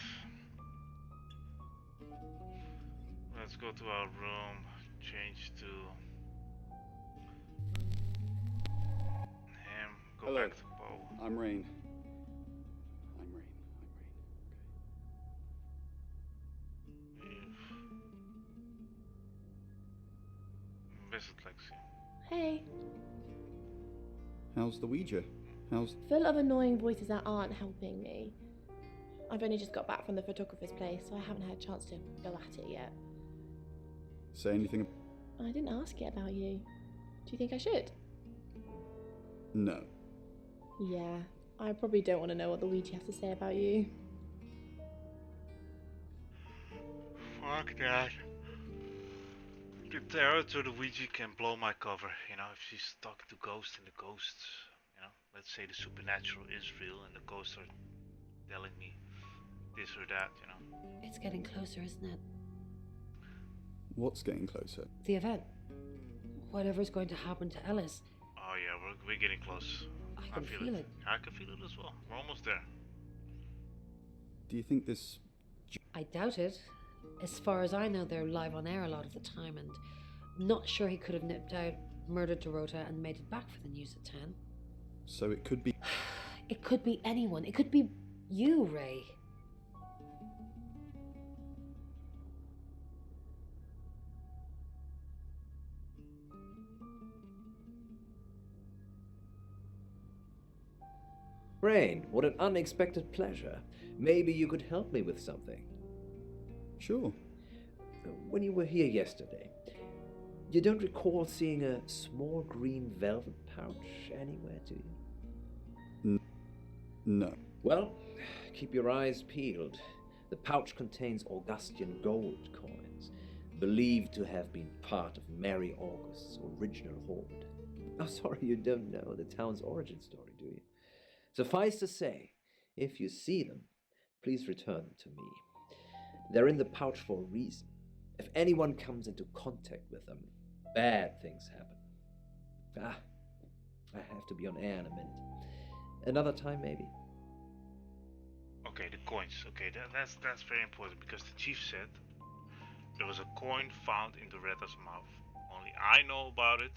Let's go to our room, change to him, go Hello. back to Bo. I'm Rain. Visit Lexi. Hey. How's the Ouija? How's... Full of annoying voices that aren't helping me. I've only just got back from the photographer's place, so I haven't had a chance to go at it yet. Say anything? I didn't ask it about you. Do you think I should? No. Yeah, I probably don't want to know what the Ouija has to say about you. Fuck that. The terror to the Ouija can blow my cover, you know, if she's talking to ghosts and the ghosts, you know, let's say the supernatural is real and the ghosts are telling me this or that, you know. It's getting closer, isn't it? What's getting closer? The event. Whatever's going to happen to Ellis. Oh yeah, we're getting close. I can feel it. I can feel it as well. We're almost there. Do you think this... I doubt it. As far as I know, they're live on air a lot of the time, and not sure he could have nipped out, murdered Dorota, and made it back for the news at 10. So it could be... It could be anyone. It could be you, Ray. Rain, what an unexpected pleasure. Maybe you could help me with something. Sure. When you were here yesterday, you don't recall seeing a small green velvet pouch anywhere, do you? No. Well, keep your eyes peeled. The pouch contains Augustan gold coins, believed to have been part of Mary August's original hoard. I'm sorry you don't know the town's origin story, do you? Suffice to say, if you see them, please return them to me. They're in the pouch for a reason. If anyone comes into contact with them, bad things happen. I have to be on air in a minute. Another time, maybe. Okay, the coins. Okay, that's very important because the chief said there was a coin found in Doretta's mouth. Only I know about it.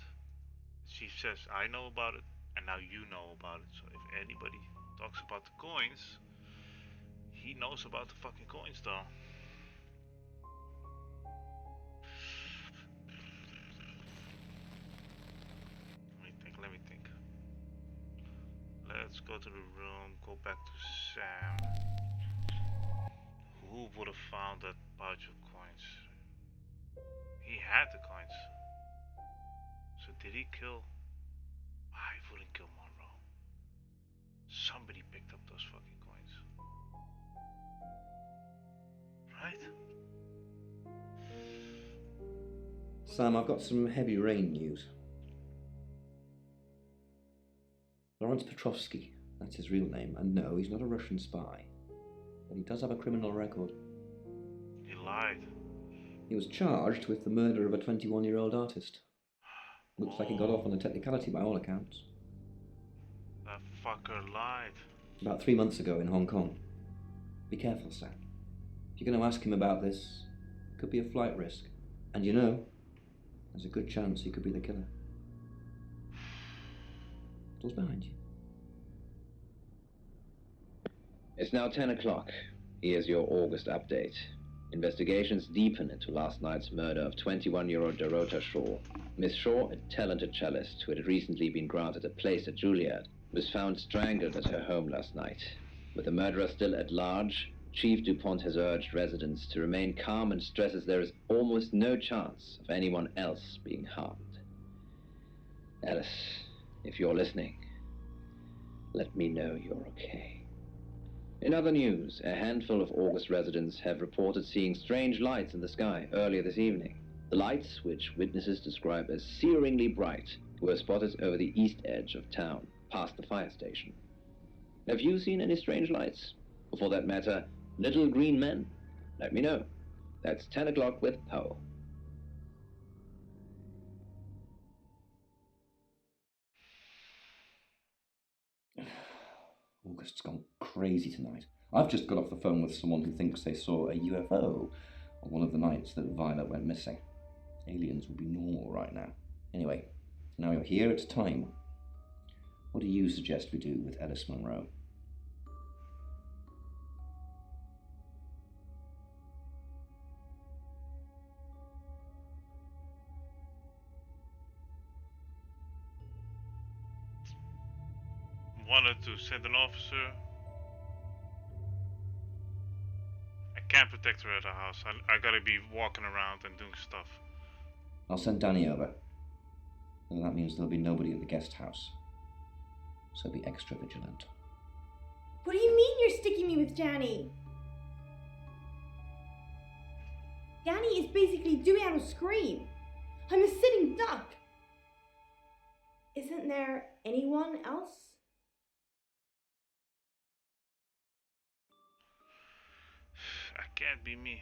The chief says I know about it, and now you know about it. So if anybody talks about the coins, he knows about the fucking coins, though. Let me think. Let's go to the room, go back to Sam. Who would have found that pouch of coins? He had the coins. So did he kill? I wouldn't kill Monroe. Somebody picked up those fucking coins. Right? Sam, I've got some heavy rain news. Lawrence Petrovsky, that's his real name, and no, he's not a Russian spy. But he does have a criminal record. He lied. He was charged with the murder of a 21-year-old artist. Looks like he got off on a technicality by all accounts. That fucker lied. About 3 months ago in Hong Kong. Be careful, Sam. If you're going to ask him about this, it could be a flight risk. And you know, there's a good chance he could be the killer. Door's behind you. It's now 10 o'clock. Here's your August update. Investigations deepen into last night's murder of 21-year-old Dorota Shaw. Miss Shaw, a talented cellist who had recently been granted a place at Juilliard, was found strangled at her home last night. With the murderer still at large, Chief DuPont has urged residents to remain calm and stresses there is almost no chance of anyone else being harmed. Alice, if you're listening, let me know you're okay. In other news, a handful of August residents have reported seeing strange lights in the sky earlier this evening. The lights, which witnesses describe as searingly bright, were spotted over the east edge of town, past the fire station. Have you seen any strange lights? Or for that matter, little green men? Let me know. That's 10 o'clock with Poe. August's gone crazy tonight. I've just got off the phone with someone who thinks they saw a UFO on one of the nights that Violet went missing. Aliens would be normal right now. Anyway, now you're here, it's time. What do you suggest we do with Ellis Monroe? Wanted to send an officer. I can't protect her at the house. I gotta be walking around and doing stuff. I'll send Danny over. And that means there'll be nobody at the guest house. So be extra vigilant. What do you mean you're sticking me with Danny? Danny is basically doing on a screen. I'm a sitting duck. Isn't there anyone else? I can't be me.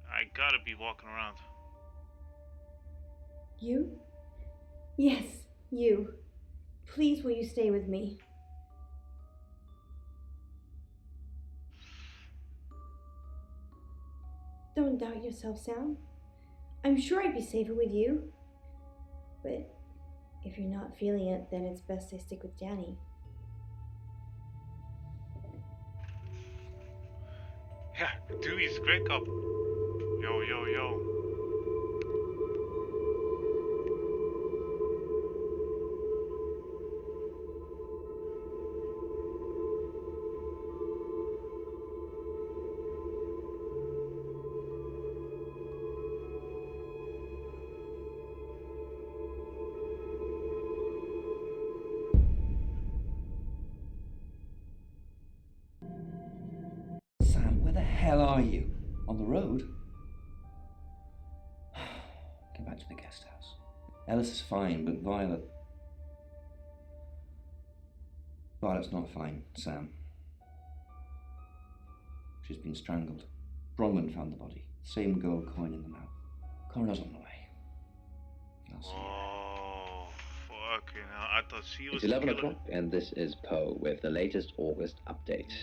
I gotta be walking around. You? Yes, you. Please, will you stay with me? Don't doubt yourself, Sam. I'm sure I'd be safer with you. But if you're not feeling it, then it's best I stick with Danny. Yeah, Dewey's a great cop. Yo, yo, yo. Sam, where the hell are you? On the road? Get back to the guest house. Ellis is fine, but Violet's not fine, Sam. She's been strangled. Bronwyn found the body. Same gold coin in the mouth. Coroner's on the way. I'll see you. Oh, fucking hell. I thought she was It's 11 the killer. o'clock, and this is Poe with the latest August update.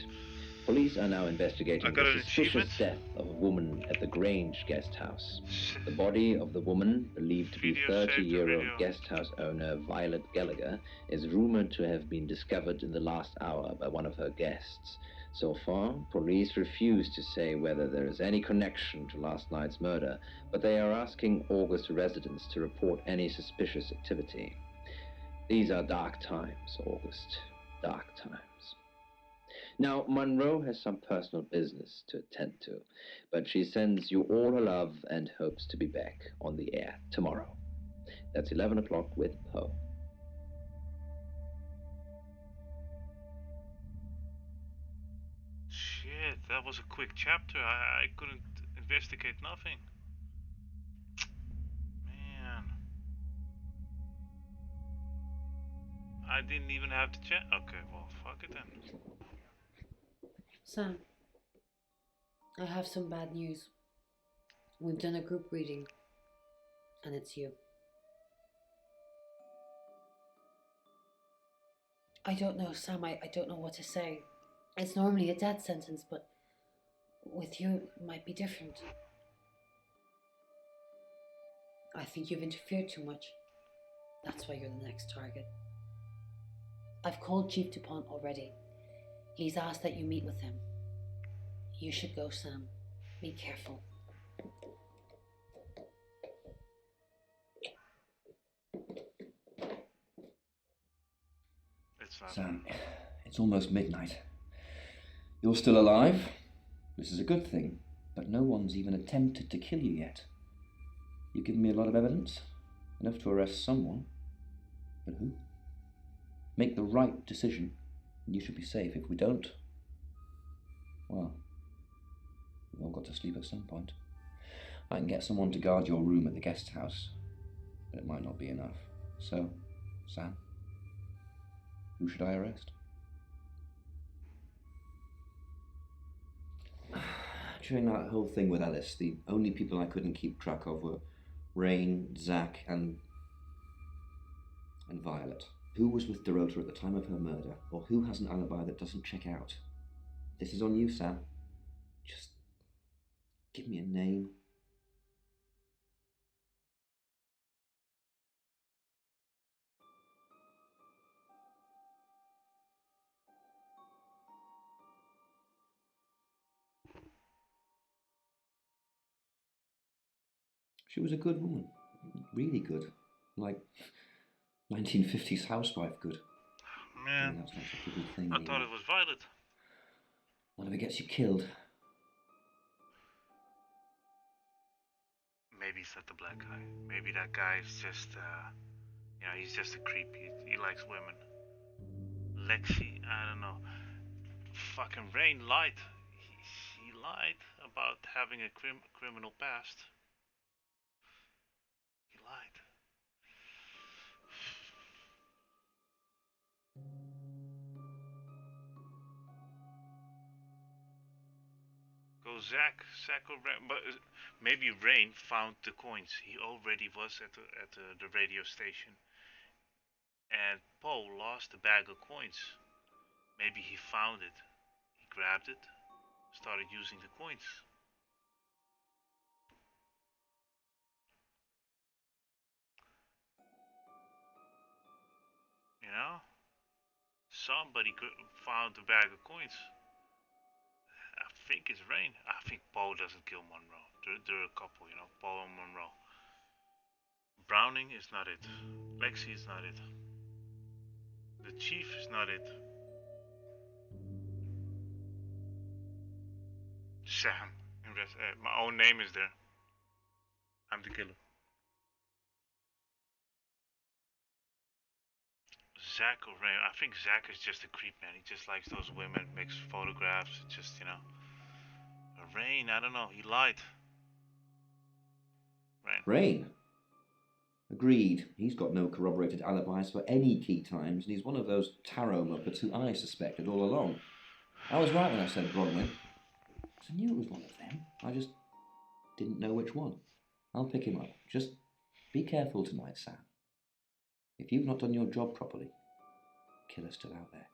Police are now investigating the suspicious death of a woman at the Grange guest house. The body of the woman, believed to be 30-year-old guest house owner Violet Gallagher, is rumored to have been discovered in the last hour by one of her guests. So far, police refuse to say whether there is any connection to last night's murder, but they are asking August residents to report any suspicious activity. These are dark times, August. Dark times. Now, Monroe has some personal business to attend to, but she sends you all her love and hopes to be back on the air tomorrow. That's 11 o'clock with Poe. Shit, that was a quick chapter. I couldn't investigate nothing. Man. I didn't even have to check. Okay, well, fuck it then. Sam, I have some bad news. We've done a group reading, and it's you. I don't know, Sam, I don't know what to say. It's normally a death sentence, but with you, it might be different. I think you've interfered too much. That's why you're the next target. I've called Chief DuPont already. He's asked that you meet with him. You should go, Sam. Be careful. Sam, it's almost midnight. You're still alive. This is a good thing, but no one's even attempted to kill you yet. You've given me a lot of evidence, enough to arrest someone. But who? Make the right decision, and you should be safe. If we don't, well, we've all got to sleep at some point. I can get someone to guard your room at the guest house, but it might not be enough. So, Sam, who should I arrest? During that whole thing with Ellis, the only people I couldn't keep track of were Rain, Zach, and Violet. Who was with Dorota at the time of her murder, or who has an alibi that doesn't check out? This is on you, Sam. Just give me a name. She was a good woman. Really good. Like 1950s housewife good. Man, that's not such a good thing I anymore. thought it was Violet. What if it gets you killed? Maybe it's not the black guy. Maybe that guy is just, he's just a creep. He likes women. Lexi, I don't know. Fucking Rain lied. She lied about having a criminal past. He lied. Go Zach or Rain, but maybe Rain found the coins. He already was at the radio station. And Paul lost a bag of coins. Maybe he found it. He grabbed it, started using the coins. You know? Somebody found a bag of coins. I think it's Rain. I think Paul doesn't kill Monroe. There are a couple, Paul and Monroe. Browning is not it. Lexi is not it. The chief is not it. Sam. My own name is there. I'm the killer. Zach or Ray. I think Zach is just a creep, man. He just likes those women, makes photographs. Just, you know. Rain, I don't know. He lied. Rain? Agreed. He's got no corroborated alibis for any key times, and he's one of those tarot muppets who I suspected all along. I was right when I said Bronwyn. I knew it was one of them. I just didn't know which one. I'll pick him up. Just be careful tonight, Sam. If you've not done your job properly, killer's still out there.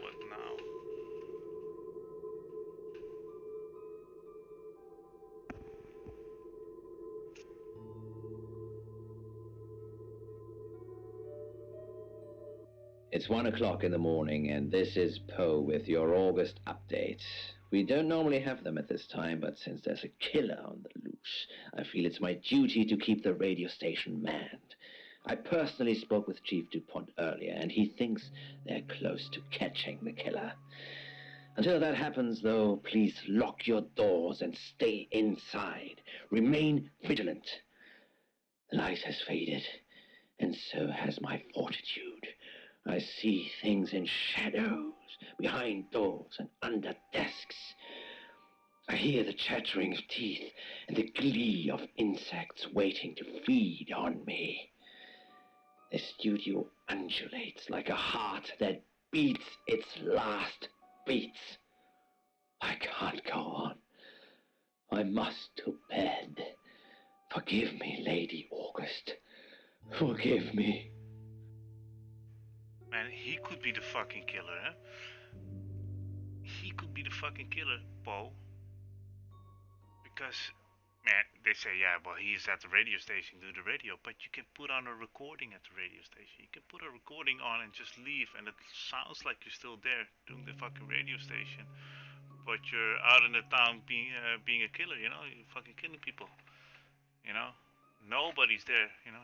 What now? It's 1 o'clock in the morning, and this is Poe with your August update. We don't normally have them at this time, but since there's a killer on the loose, I feel it's my duty to keep the radio station manned. I personally spoke with Chief DuPont earlier, and he thinks they're close to catching the killer. Until that happens, though, please lock your doors and stay inside. Remain vigilant. The light has faded, and so has my fortitude. I see things in shadows, behind doors and under desks. I hear the chattering of teeth and the glee of insects waiting to feed on me. The studio undulates like a heart that beats its last beats. I can't go on. I must to bed. Forgive me, Lady August. Forgive me. Man, he could be the fucking killer, huh? He could be the fucking killer, Bo. Because, man, they say, yeah, well, he's at the radio station doing the radio, but you can put on a recording at the radio station. You can put a recording on and just leave, and it sounds like you're still there doing the fucking radio station, but you're out in the town being a killer, you know? You're fucking killing people, you know? Nobody's there, you know?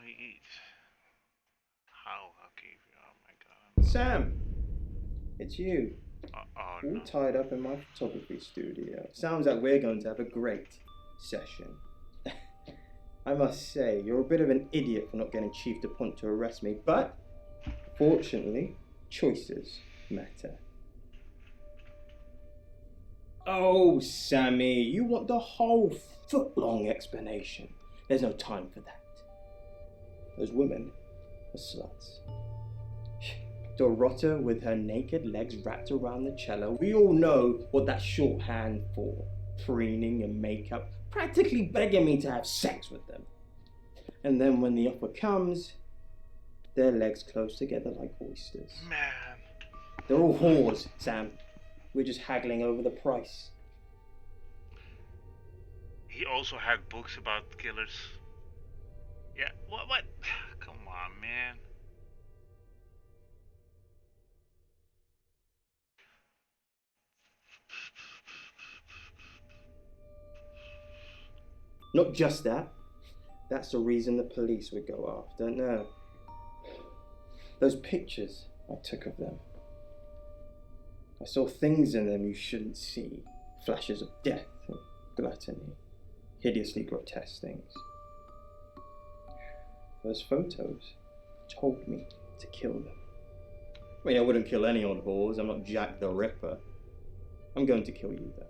How can you? Oh my god. Sam, it's you. Oh, All no. tied up in my photography studio. Sounds like we're going to have a great session. I must say, you're a bit of an idiot for not getting Chief DuPont to arrest me, but fortunately, choices matter. Oh, Sammy, you want the whole foot-long explanation. There's no time for that. Those women are sluts. Dorota with her naked legs wrapped around the cello. We all know what that's shorthand for. Preening and makeup, practically begging me to have sex with them. And then when the offer comes, their legs close together like oysters. Man. They're all whores, Sam. We're just haggling over the price. He also had books about killers. Yeah, what? Come on, man. Not just that. That's the reason the police would go after. No. Those pictures I took of them. I saw things in them you shouldn't see. Flashes of death and gluttony. Hideously grotesque things. Those photos told me to kill them. I mean, I wouldn't kill any old whores. I'm not Jack the Ripper. I'm going to kill you, though.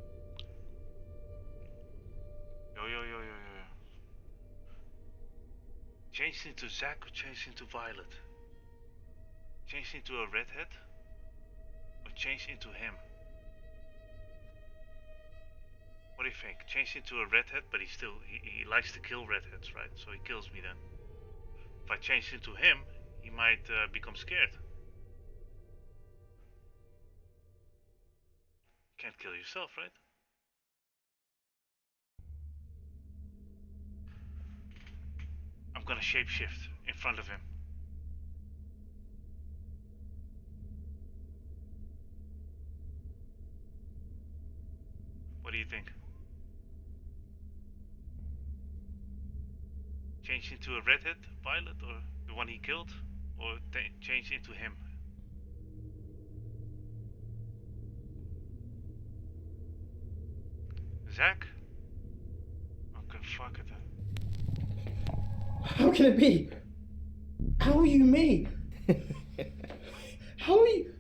Yo. Change into Zack or change into Violet? Change into a redhead? Or change into him? What do you think? Change into a redhead, but he likes to kill redheads, right? So he kills me then. If I change into him, he might become scared. Can't kill yourself, right? I'm gonna shapeshift in front of him. What do you think? Change into a redhead, Violet, or the one he killed? Or change into him? Zack? Okay, fuck it then. How can it be? How are you me? How are you?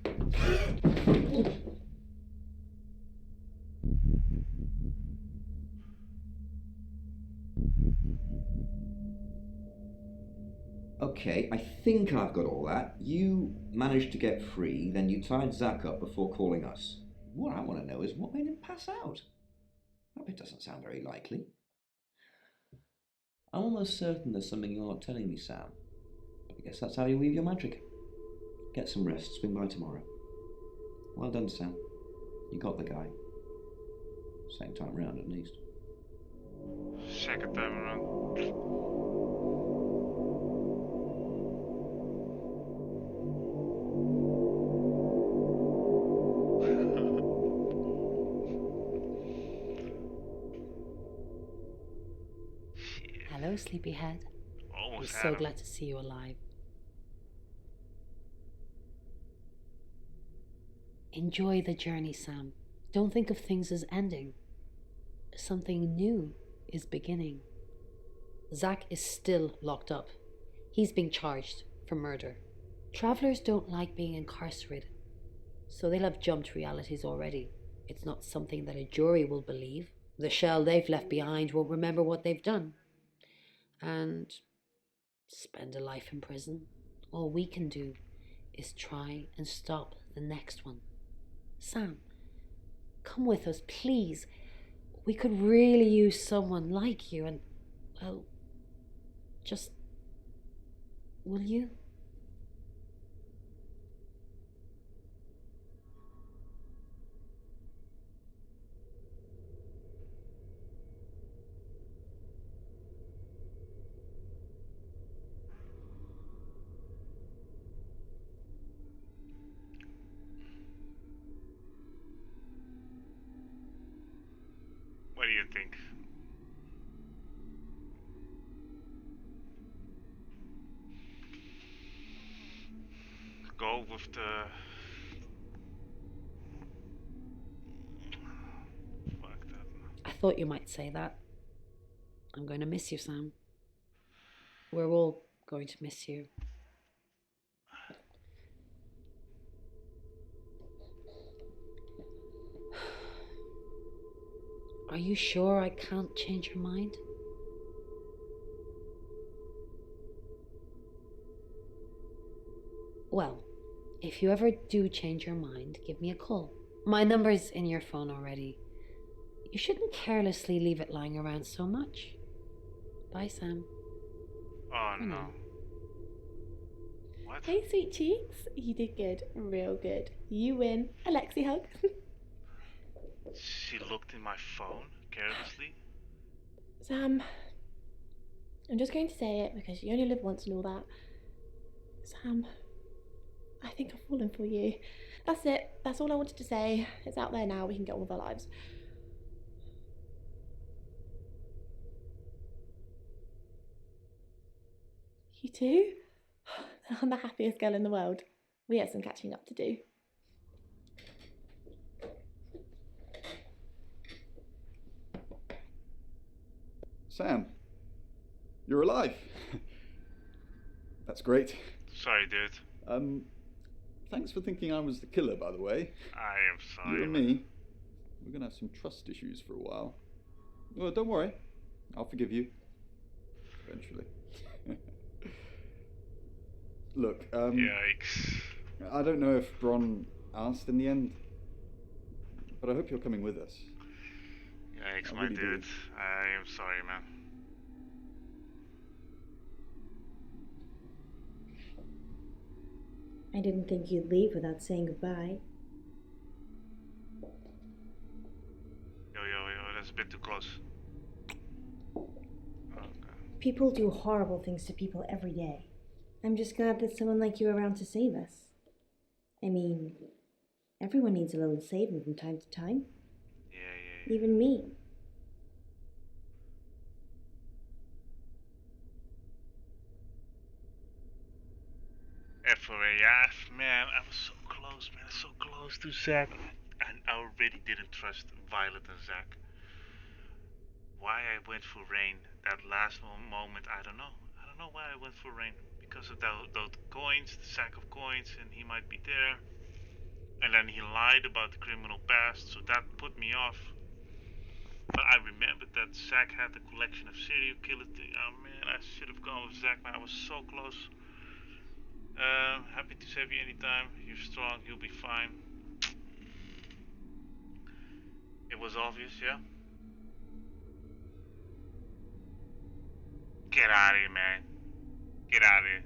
Okay, I think I've got all that. You managed to get free, then you tied Zach up before calling us. What I want to know is what made him pass out? That bit doesn't sound very likely. I'm almost certain there's something you're not telling me, Sam. But I guess that's how you weave your magic. Get some rest, swing by tomorrow. Well done, Sam. You got the guy. Same time round, at least. Second time around. Hello, sleepyhead. Almost I'm so glad to see you alive. Enjoy the journey, Sam. Don't think of things as ending. Something new is beginning. Zach is still locked up. He's being charged for murder. Travelers don't like being incarcerated, so they'll have jumped realities already. It's not something that a jury will believe. The shell they've left behind won't remember what they've done. And spend a life in prison. All we can do is try and stop the next one. Sam, come with us, please. We could really use someone like you and, well, just, will you? What do you think? Go with the... Fuck that. I thought you might say that. I'm going to miss you, Sam. We're all going to miss you. Are you sure I can't change your mind? Well, if you ever do change your mind, give me a call. My number's in your phone already. You shouldn't carelessly leave it lying around so much. Bye, Sam. Oh no. What? Hey, sweet cheeks. You did good. Real good. You win. Alexi hug. She looked in my phone carelessly. Sam, I'm just going to say it because you only live once and all that. Sam, I think I've fallen for you. That's it. That's all I wanted to say. It's out there now. We can get on with our lives. You too? I'm the happiest girl in the world. We have some catching up to do. Sam, you're alive. That's great. Sorry, dude. Thanks for thinking I was the killer, by the way. I am sorry. You and me, we're gonna have some trust issues for a while. Well, don't worry. I'll forgive you. Eventually. Look, Yikes. I don't know if Bron asked in the end, but I hope you're coming with us. Yikes, I my really dude. do. I am sorry, man. I didn't think you'd leave without saying goodbye. Yo, that's a bit too close. People do horrible things to people every day. I'm just glad there's someone like you around to save us. I mean, everyone needs a little saving from time to time. Yeah. Even me. Man, I was so close, man. So close to Zach. And I already didn't trust Violet and Zach. Why I went for Rain that last moment, I don't know. don't know why I went for Rain. Because of those coins, the sack of coins, and he might be there. And then he lied about the criminal past, so that put me off. But I remembered that Zack had the collection of serial killer things. Oh man, I should have gone with Zack, man. I was so close. Happy to save you anytime. You're strong, you'll be fine. It was obvious, yeah? Get out of here, man. Get out of here.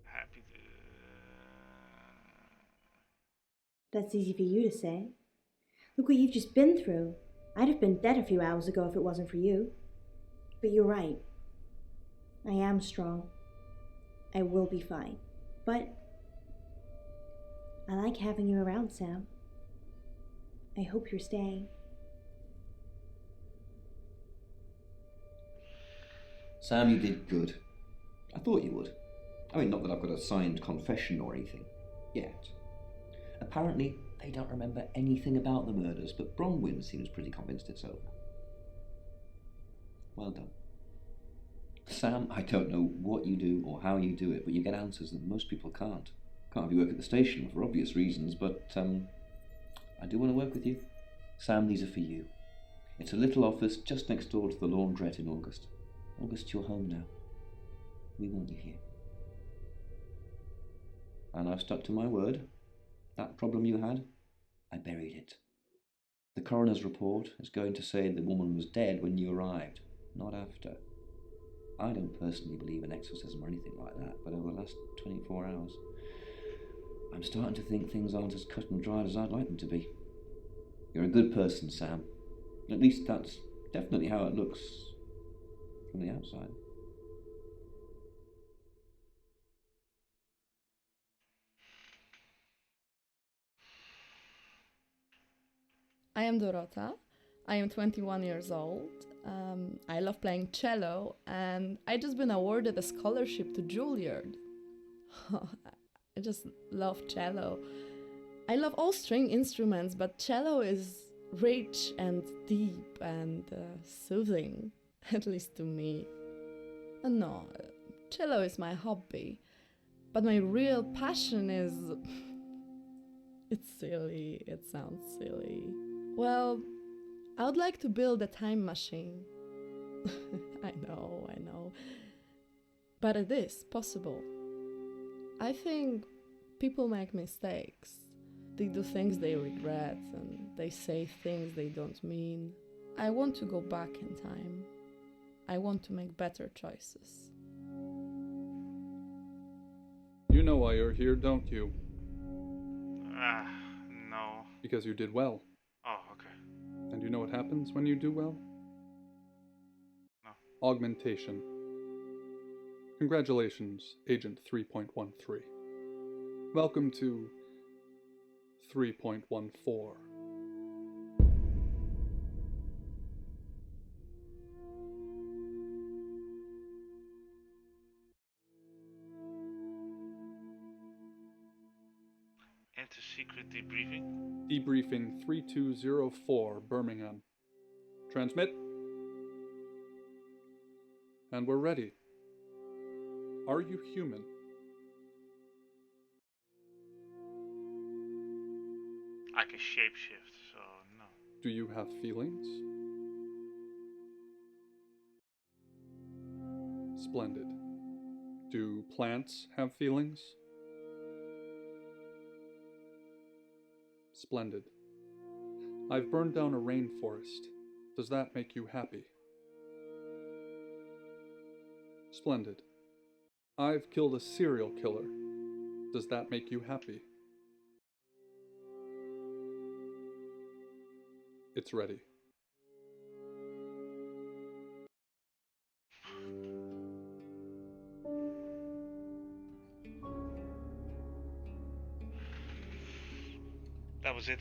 Happy to... That's easy for you to say. Look what you've just been through. I'd have been dead a few hours ago if it wasn't for you. But you're right. I am strong. I will be fine. But I like having you around, Sam. I hope you're staying. Sam, you did good. I thought you would. I mean, not that I've got a signed confession or anything. Yet. Apparently, they don't remember anything about the murders, but Bronwyn seems pretty convinced it's over. Well done. Sam, I don't know what you do or how you do it, but you get answers that most people can't. Can't have you work at the station for obvious reasons, but I do want to work with you. Sam, these are for you. It's a little office just next door to the laundrette in August. August, you're home now. We want you here. And I've stuck to my word. That problem you had, I buried it. The coroner's report is going to say the woman was dead when you arrived, not after. I don't personally believe in exorcism or anything like that, but over the last 24 hours, I'm starting to think things aren't as cut and dried as I'd like them to be. You're a good person, Sam. At least that's definitely how it looks from the outside. I am Dorota. I am 21 years old. I love playing cello, and I just been awarded a scholarship to Juilliard. I just love cello. I love all string instruments, but cello is rich and deep and soothing, at least to me. No, cello is my hobby, but my real passion is... It's silly, it sounds silly. Well, I would like to build a time machine. I know. But it is possible. I think people make mistakes. They do things they regret and they say things they don't mean. I want to go back in time. I want to make better choices. You know why you're here, don't you? No. Because you did well. Oh, okay. And you know what happens when you do well? No. Augmentation. Congratulations, Agent 3.13. Welcome to 3.14. Enter secret debriefing. Debriefing 3204, Birmingham. Transmit. And we're ready. Are you human? I can shapeshift, so no. Do you have feelings? Splendid. Do plants have feelings? Splendid. I've burned down a rainforest. Does that make you happy? Splendid. I've killed a serial killer. Does that make you happy? It's ready. That was it.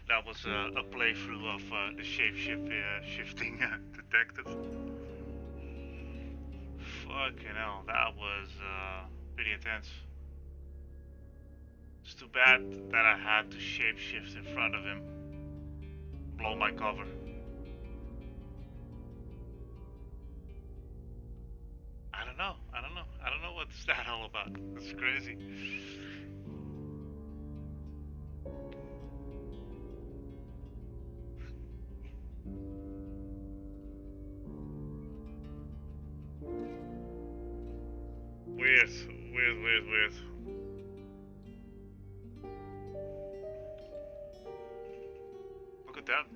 That was a playthrough of the shapeshifting detective. Fucking hell, that was pretty intense. It's too bad that I had to shapeshift in front of him. Blow my cover. don't know. I don't know. I don't know what's that all about. That's crazy. Weird, weird, weird, weird. Look at that.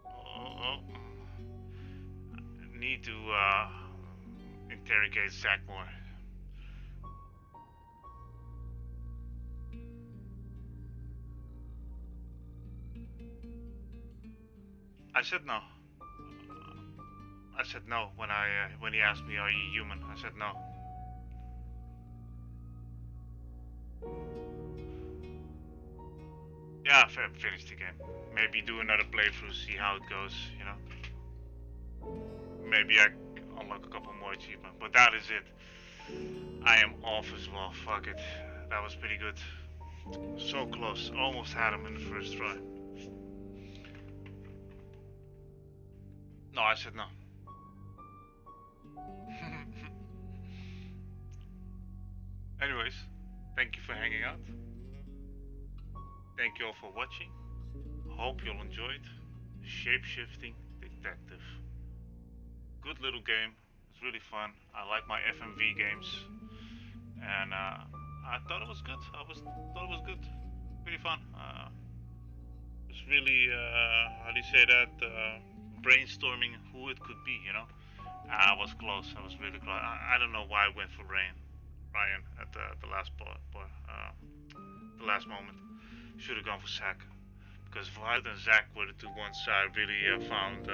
Oh. Need to interrogate Zach more. I said no. I said no when he asked me, "Are you human?" I said no. Yeah, finish the game. Maybe do another playthrough, see how it goes. You know. Maybe I unlock a couple more achievements, but that is it. I am off as well. Fuck it. That was pretty good. So close. Almost had him in the first try. No, I said no. Anyways, thank you for hanging out. Thank you all for watching. Hope you'll enjoy it. Shapeshifting Detective. Good little game. It's really fun. I like my FMV games, and I thought it was good. Thought it was good. Pretty fun. It's really how do you say that? Brainstorming who it could be. You know. I was close. I was really close. I don't know why I went for Ryan at the last the last moment. Should have gone for Zach, because Violet and Zach were the two ones I really found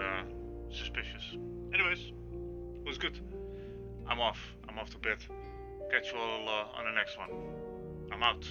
suspicious. Anyways, it was good. I'm off. I'm off to bed. Catch you all on the next one. I'm out.